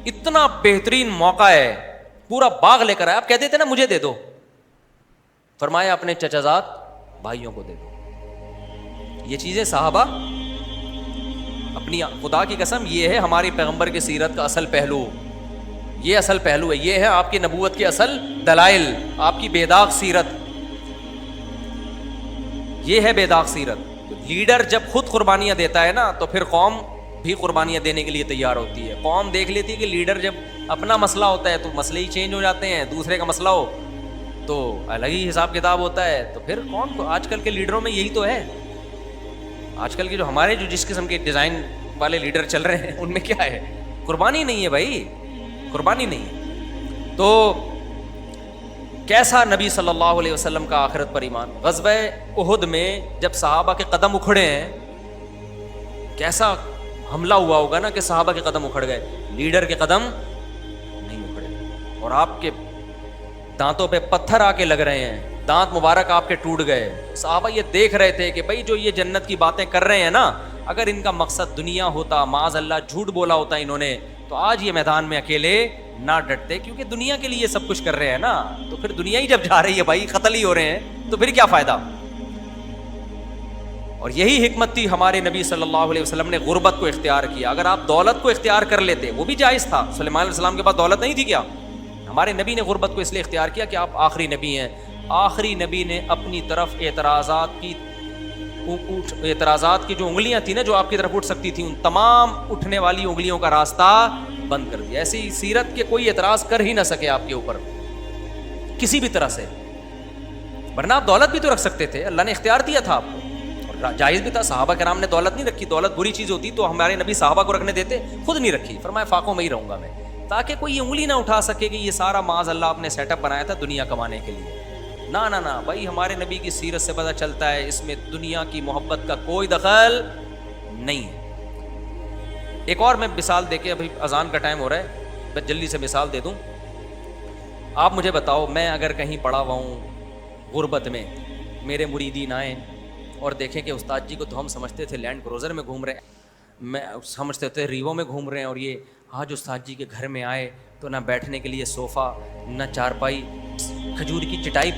Speaker 1: اتنا بہترین موقع ہے، پورا باغ لے کر آیا، آپ کہتے تھے نا مجھے دے دو، فرمایا اپنے چچازاد بھائیوں کو دے دو۔ یہ چیزیں صحابہ اپنی، خدا کی قسم یہ ہے ہماری پیغمبر کی سیرت کا اصل پہلو، یہ اصل پہلو ہے، یہ ہے آپ کی نبوت کے اصل دلائل، آپ کی بے داغ سیرت، یہ ہے بے داغ سیرت۔ لیڈر جب خود قربانیاں دیتا ہے نا تو پھر قوم بھی قربانیاں دینے کے لیے تیار ہوتی ہے۔ قوم دیکھ لیتی ہے کہ لیڈر جب اپنا مسئلہ ہوتا ہے تو مسئلے ہی چینج ہو جاتے ہیں، دوسرے کا مسئلہ ہو تو الگ ہی حساب کتاب ہوتا ہے، تو پھر کون کو، آج کل کے لیڈروں میں یہی تو ہے، آج کل کے جو ہمارے جو جس قسم کے ڈیزائن والے لیڈر چل رہے ہیں ان میں کیا ہے، قربانی نہیں ہے بھائی، قربانی نہیں ہے۔ تو کیسا نبی صلی اللہ علیہ وسلم کا آخرت پر ایمان، غزوہ احد میں جب صحابہ کے قدم اکھڑے ہیں، کیسا حملہ ہوا ہوگا نا کہ صحابہ کے قدم اکھڑ گئے، لیڈر کے قدم نہیں اکھڑے، اور آپ کے دانتوں پہ پتھر آ کے لگ رہے ہیں، دانت مبارک آپ کے ٹوٹ گئے. صحابہ یہ دیکھ رہے تھے کہ بھائی جو یہ جنت کی باتیں کر رہے ہیں نا, اگر ان کا مقصد دنیا ہوتا, معاذ اللہ جھوٹ بولا ہوتا انہوں نے, تو آج یہ میدان میں اکیلے نہ ڈٹتے, کیونکہ دنیا کے لیے یہ سب کچھ کر رہے ہیں نا. تو پھر دنیا ہی جب جا رہی ہے بھائی, قتل ہی ہو رہے ہیں, تو پھر کیا فائدہ. اور یہی حکمت تھی ہمارے نبی صلی اللہ علیہ وسلم نے غربت کو اختیار کیا. اگر آپ دولت کو اختیار کر لیتے, وہ بھی جائز تھا, سلیمان علیہ السلام کے پاس دولت نہیں تھی کیا, ہمارے نبی نے غربت کو اس لیے اختیار کیا کہ آپ آخری نبی ہیں. آخری نبی نے اپنی طرف اعتراضات کی جو انگلیاں تھیں نا, جو آپ کی طرف اٹھ سکتی تھیں, ان تمام اٹھنے والی انگلیوں کا راستہ بند کر دیا. ایسی سیرت کے کوئی اعتراض کر ہی نہ سکے آپ کے اوپر کسی بھی طرح سے, ورنہ آپ دولت بھی تو رکھ سکتے تھے, اللہ نے اختیار دیا تھا آپ کو, اور جائز بھی تھا. صحابہ کرام نے دولت نہیں رکھی, دولت بری چیز ہوتی تو ہمارے نبی صحابہ کو رکھنے دیتے, خود نہیں رکھی, فرمایا فاقوں میں ہی رہوں گا میں, تاکہ کوئی انگلی نہ اٹھا سکے کہ یہ سارا معاذ اللہ آپ نے سیٹ اپ بنایا تھا دنیا کمانے کے لیے. نہ بھائی, ہمارے نبی کی سیرت سے پتہ چلتا ہے اس میں دنیا کی محبت کا کوئی دخل نہیں ہے. ایک اور میں مثال دے کے, ابھی اذان کا ٹائم ہو رہا ہے, بس جلدی سے مثال دے دوں. آپ مجھے بتاؤ, میں اگر کہیں پڑا ہوا ہوں غربت میں, میرے مریدین آئیں اور دیکھیں کہ استاد جی کو تو ہم سمجھتے تھے لینڈ کروزر میں گھوم رہے ہیں, میں سمجھتے تھے ریوو میں گھوم رہے ہیں, اور یہ آج استاد جی کے گھر میں آئے تو نہ بیٹھنے کے لیے صوفہ, نہ چارپائی, کھجور کی چٹائی